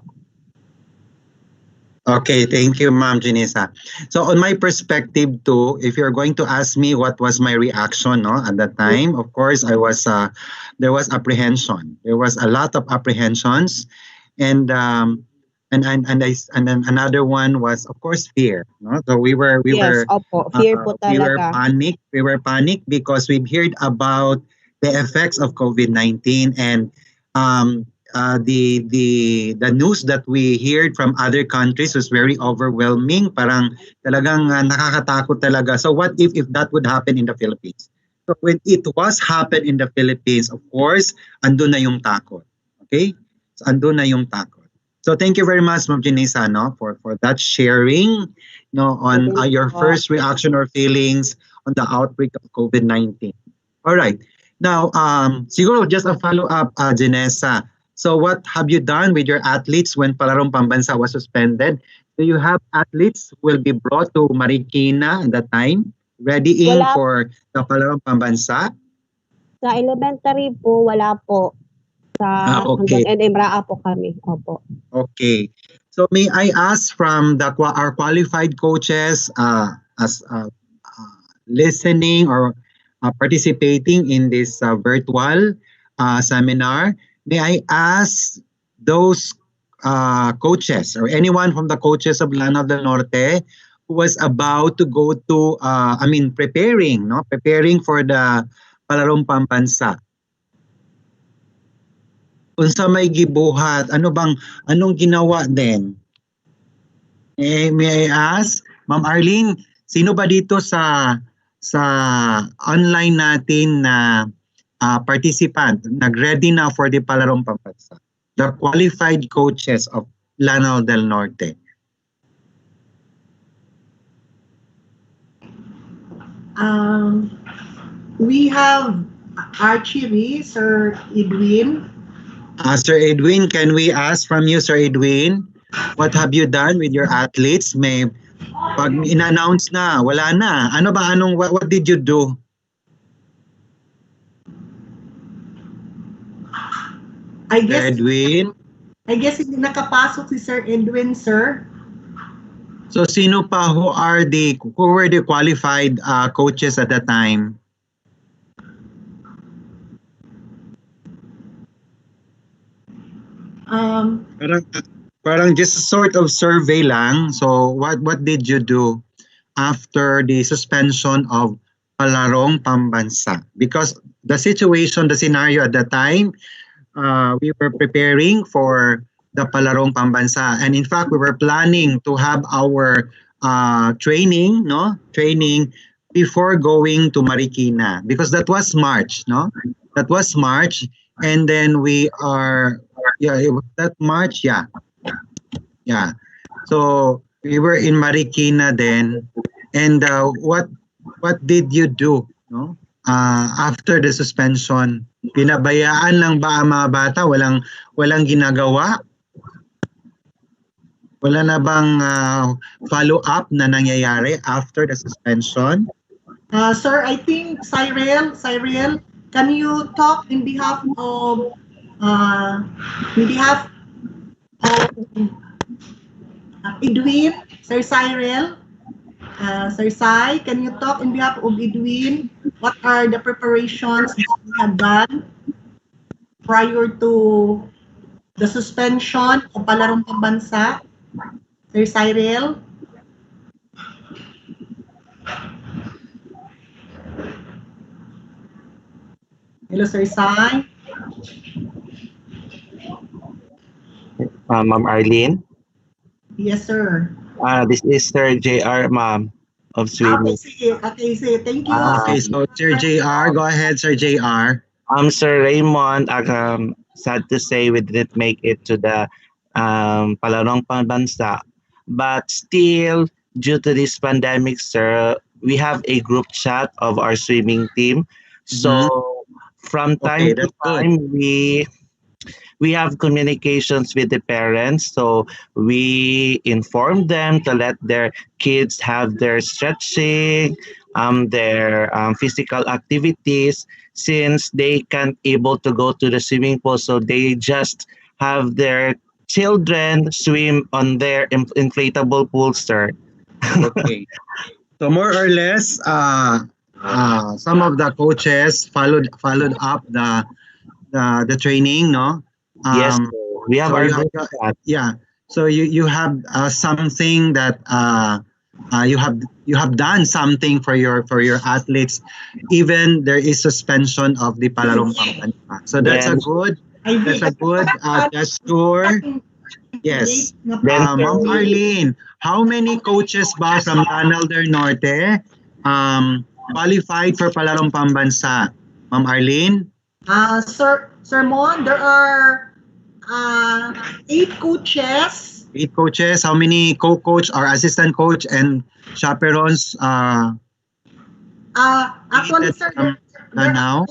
Okay, thank you, Ma'am Janessa. So on my perspective too, if you're going to ask me what was my reaction, no, at that time, of course, there was apprehension. There was a lot of apprehensions, and then another one was, of course, fear. No, so we were Yes, opo. Fear po we were talaga. panicked. We were panicked because we've heard about the effects of COVID-19 and the news that we heard from other countries was very overwhelming. Parang talagang nakakatakot talaga. So what if that would happen in the Philippines? So when it was happen in the Philippines, of course, andun na yung takot. Okay? So andun na yung takot. So thank you very much, Ma'am Janessa, no, for that sharing, no, on your first reaction or feelings on the outbreak of COVID-19. All right. Now, siguro just a follow-up, Janessa. So what have you done with your athletes when Palarong Pambansa was suspended? Do you have athletes who will be brought to Marikina at that time, readying Wala. for the Palarong Pambansa? Sa elementary po, wala po. Sa Okay. hanggang NMRA po kami. Opo. Okay. So may I ask from our qualified coaches as listening or participating in this virtual seminar, may I ask those coaches or anyone from the coaches of Lanao del Norte who was about to go to, preparing for the Palarong Pambansa. Unsa may gibuhat, anong ginawa din? May I ask, Ma'am Arlene, sino ba dito sa online natin na participant nag-ready na for the Palarong Pambansa? The qualified coaches of Lanao del Norte. We have archery, Sir Edwin. Sir Edwin, can we ask from you, Sir Edwin, what have you done with your athletes? May pag in-announce na, wala na. What did you do? I guess Edwin? I guess hindi nakapasok si Sir Edwin, sir. So sino pa who were the qualified coaches at that time? Parang just a sort of survey lang. So what did you do after the suspension of Palarong Pambansa? Because the situation, the scenario at that time, we were preparing for the Palarong Pambansa, and in fact we were planning to have our training before going to Marikina, because that was March, and then it was that March, so we were in Marikina then. And what did you do after the suspension? Pinabayaan lang ba ang mga bata? Walang ginagawa? Wala na bang follow-up na nangyayari after the suspension? Sir, I think Cyril, can you talk in behalf of Edwin, Sir Cyril? Sir Sai, can you talk in behalf of Edwin? What are the preparations that we have done prior to the suspension of Palarong Pambansa? Sir Cyril? Hello, Sir Sai. Ma'am Arlene? Yes, sir. This is Sir JR, ma'am, of swimming. Okay, say thank you. Okay, so Sir JR, go ahead, Sir JR. Sir Raymond, sad to say we didn't make it to the Palarong Pambansa, but still, due to this pandemic, sir, we have a group chat of our swimming team. So from time to time, we we have communications with the parents. So we inform them to let their kids have their stretching, their physical activities, since they can't able to go to the swimming pool. So they just have their children swim on their inflatable pool, sir. Okay. So more or less, some of the coaches followed up the training, no? Yes, Um, sir. We have so our you have group chat. yeah. So you have something that you have done something for your athletes. Even there is suspension of the Palarong Pambansa. So Then, that's a good gesture. Yes. then Ma'am sir, Arlene, how many coaches ba from Lanao del Norte qualified for Palarong Pambansa? Ma'am Arlene? Sir Mon, there are 8 coaches. 8 coaches. How many co-coach or assistant coach and chaperones Actually, sir, from there are Lanao?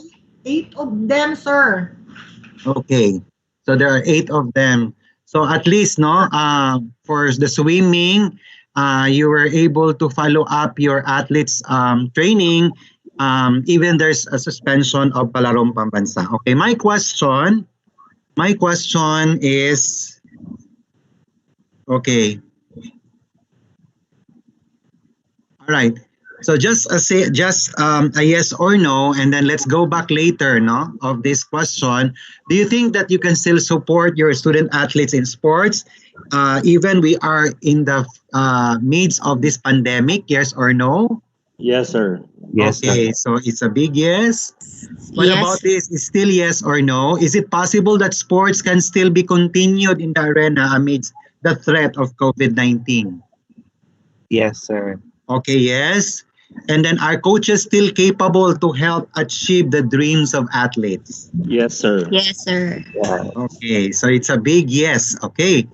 8 of them, sir. Okay. So there are 8 of them. So at least, no, for the swimming, you were able to follow up your athletes' training. Even there's a suspension of Palarong Pambansa. Okay, my question is, okay, all right. So just a yes or no, and then let's go back later, no, of this question. Do you think that you can still support your student athletes in sports, even we are in the midst of this pandemic? Yes or no? Yes, sir. yes, sir. Okay, so it's a big yes. What about Yes. this? Is still yes or no? Is it possible that sports can still be continued in the arena amidst the threat of COVID-19? Yes, sir. Okay, yes. And then are coaches still capable to help achieve the dreams of athletes? Yes, sir. Yes, sir. Yeah. Okay, so it's a big yes. Okay.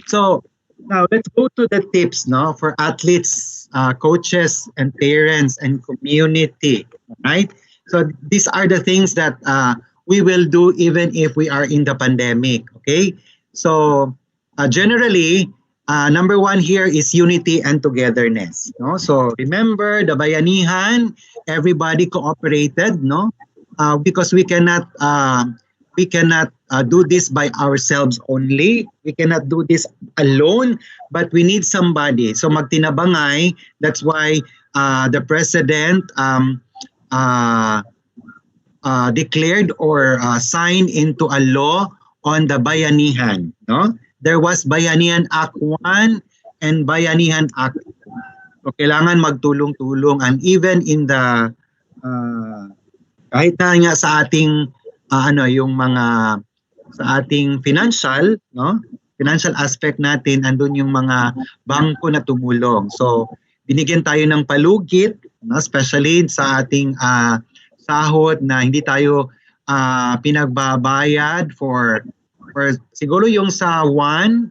So now let's go to the tips, no, for athletes, coaches, and parents and community. Right. So these are the things that we will do even if we are in the pandemic. Okay. So generally, number one here is unity and togetherness. No, so remember the bayanihan, everybody cooperated. No, because we cannot do this by ourselves only. We cannot do this alone, but we need somebody. So magtinabangay, that's why the president uh, declared or signed into a law on the Bayanihan. No? There was Bayanihan Act 1 and Bayanihan Act 2. So kailangan magtulong-tulong, and even in the kahit na nga sa ating yung mga sa ating financial, no? Financial aspect natin, andun yung mga bangko na tumulong. So binigyan tayo ng palugit, no? Especially sa ating sahod na hindi tayo pinagbabayad for siguro yung sa 3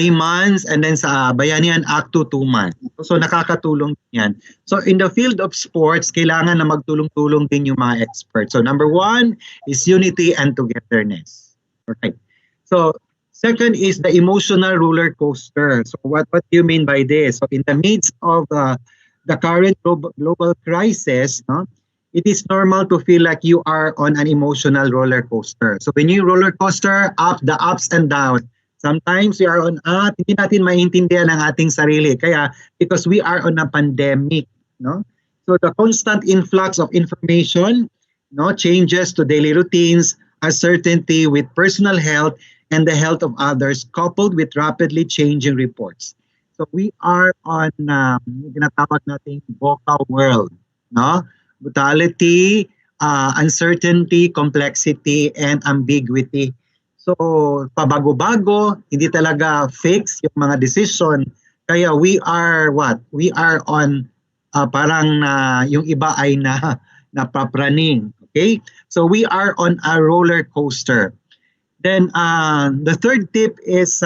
months, and then sa Bayanihan Act 2 months. So nakakatulong yan. So in the field of sports, kailangan na magtulong-tulong din yung mga experts. So number 1 is unity and togetherness. Okay. So second is the emotional roller coaster. So what do you mean by this? So in the midst of the current global crisis, no, it is normal to feel like you are on an emotional roller coaster. So when you roller coaster, the ups and downs, sometimes we are on hindi natin maintindihan ang ating sarili. Kaya, because we are on a pandemic, no? So the constant influx of information, no, changes to daily routines, uncertainty with personal health and the health of others, coupled with rapidly changing reports. So we are on ginatawag nating VUCA world, no? Brutality, uncertainty, complexity, and ambiguity. So, pabago-bago, hindi talaga fix yung mga decision. Kaya we are what? We are on parang yung iba ay napapraning. Okay? So, we are on a roller coaster. Then, the third tip is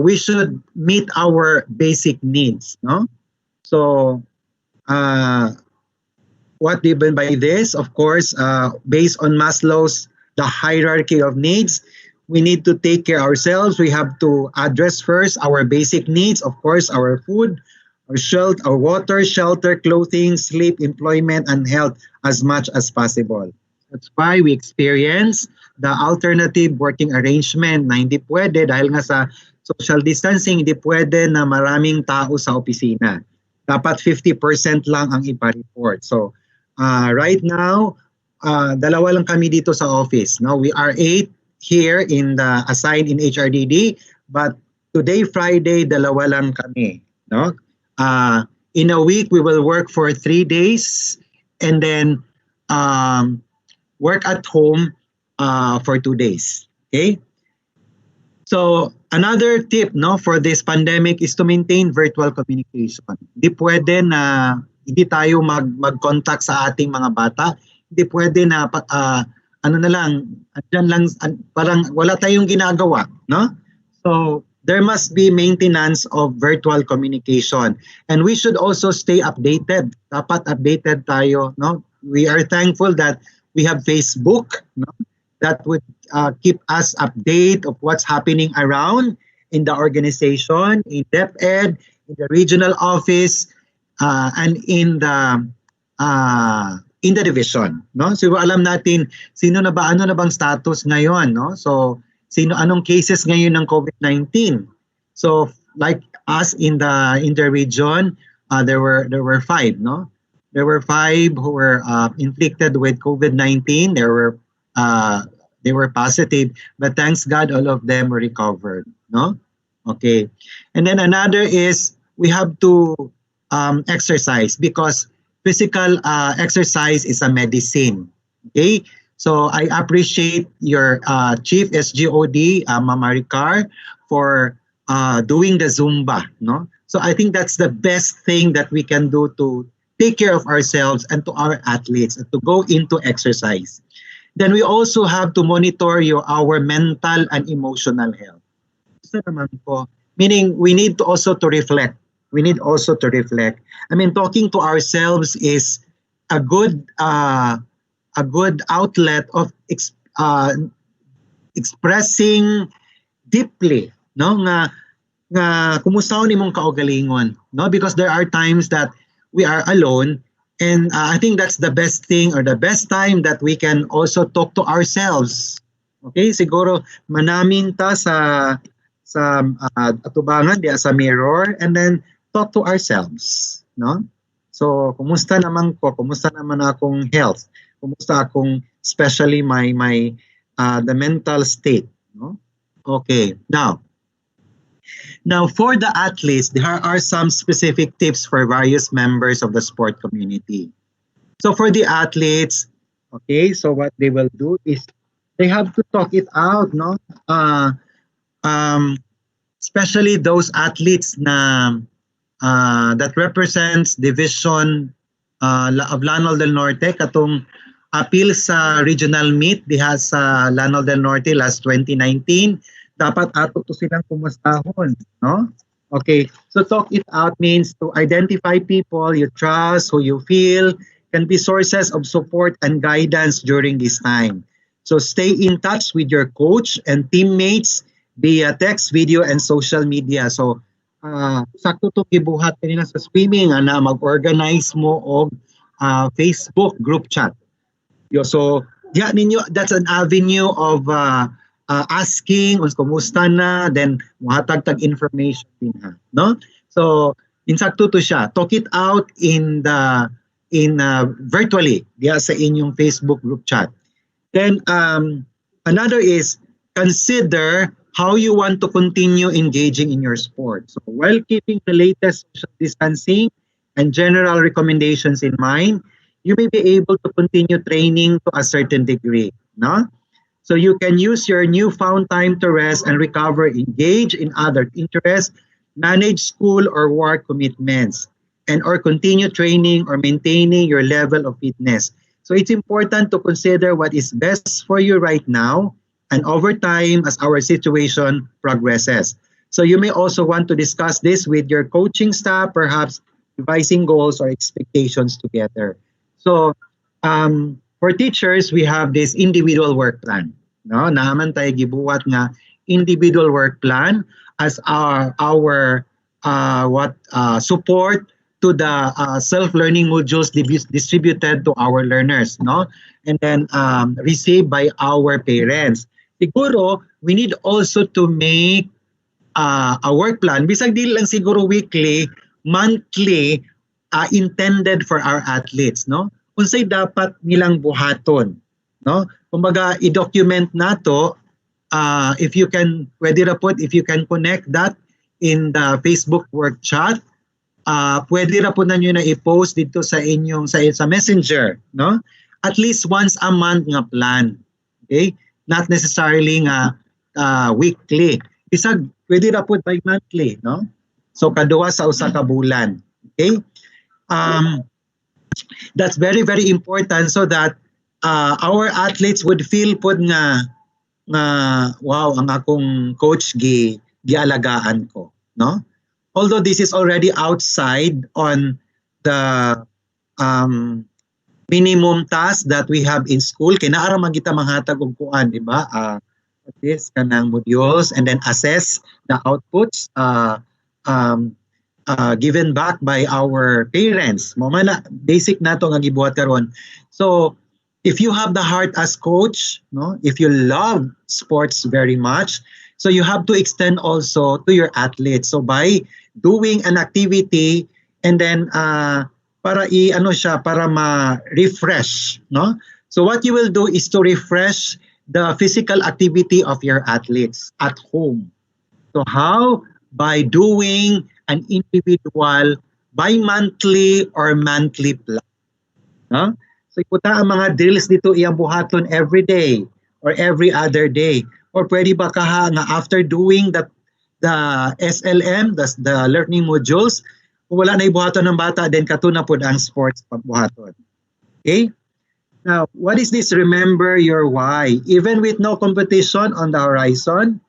we should meet our basic needs. No? So, what do you mean by this? Of course, based on Maslow's the hierarchy of needs. We need to take care ourselves. We have to address first our basic needs, of course, our food, our water, shelter, clothing, sleep, employment, and health as much as possible. That's why we experience the alternative working arrangement na hindi pwede dahil nga sa social distancing, hindi pwede na maraming tao sa opisina. Dapat 50% lang ang ipa-report. So, right now, dalawa lang kami dito sa office. No? We are 8 here assigned in HRDD, but today, Friday, dalawa lang kami. No? In a week, we will work for 3 days and then work at home for 2 days. Okay? So, another tip for this pandemic is to maintain virtual communication. Hindi pwede na hindi tayo mag-contact sa ating mga bata. Hindi pwede na parang wala tayong ginagawa, no? So, there must be maintenance of virtual communication. And we should also stay updated. Dapat updated tayo, no? We are thankful that we have Facebook, no? That would keep us update of what's happening around in the organization, in DepEd, in the regional office, and in the division, no? So alam natin ano na bang status ngayon, no? So anong cases ngayon ng COVID-19. So like us in the region, there were 5, no? There were 5 who were inflicted with COVID-19. They were positive, but thanks God all of them were recovered, no? Okay. And then another is we have to exercise because physical exercise is a medicine. Okay, so I appreciate your Chief SGOD, Mama Ricar, for doing the Zumba. No, so I think that's the best thing that we can do to take care of ourselves and to our athletes and to go into exercise. Then we also have to monitor our mental and emotional health. So naman po, meaning we need to also to reflect. We need also to reflect. I mean, talking to ourselves is a good outlet of expressing deeply, no? Nga kumusta ni mong kaugalingon, no? Because there are times that we are alone, and I think that's the best thing or the best time that we can also talk to ourselves. Okay, siguro manamin ta sa atubangan diya sa mirror and then talk to ourselves, no? So, kumusta naman ko? Kumusta naman akong health? Kumusta akong especially my the mental state, no? Okay. Now for the athletes, there are some specific tips for various members of the sport community. So for the athletes, okay, so what they will do is they have to talk it out, no? Especially those athletes that represents division of Lanao del Norte katong appeal sa regional meet diha sa Lanao del Norte last 2019, dapat ato to silang kumustahon, no? Okay, so talk it out means to identify people you trust, who you feel can be sources of support and guidance during this time. So stay in touch with your coach and teammates via text, video, and social media. So sakto to gibuhat kanina sa swimming na mag-organize mo og Facebook group chat. So that's an avenue of asking kumusta na, then muhatag tag information din ha, no? So insakto to siya, talk it out in virtually diya sa inyong Facebook group chat. Then another is consider how you want to continue engaging in your sport. So while keeping the latest social distancing and general recommendations in mind, you may be able to continue training to a certain degree, no? So you can use your newfound time to rest and recover, engage in other interests, manage school or work commitments, and or continue training or maintaining your level of fitness. So it's important to consider what is best for you right now and over time as our situation progresses. So you may also want to discuss this with your coaching staff, perhaps devising goals or expectations together. So For teachers, we have this individual work plan. No, naaman tayo gibuhat nga individual work plan as our support to the self-learning modules distributed to our learners, no? And then received by our parents. Siguro, we need also to make a work plan. Bisag di lang siguro weekly, monthly, intended for our athletes, no? Unsay dapat nilang buhaton, no? Kumbaga, i-document nato, if you can, pwede ra po, if you can connect that in the Facebook work chat, pwede ra po na nyo na i-post dito sa inyong sa Messenger, no? At least once a month nga plan. Okay? Not necessarily nga weekly. Bisag pwede ra po by monthly, no? So kaduwa sa usa ka bulan. Okay? That's very very important so that our athletes would feel po nga wow, ang akong coach gialagaan ko, no? Although this is already outside on the minimum task that we have in school, kay naara man kita manghatag og kuan, di ba? This kanang modules and then assess the outputs given back by our parents. Mo man basic nato nga gibuhat karon. So if you have the heart as coach, no, if you love sports very much, so you have to extend also to your athletes. So by doing an activity and then para ma-refresh, no? So what you will do is to refresh the physical activity of your athletes at home. So how? By doing an individual bi-monthly or monthly plan. No? So iputa ang mga drills dito iyang buhaton every day or every other day. Or pwede ba kaha nga after doing the SLM, the learning modules, kung wala na ibuhaton ng bata, then katuna po ang sports pagbuhaton. Okay? Now, what is this? Remember your why. Even with no competition on the horizon,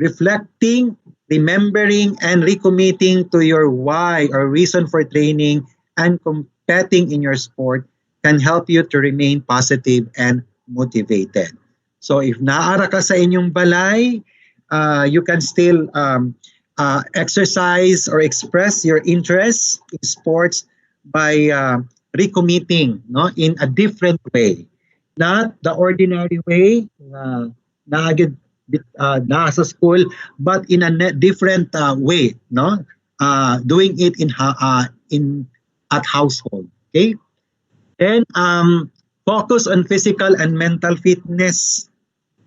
reflecting, remembering, and recommitting to your why or reason for training and competing in your sport can help you to remain positive and motivated. So if naara ka sa inyong balay, you can still exercise or express your interest in sports by recommitting, no, in a different way, not the ordinary way na sa school, but in a different way, no, doing it in at household. Okay, and focus on physical and mental fitness.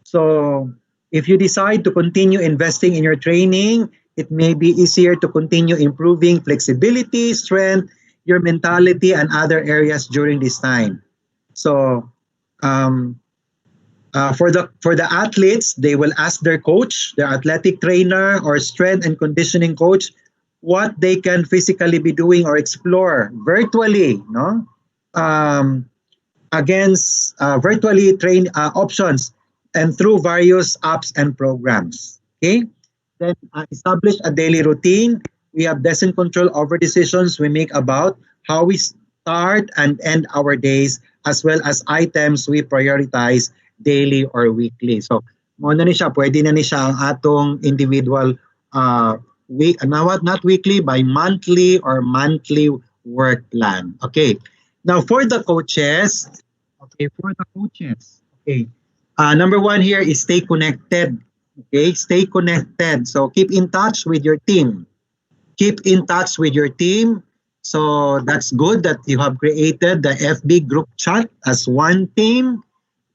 So if you decide to continue investing in your training, it may be easier to continue improving flexibility, strength, your mentality, and other areas during this time. So for the athletes, they will ask their coach, their athletic trainer or strength and conditioning coach, what they can physically be doing or explore virtually, no? Against virtually train options and through various apps and programs. Okay, then establish a daily routine. We have decent control over decisions we make about how we start and end our days, as well as items we prioritize daily or weekly. So, mo na ni siya, pwede na ni siya ang atong individual not weekly, by monthly or monthly work plan. Okay. Now for the coaches, number one here is stay connected. Okay, stay connected. So keep in touch with your team. Keep in touch with your team. So that's good that you have created the FB group chat as one team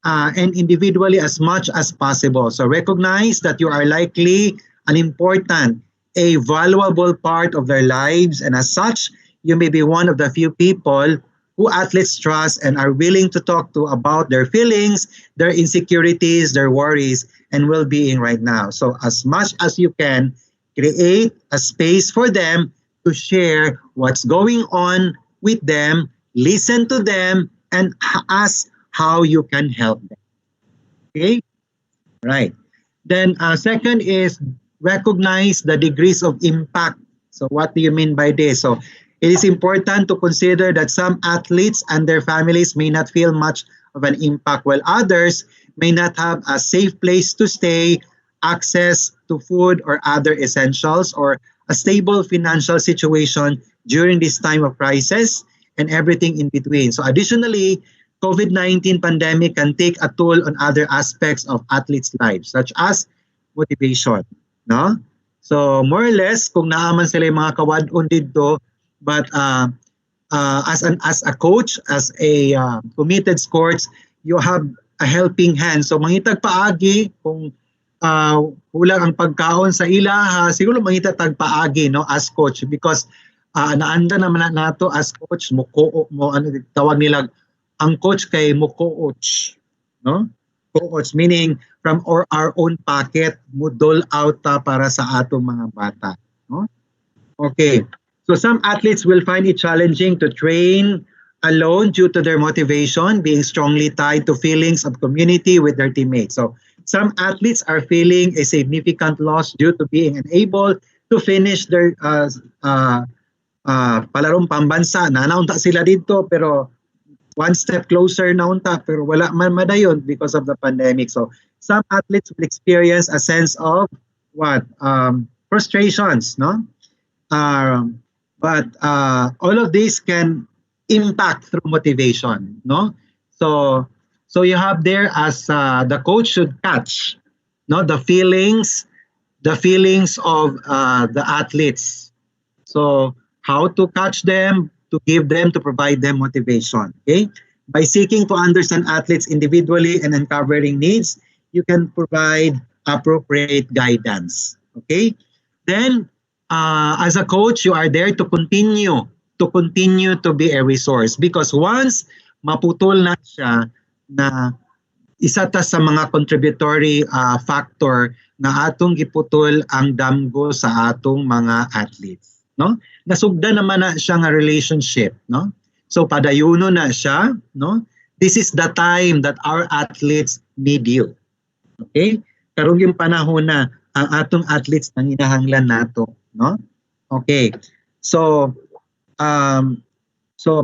and individually as much as possible. So recognize that you are likely an important, a valuable part of their lives, and as such, you may be one of the few people who athletes trust and are willing to talk to about their feelings, their insecurities, their worries, and well-being right now. So as much as you can, create a space for them to share what's going on with them, listen to them, and ask how you can help them. Okay? Right. Then second is recognize the degrees of impact. So what do you mean by this? So it is important to consider that some athletes and their families may not feel much of an impact, while others may not have a safe place to stay, access to food or other essentials, or a stable financial situation during this time of crisis, and everything in between. So additionally, COVID-19 pandemic can take a toll on other aspects of athletes' lives, such as motivation. No? So more or less, kung naaman sila yung mga kawadon dito, but as a coach, as a committed sports, you have a helping hand. So mangitag paagi kung kulang ang pagkaon sa ilaha, siguro mangita tag paagi, no, as coach, because naanda naman nato as coach mo ano tawag nila ang coach kay mo coach, no? Co-coach meaning from our own pocket mo dole out para sa atong mga bata, no? Okay. So some athletes will find it challenging to train alone due to their motivation being strongly tied to feelings of community with their teammates. So some athletes are feeling a significant loss due to being unable to finish their palarong pambansa. Naunta sila dito pero one step closer naunta pero wala man madayon because of the pandemic. So some athletes will experience a sense of frustrations, no? But all of this can impact through motivation, no? So you have there as the coach should catch, no, the feelings of the athletes. So how to catch them, to give them, to provide them motivation. Okay, by seeking to understand athletes individually and uncovering needs, you can provide appropriate guidance. Okay, then as a coach, you are there to continue to be a resource, because once maputol na siya na isa ta sa mga contributory factor na atong giputol ang damgo sa atong mga athletes, no? Nasugda naman na siya nga relationship, no? So padayuno na siya, no? This is the time that our athletes need you. Okay? Karong yung panahon na ang atong athletes nang hinahanglan nato, no? Okay. So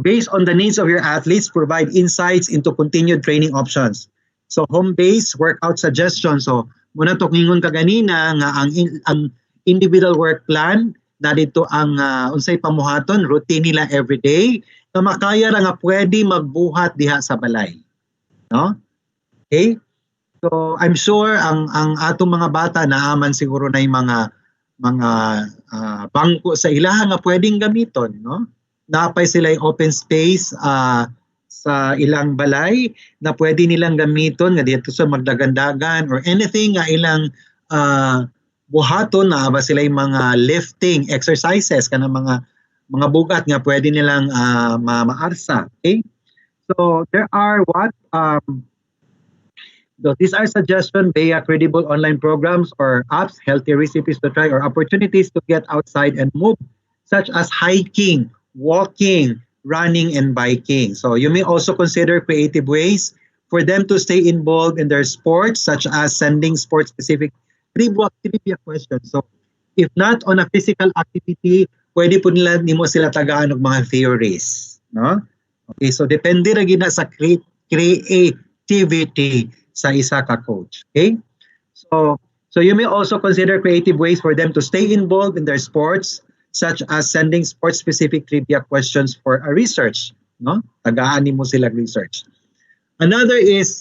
based on the needs of your athletes, provide insights into continued training options. So home-based workout suggestions. So muna to kingon ka ganina nga ang individual work plan na dito ang unsay pamuhaton routine nila every day na makaya ra nga pwede magbuhat diha sa balay, no? Okay? So I'm sure ang atong mga bata naaman siguro na yung mga bangko sa ilaha nga pwedeng gamiton, no? Napay sila yung open space sa ilang balay na pwede nilang gamiton nga dito sa magdagandagan or anything nga ilang buhaton na ba sila yung mga lifting exercises kana mga bugat nga pwede nilang maarsa. Okay? So there are these are suggestions via credible online programs or apps, healthy recipes to try, or opportunities to get outside and move, such as hiking, walking, running, and biking. So you may also consider creative ways for them to stay involved in their sports, such as sending sport-specific trivia questions. So if not on a physical activity, pwede po nila nimo sila tagaan og mga theories, no? Okay, so depende ra gid na sa creativity sa isa ka coach. Okay? So you may also consider creative ways for them to stay involved in their sports, such as sending sport-specific trivia questions for a research, no? Tagaan nimo sila research. Another is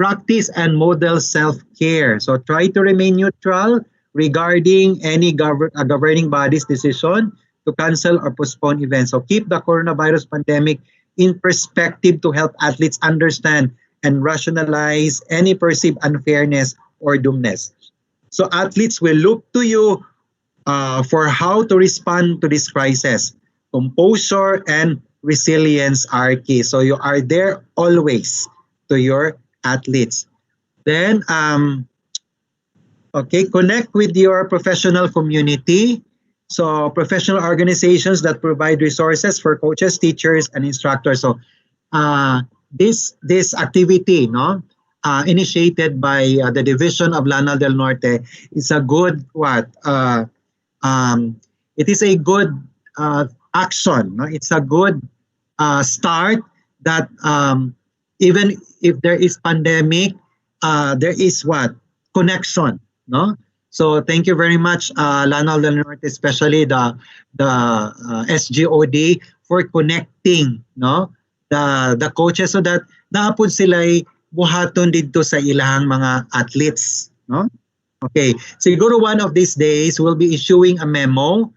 practice and model self-care. So try to remain neutral regarding any governing body's decision to cancel or postpone events. So keep the coronavirus pandemic in perspective to help athletes understand and rationalize any perceived unfairness or doomness. So athletes will look to you for how to respond to this crisis. Composure and resilience are key. So you are there always to your athletes. Then, connect with your professional community. So professional organizations that provide resources for coaches, teachers, and instructors. So this activity, no, initiated by the division of Lanao del Norte is a good it is a good action, no? It's a good start that even if there is pandemic, there is what? Connection, no? So thank you very much, Lanao del Norte, especially the SGOD for connecting, no? The coaches so that naapod sila'y buhaton dito sa ilahang mga athletes, no? Okay, siguro one of these days we'll be issuing a memo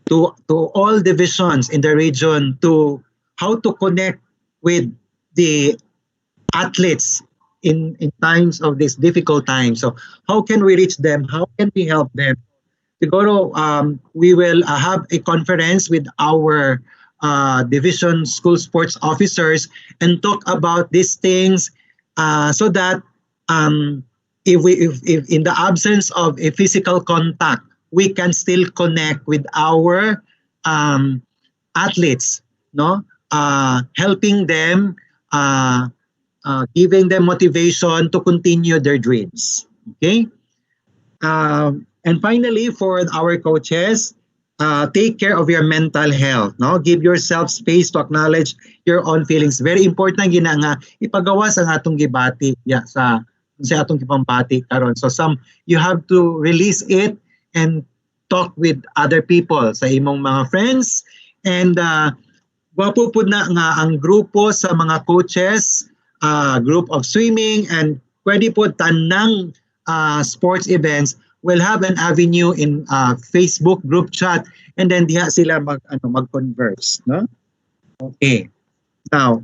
to all divisions in the region to how to connect with the athletes in times of this difficult time. So how can we reach them? How can we help them? Siguro we will have a conference with our division school sports officers and talk about these things so that if in the absence of a physical contact, we can still connect with our athletes, no? Helping them, giving them motivation to continue their dreams. Okay. And finally, for our coaches, take care of your mental health. No, give yourself space to acknowledge your own feelings. Very important gina nga ipagawa sa atong gibati sa atong gipambati karon. So you have to release it and talk with other people sa imong mga friends. And wapo po na nga ang grupo sa mga coaches, group of swimming, and pwede po tanang sports events will have an avenue in Facebook group chat, and then diha sila mag-converse, no? Okay. Now,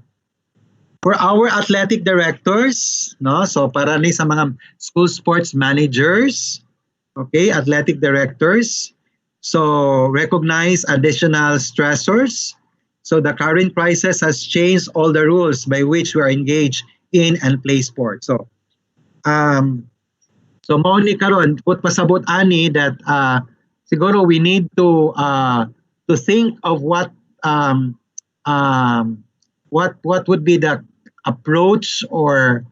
for our athletic directors, no? So para ni sa mga school sports managers, okay, athletic directors, so recognize additional stressors. So the current crisis has changed all the rules by which we are engaged in and play sports. So mao ni karon put pasabot ani that siguro we need to think of what would be the approach or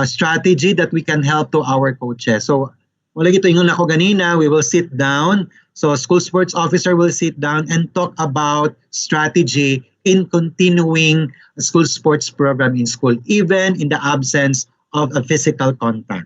strategy that we can help to our coaches. So wala gito ingon ako ganina, we will sit down. So school sports officer will sit down and talk about strategy in continuing a school sports program in school, even in the absence of a physical contact.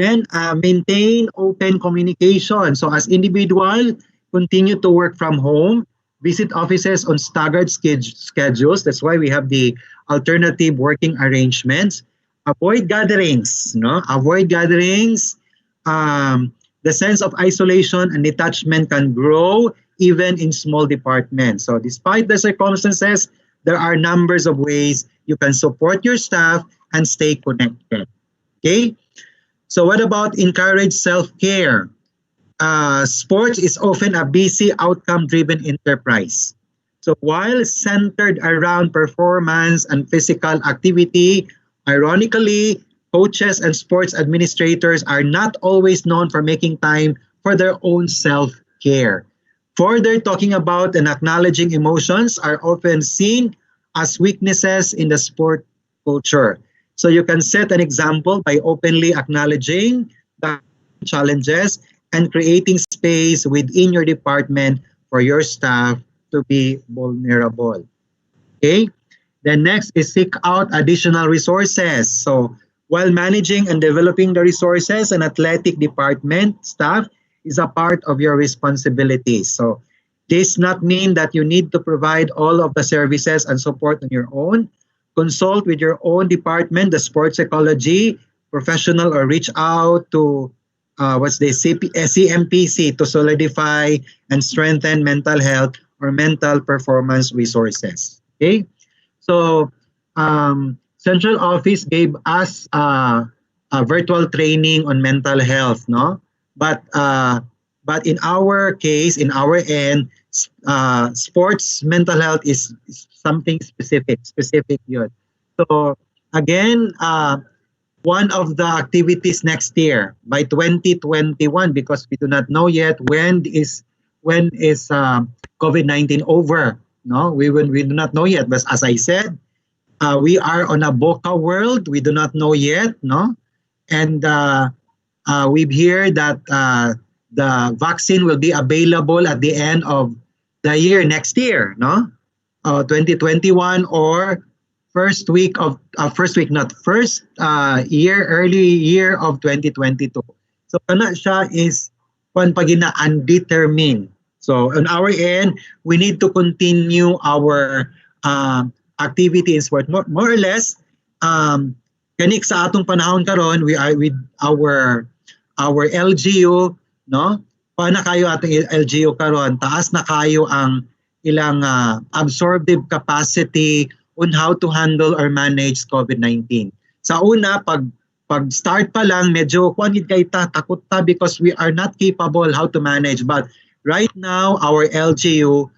And maintain open communication. So as individual, continue to work from home, visit offices on staggered schedules. That's why we have the alternative working arrangements. Avoid gatherings, no? Avoid gatherings. The sense of isolation and detachment can grow even in small departments. So despite the circumstances, there are numbers of ways you can support your staff and stay connected. Okay? So what about encourage self-care? Sports is often a busy, outcome-driven enterprise. So while centered around performance and physical activity, ironically, coaches and sports administrators are not always known for making time for their own self-care. Further, talking about and acknowledging emotions are often seen as weaknesses in the sport culture. So you can set an example by openly acknowledging the challenges and creating space within your department for your staff to be vulnerable. Okay? Then next is seek out additional resources. So while managing and developing the resources, an athletic department staff is a part of your responsibilities. So this does not mean that you need to provide all of the services and support on your own. Consult with your own department, the sports psychology professional, or reach out to CMPC to solidify and strengthen mental health or mental performance resources. Okay, so Central Office gave us a virtual training on mental health, no? But in our case, in our end, sports mental health is something specific yun. So again, one of the activities next year by 2021, because we do not know yet when is COVID-19 over. No, we do not know yet. But as I said, we are on a VUCA world. We do not know yet, no? And we've heard that the vaccine will be available at the end of the year next year, no? 2021 or first week of first week not first year early year of 2022. So kana siya is kung pagina undetermined. So on our end, we need to continue our activity in sport. More or less, kanik sa atong panahon karon, we are with our LGU, no? Paano kayo atong LGU karon? Taas na kayo ang ilang absorptive capacity on how to handle or manage COVID-19. Sa una, pag start pa lang, medyo kuanid kay takot ta because we are not capable how to manage. But right now, our LGU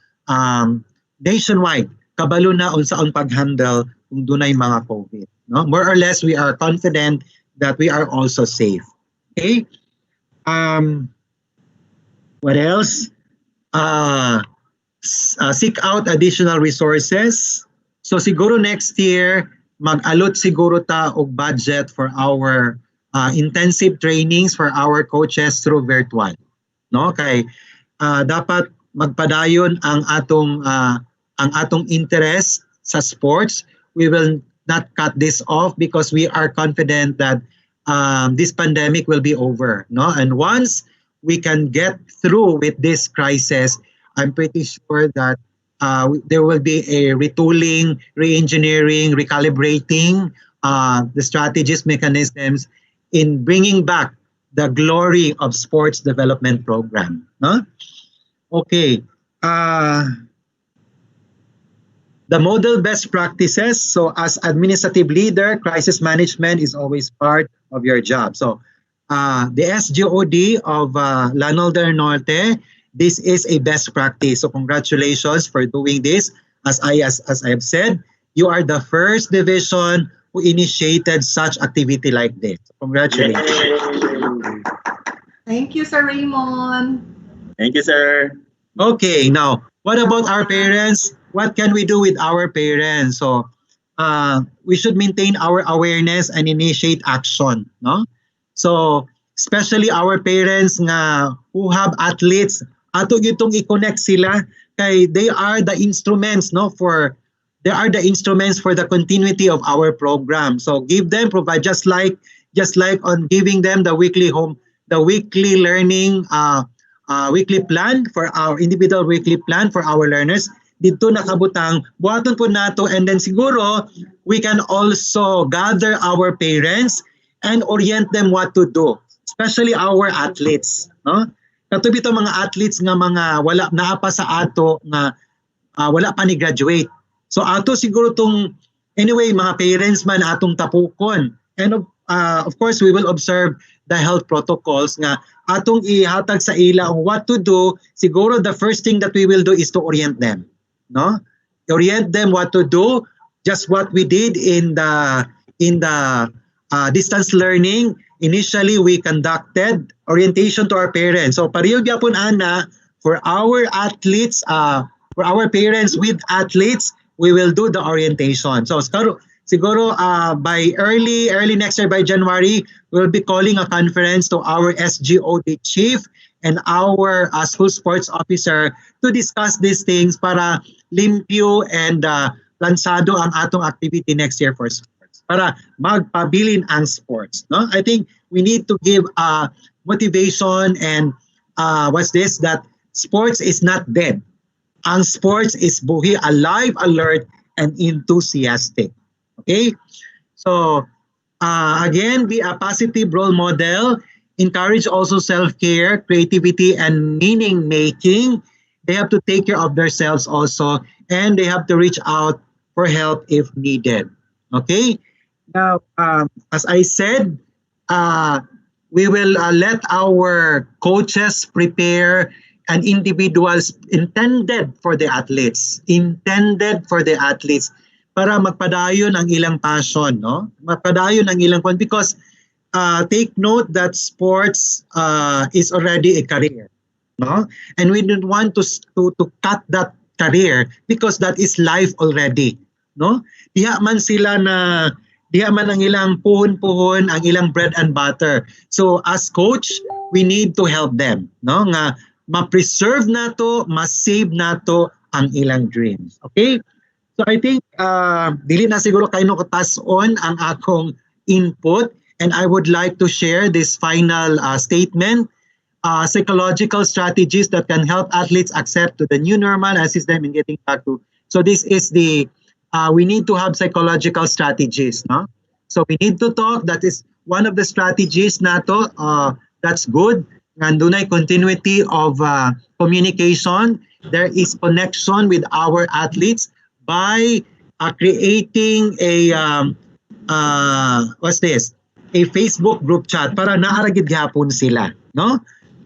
nationwide, kabalo na unsaon pag-handle kung dunay mga COVID. No? More or less, we are confident that we are also safe. Okay? What else? Seek out additional resources. So siguro next year, mag-alot siguro ta og budget for our intensive trainings for our coaches through virtual. No? Kay dapat magpadayon ang atong interest sa sports. We will not cut this off because we are confident that this pandemic will be over. No? And once we can get through with this crisis, I'm pretty sure that there will be a retooling, re-engineering, recalibrating the strategies, mechanisms in bringing back the glory of sports development program. No? Okay. The model best practices. So as administrative leader, crisis management is always part of your job. So the SGOD of Lanao del Norte, this is a best practice. So congratulations for doing this. As I have said, you are the first division who initiated such activity like this. Congratulations. Thank you, Sir Raymond. Thank you, sir. Okay, now, what about our parents? What can we do with our parents? So, we should maintain our awareness and initiate action, no? So, especially our parents nga who have athletes, ato gitong i-connect sila kay they are the instruments, no, for the continuity of our program. So, give them, provide just like on giving them the weekly learning weekly plan for our individual weekly plan for our learners. Dito nakabutang buhaton po nato, and then siguro we can also gather our parents and orient them what to do, especially our athletes, no? Katubi to mga athletes nga mga wala naa pa sa ato nga wala pa ni graduate. So ato siguro tong anyway mga parents man atong tapukon, and of course we will observe the health protocols nga atong ihatag sa ila on what to do. Siguro the first thing that we will do is to orient them, no? Orient them what to do, just what we did in the distance learning. Initially we conducted orientation to our parents. So pareho gyapon ana for our athletes, for our parents with athletes, we will do the orientation. So siguro by early next year, by January, we'll be calling a conference to our SGOD chief and our school sports officer to discuss these things para limpyo and lansado ang atong activity next year for sports, para magpabilin ang sports. No? I think we need to give motivation and that sports is not dead. Ang sports is buhi, alive, alert, and enthusiastic. Okay? So, again, be a positive role model. Encourage also self-care, creativity, and meaning-making. They have to take care of themselves also, and they have to reach out for help if needed. Okay? Now, as I said, we will let our coaches prepare an individuals intended for the athletes, para magpadayon ang ilang passion, no? Magpadayon ang ilang because take note that sports is already a career, no? And we don't want to cut that career because that is life already, no? Diha man ang ilang puhon-puhon, ang ilang bread and butter. So as coach, we need to help them, no? Nga ma-preserve nato, ma-save nato ang ilang dreams. Okay? So I think dili na siguro kayo nakatas-on ang akong input, and I would like to share this final statement. Psychological strategies that can help athletes accept to the new normal, assist them in getting back to. So this is the we need to have psychological strategies, no? So we need to talk. That is one of the strategies nato. That's good. Nandunay continuity of communication. There is connection with our athletes by creating a what's this? A Facebook group chat para naaragid gihapon sila, no?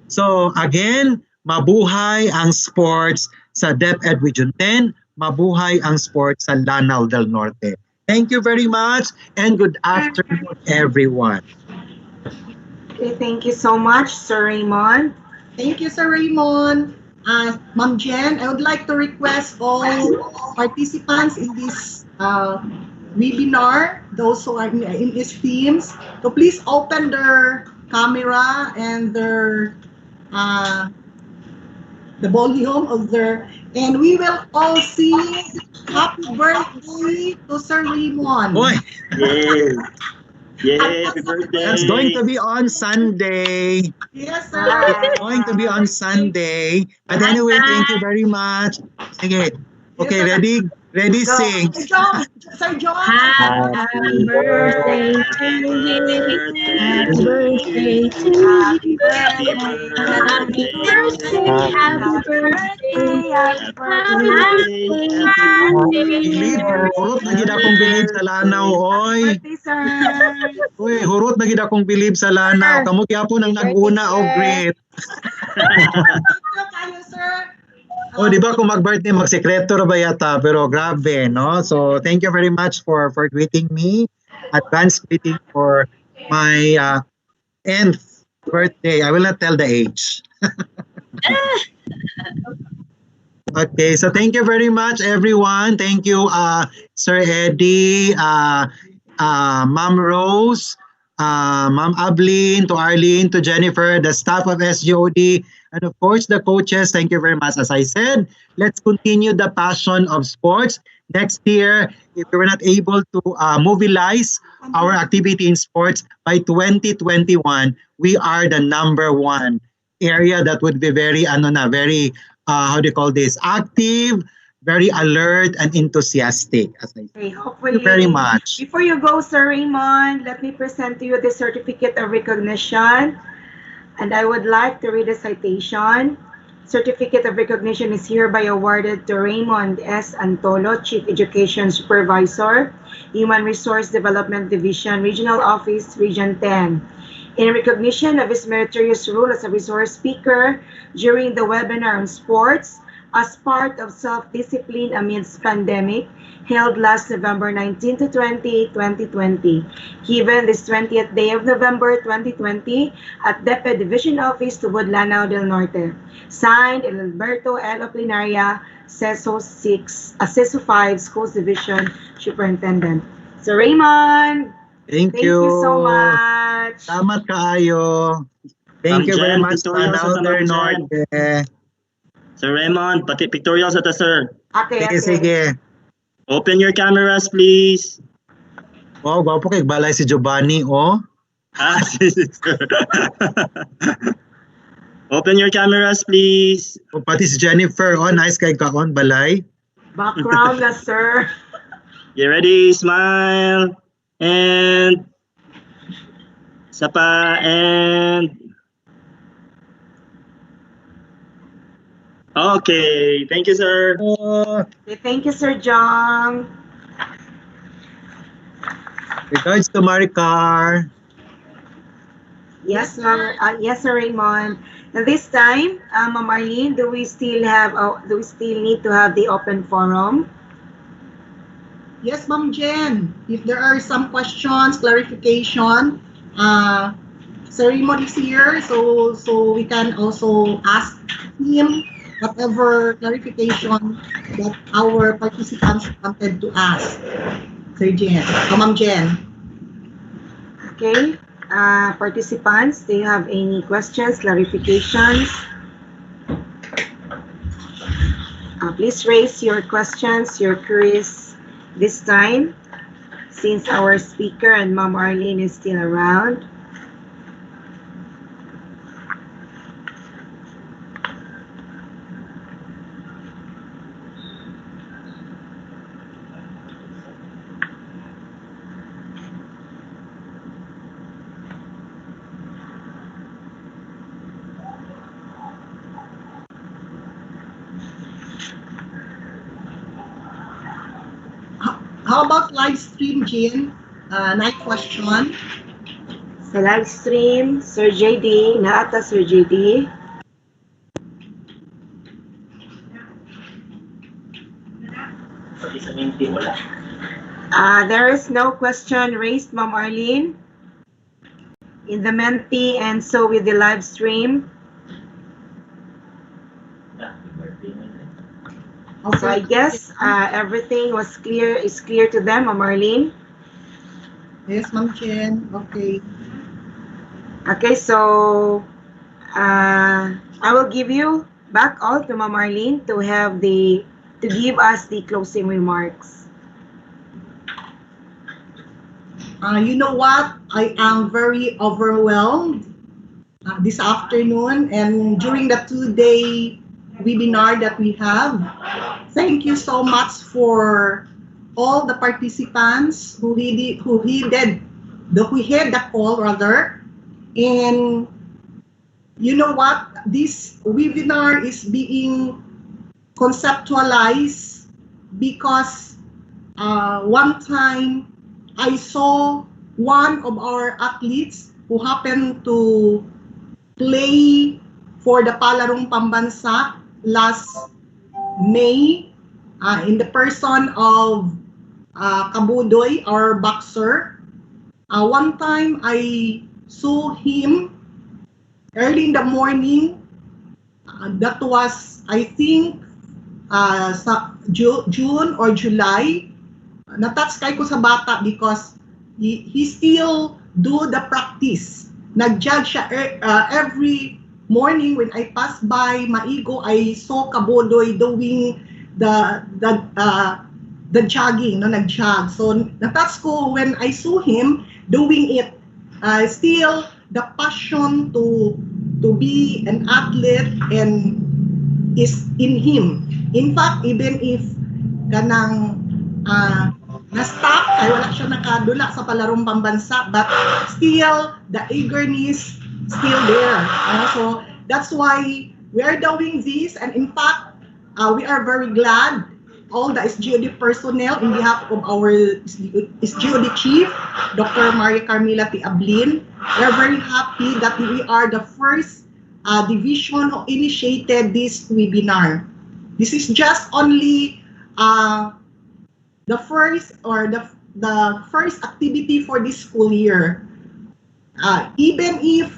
So again, mabuhay ang sports sa DepEd Region 10, mabuhay ang sports sa Lanao del Norte. Thank you very much and good afternoon, everyone. Okay, thank you so much, Sir Raymond. Thank you, Sir Raymond. Ma'am Jen, I would like to request all participants in this webinar, those who are in these teams, to please open their camera and their the volume of their, and we will all sing happy birthday to Sir Raymond. Boy. Yes. Yay, happy birthday. That's going to be on Sunday. Yes, sir. It's going to be on Sunday. But anyway, thank you very much. Sige. Okay, ready? Ready, sing. Sir John. Happy birthday to you. Happy birthday to you. Happy birthday. Happy birthday. Happy birthday. Bilib, hurot na gid akong bilib sa Lanao, oy. Uy, hurot na gid akong bilib sa Lanao. Kamo gyapon ang nag-una og great. Oh, di ba kung mag-birthday, mag-sekreto ra ba yata? Pero grabe, no? So, thank you very much for greeting me. Advance greeting for my nth birthday. I will not tell the age. Okay, so thank you very much, everyone. Thank you, Sir Eddie, Ma'am Rose, Ma'am Ablin, to Arlene, to Jennifer, the staff of SGOD, and of course, the coaches. Thank you very much. As I said, let's continue the passion of sports. Next year, if we're not able to mobilize our activity in sports by 2021, we are the #1 area that would be very, very, how do you call this, active, very alert and enthusiastic. As I said. Hopefully, Thank you very much. Before you go, Sir Raymond, let me present to you the certificate of recognition. And I would like to read a citation. Certificate of recognition is hereby awarded to Raymond S. Antolo, Chief Education Supervisor, Human Resource Development Division, Regional Office, Region 10. In recognition of his meritorious role as a resource speaker during the webinar on sports, as part of self-discipline amidst pandemic, held last November 19 to 20, 2020. Given this 20th day of November 2020 at DepEd Division Office to Lanao del Norte. Signed, Alberto L. Oplinaria, CESO 5 Schools Division Superintendent. So Raymond, thank you so much. Salamat kaayo. Thank you very much, Lanao del Norte. Sir Raymond, pati pictorial sa ta, sir. Okay, sige. Open your cameras, please. Wow, gwapo kay balay si Giovanni, oh. Open your cameras, please. Oh, pati si Jennifer, oh, nice kay kaon balay. Background na, sir. Get ready, smile, and sapa, and okay. Thank you, sir. Okay, thank you, Sir John. Regards to Maricar. Yes, Ma'am. Yes, Sir Raymond. And this time, Ma'am Arlene, do we still need to have the open forum? Yes, Ma'am Jen. If there are some questions, clarification, Sir Raymond is here, so we can also ask him whatever clarification that our participants wanted to ask. Sir Jen, Ma'am Jen. Okay, participants, do you have any questions, clarifications? Please raise your questions, your queries this time, since our speaker and Ma'am Arlene is still around. How about live stream, Jean? Night question. Sa live stream, Sir JD, naata Sir JD. There is no question raised, Ma'am Arlene, in the Menti and so with the live stream. So I guess everything is clear to them, Ma'am Arlene. Yes, Ma'am Chen. Okay. Okay, so I will give you back all to Ma'am Arlene to give us the closing remarks. You know what? I am very overwhelmed this afternoon and during the 2-day webinar that we have. Thank you so much for all the participants who heeded the call rather. And you know what? This webinar is being conceptualized because one time I saw one of our athletes who happened to play for the Palarong Pambansa last May in the person of Kabudoy, our boxer. One time I saw him early in the morning. That was, I think, June or July. Na-touch ko sa bata because he still do the practice. Nag-jog siya every morning when I pass by Maigo, I saw Kabudoy doing the jogging, no, nag-jog. So na-touch ko when I saw him doing it. Still the passion to be an athlete and is in him. In fact, even if kanang na-stop, ay wala siya nakadula sa Palarong Pambansa, but still the eagerness still there. So that's why we are doing this, and in fact, we are very glad all the SGOD personnel in behalf of our SGOD chief, Dr. Maria Carmela T. Ablin. We are very happy that we are the first division who initiated this webinar. This is just only the first activity for this school year. Even if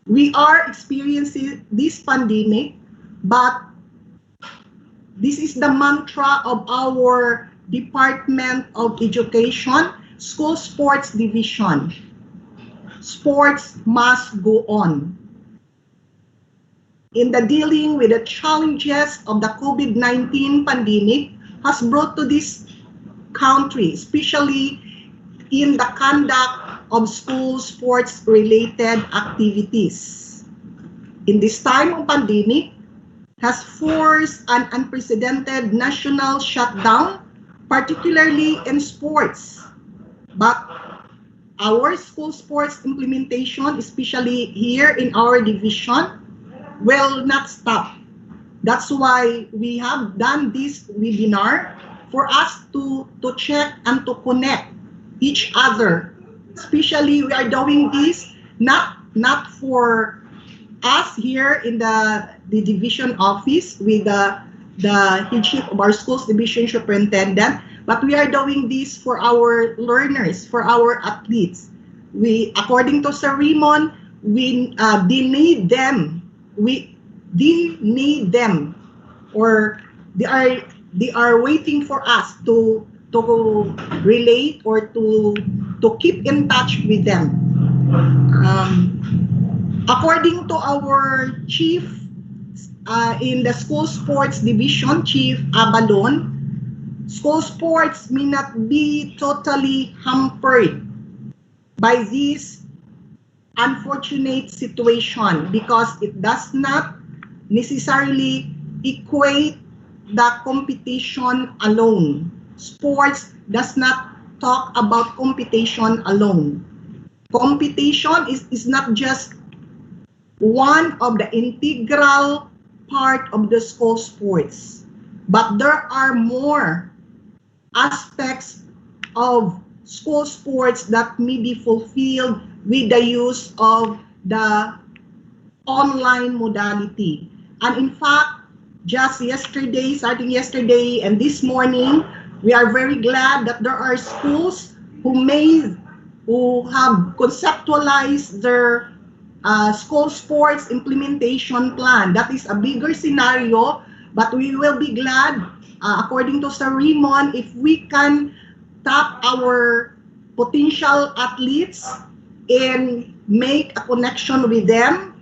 we are experiencing this pandemic, but this is the mantra of our Department of Education, School Sports Division. Sports must go on. In the dealing with the challenges of the COVID-19 pandemic has brought to this country, especially in the conduct of school sports related activities. In this time of pandemic, has forced an unprecedented national shutdown, particularly in sports. But our school sports implementation, especially here in our division, will not stop. That's why we have done this webinar for us to check and to connect each other. Especially we are doing this not for us here in the division office with the headship of our schools division superintendent, but we are doing this for our learners, for our athletes. We, according to Sir Raymond, we need them, or they are waiting for us to relate or to keep in touch with them. According to our chief in the school sports division, Chief Abalon, school sports may not be totally hampered by this unfortunate situation because it does not necessarily equate the competition alone. Sports does not talk about competition alone. Competition is not just one of the integral part of the school sports, but there are more aspects of school sports that may be fulfilled with the use of the online modality. And in fact, just yesterday, starting yesterday and this morning, we are very glad that there are schools who have conceptualized their school sports implementation plan. That is a bigger scenario, but we will be glad, according to Sir Raymond, if we can tap our potential athletes and make a connection with them,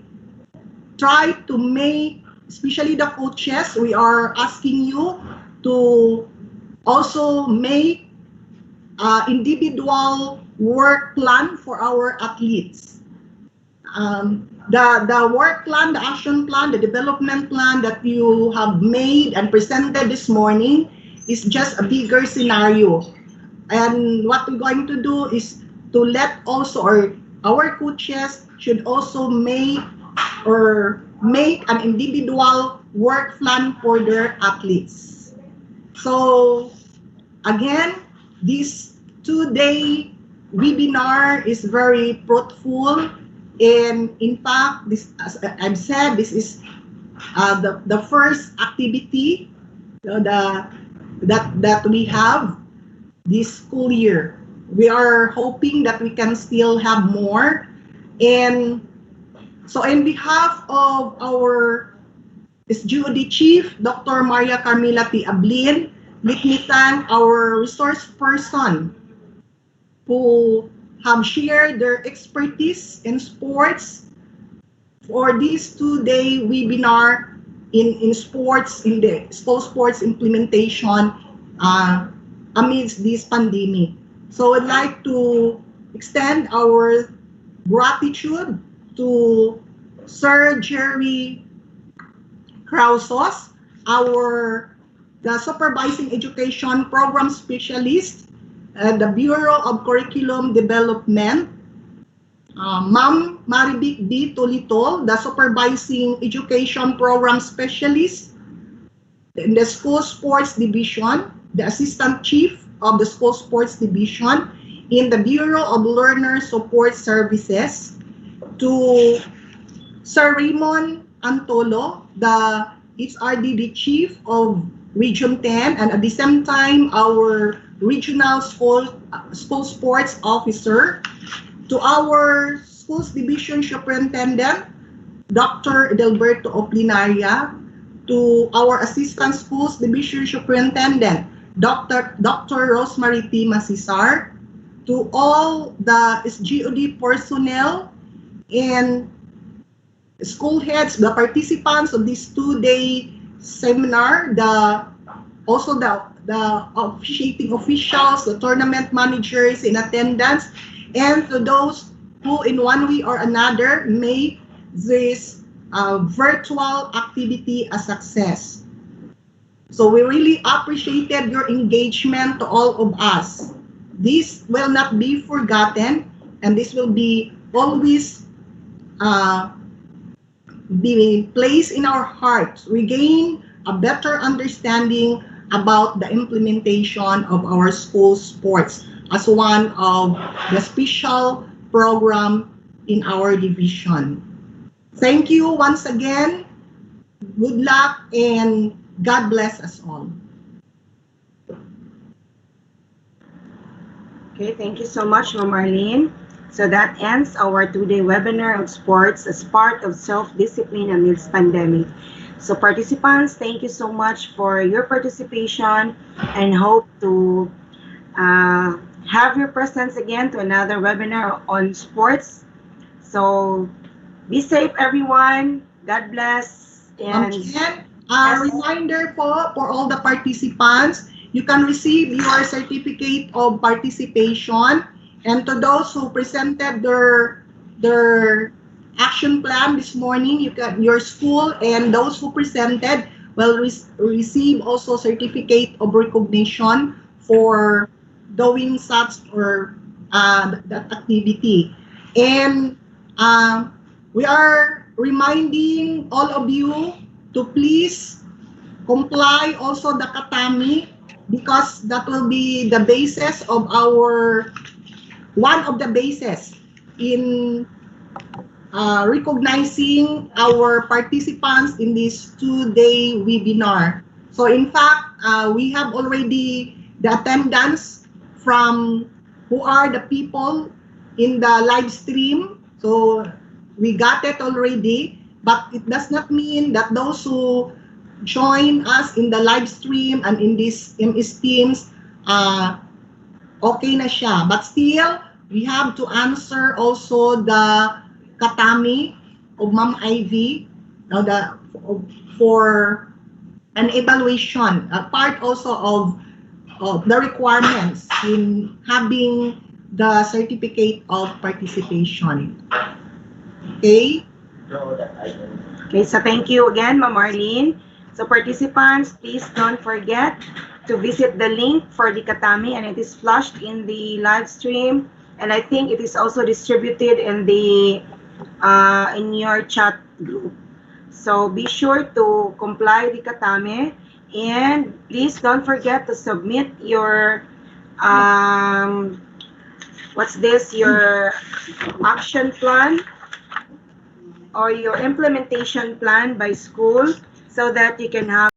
try to make, especially the coaches, we are asking you to also make individual work plan for our athletes. The work plan, the action plan, the development plan that you have made and presented this morning is just a bigger scenario. And what we're going to do is to let also, or our coaches should also make an individual work plan for their athletes. So again, this 2-day webinar is very fruitful. And in fact, this, as I've said, this is the first activity that we have this school year. We are hoping that we can still have more. And so on behalf of our SGOD Chief, Dr. Maria Carmela T. Ablin, let me thank our resource person who have shared their expertise in sports for this 2-day webinar in sports, in the school sports implementation amidst this pandemic. So I'd like to extend our gratitude to Sir Jerry Krausos, the Supervising Education Program Specialist at the Bureau of Curriculum Development, Ma'am Maribic D. Tolitol, the Supervising Education Program Specialist in the School Sports Division, the Assistant Chief of the School Sports Division in the Bureau of Learner Support Services, to Sir Raymond Antolo, the HRDD Chief of Region 10, and at the same time, our Regional School Sports Officer, to our Schools Division Superintendent, Dr. Edelberto Oplinaria, to our Assistant Schools Division Superintendent, Dr. Rosemary T. Masisar, to all the SGOD personnel and school heads, the participants of this 2-day seminar, also the officiating officials, the tournament managers in attendance, and to those who in one way or another made this virtual activity a success. So we really appreciated your engagement to all of us. This will not be forgotten, and this will be always be placed in our hearts. We gain a better understanding about the implementation of our school sports as one of the special program in our division. Thank you once again. Good luck and God bless us all. Okay, thank you so much, Ma'am Arlene. So that ends our 2-day webinar of sports as part of self-discipline amidst pandemic. So participants, thank you so much for your participation and hope to have your presence again to another webinar on sports. So be safe, everyone. God bless. And Again, a reminder po for all the participants, you can receive your certificate of participation. And to those who presented their action plan this morning, your school and those who presented will receive also certificate of recognition for doing such or that activity. And we are reminding all of you to please comply also the katami, because that will be the basis of one of the bases in recognizing our participants in this 2-day webinar. So in fact, we have already the attendance from who are the people in the live stream. So we got it already, but it does not mean that those who join us in the live stream and in this MS Teams, okay na siya. But still, we have to answer also the katami of Ma'am Ivy, for an evaluation, a part also of the requirements in having the certificate of participation. Okay? Okay, so thank you again, Ma'am Arlene. So participants, please don't forget to visit the link for the Katami, and it is flashed in the live stream. And I think it is also distributed in the in your chat group. So be sure to comply the Katami, and please don't forget to submit your your action plan or your implementation plan by school, so that you can have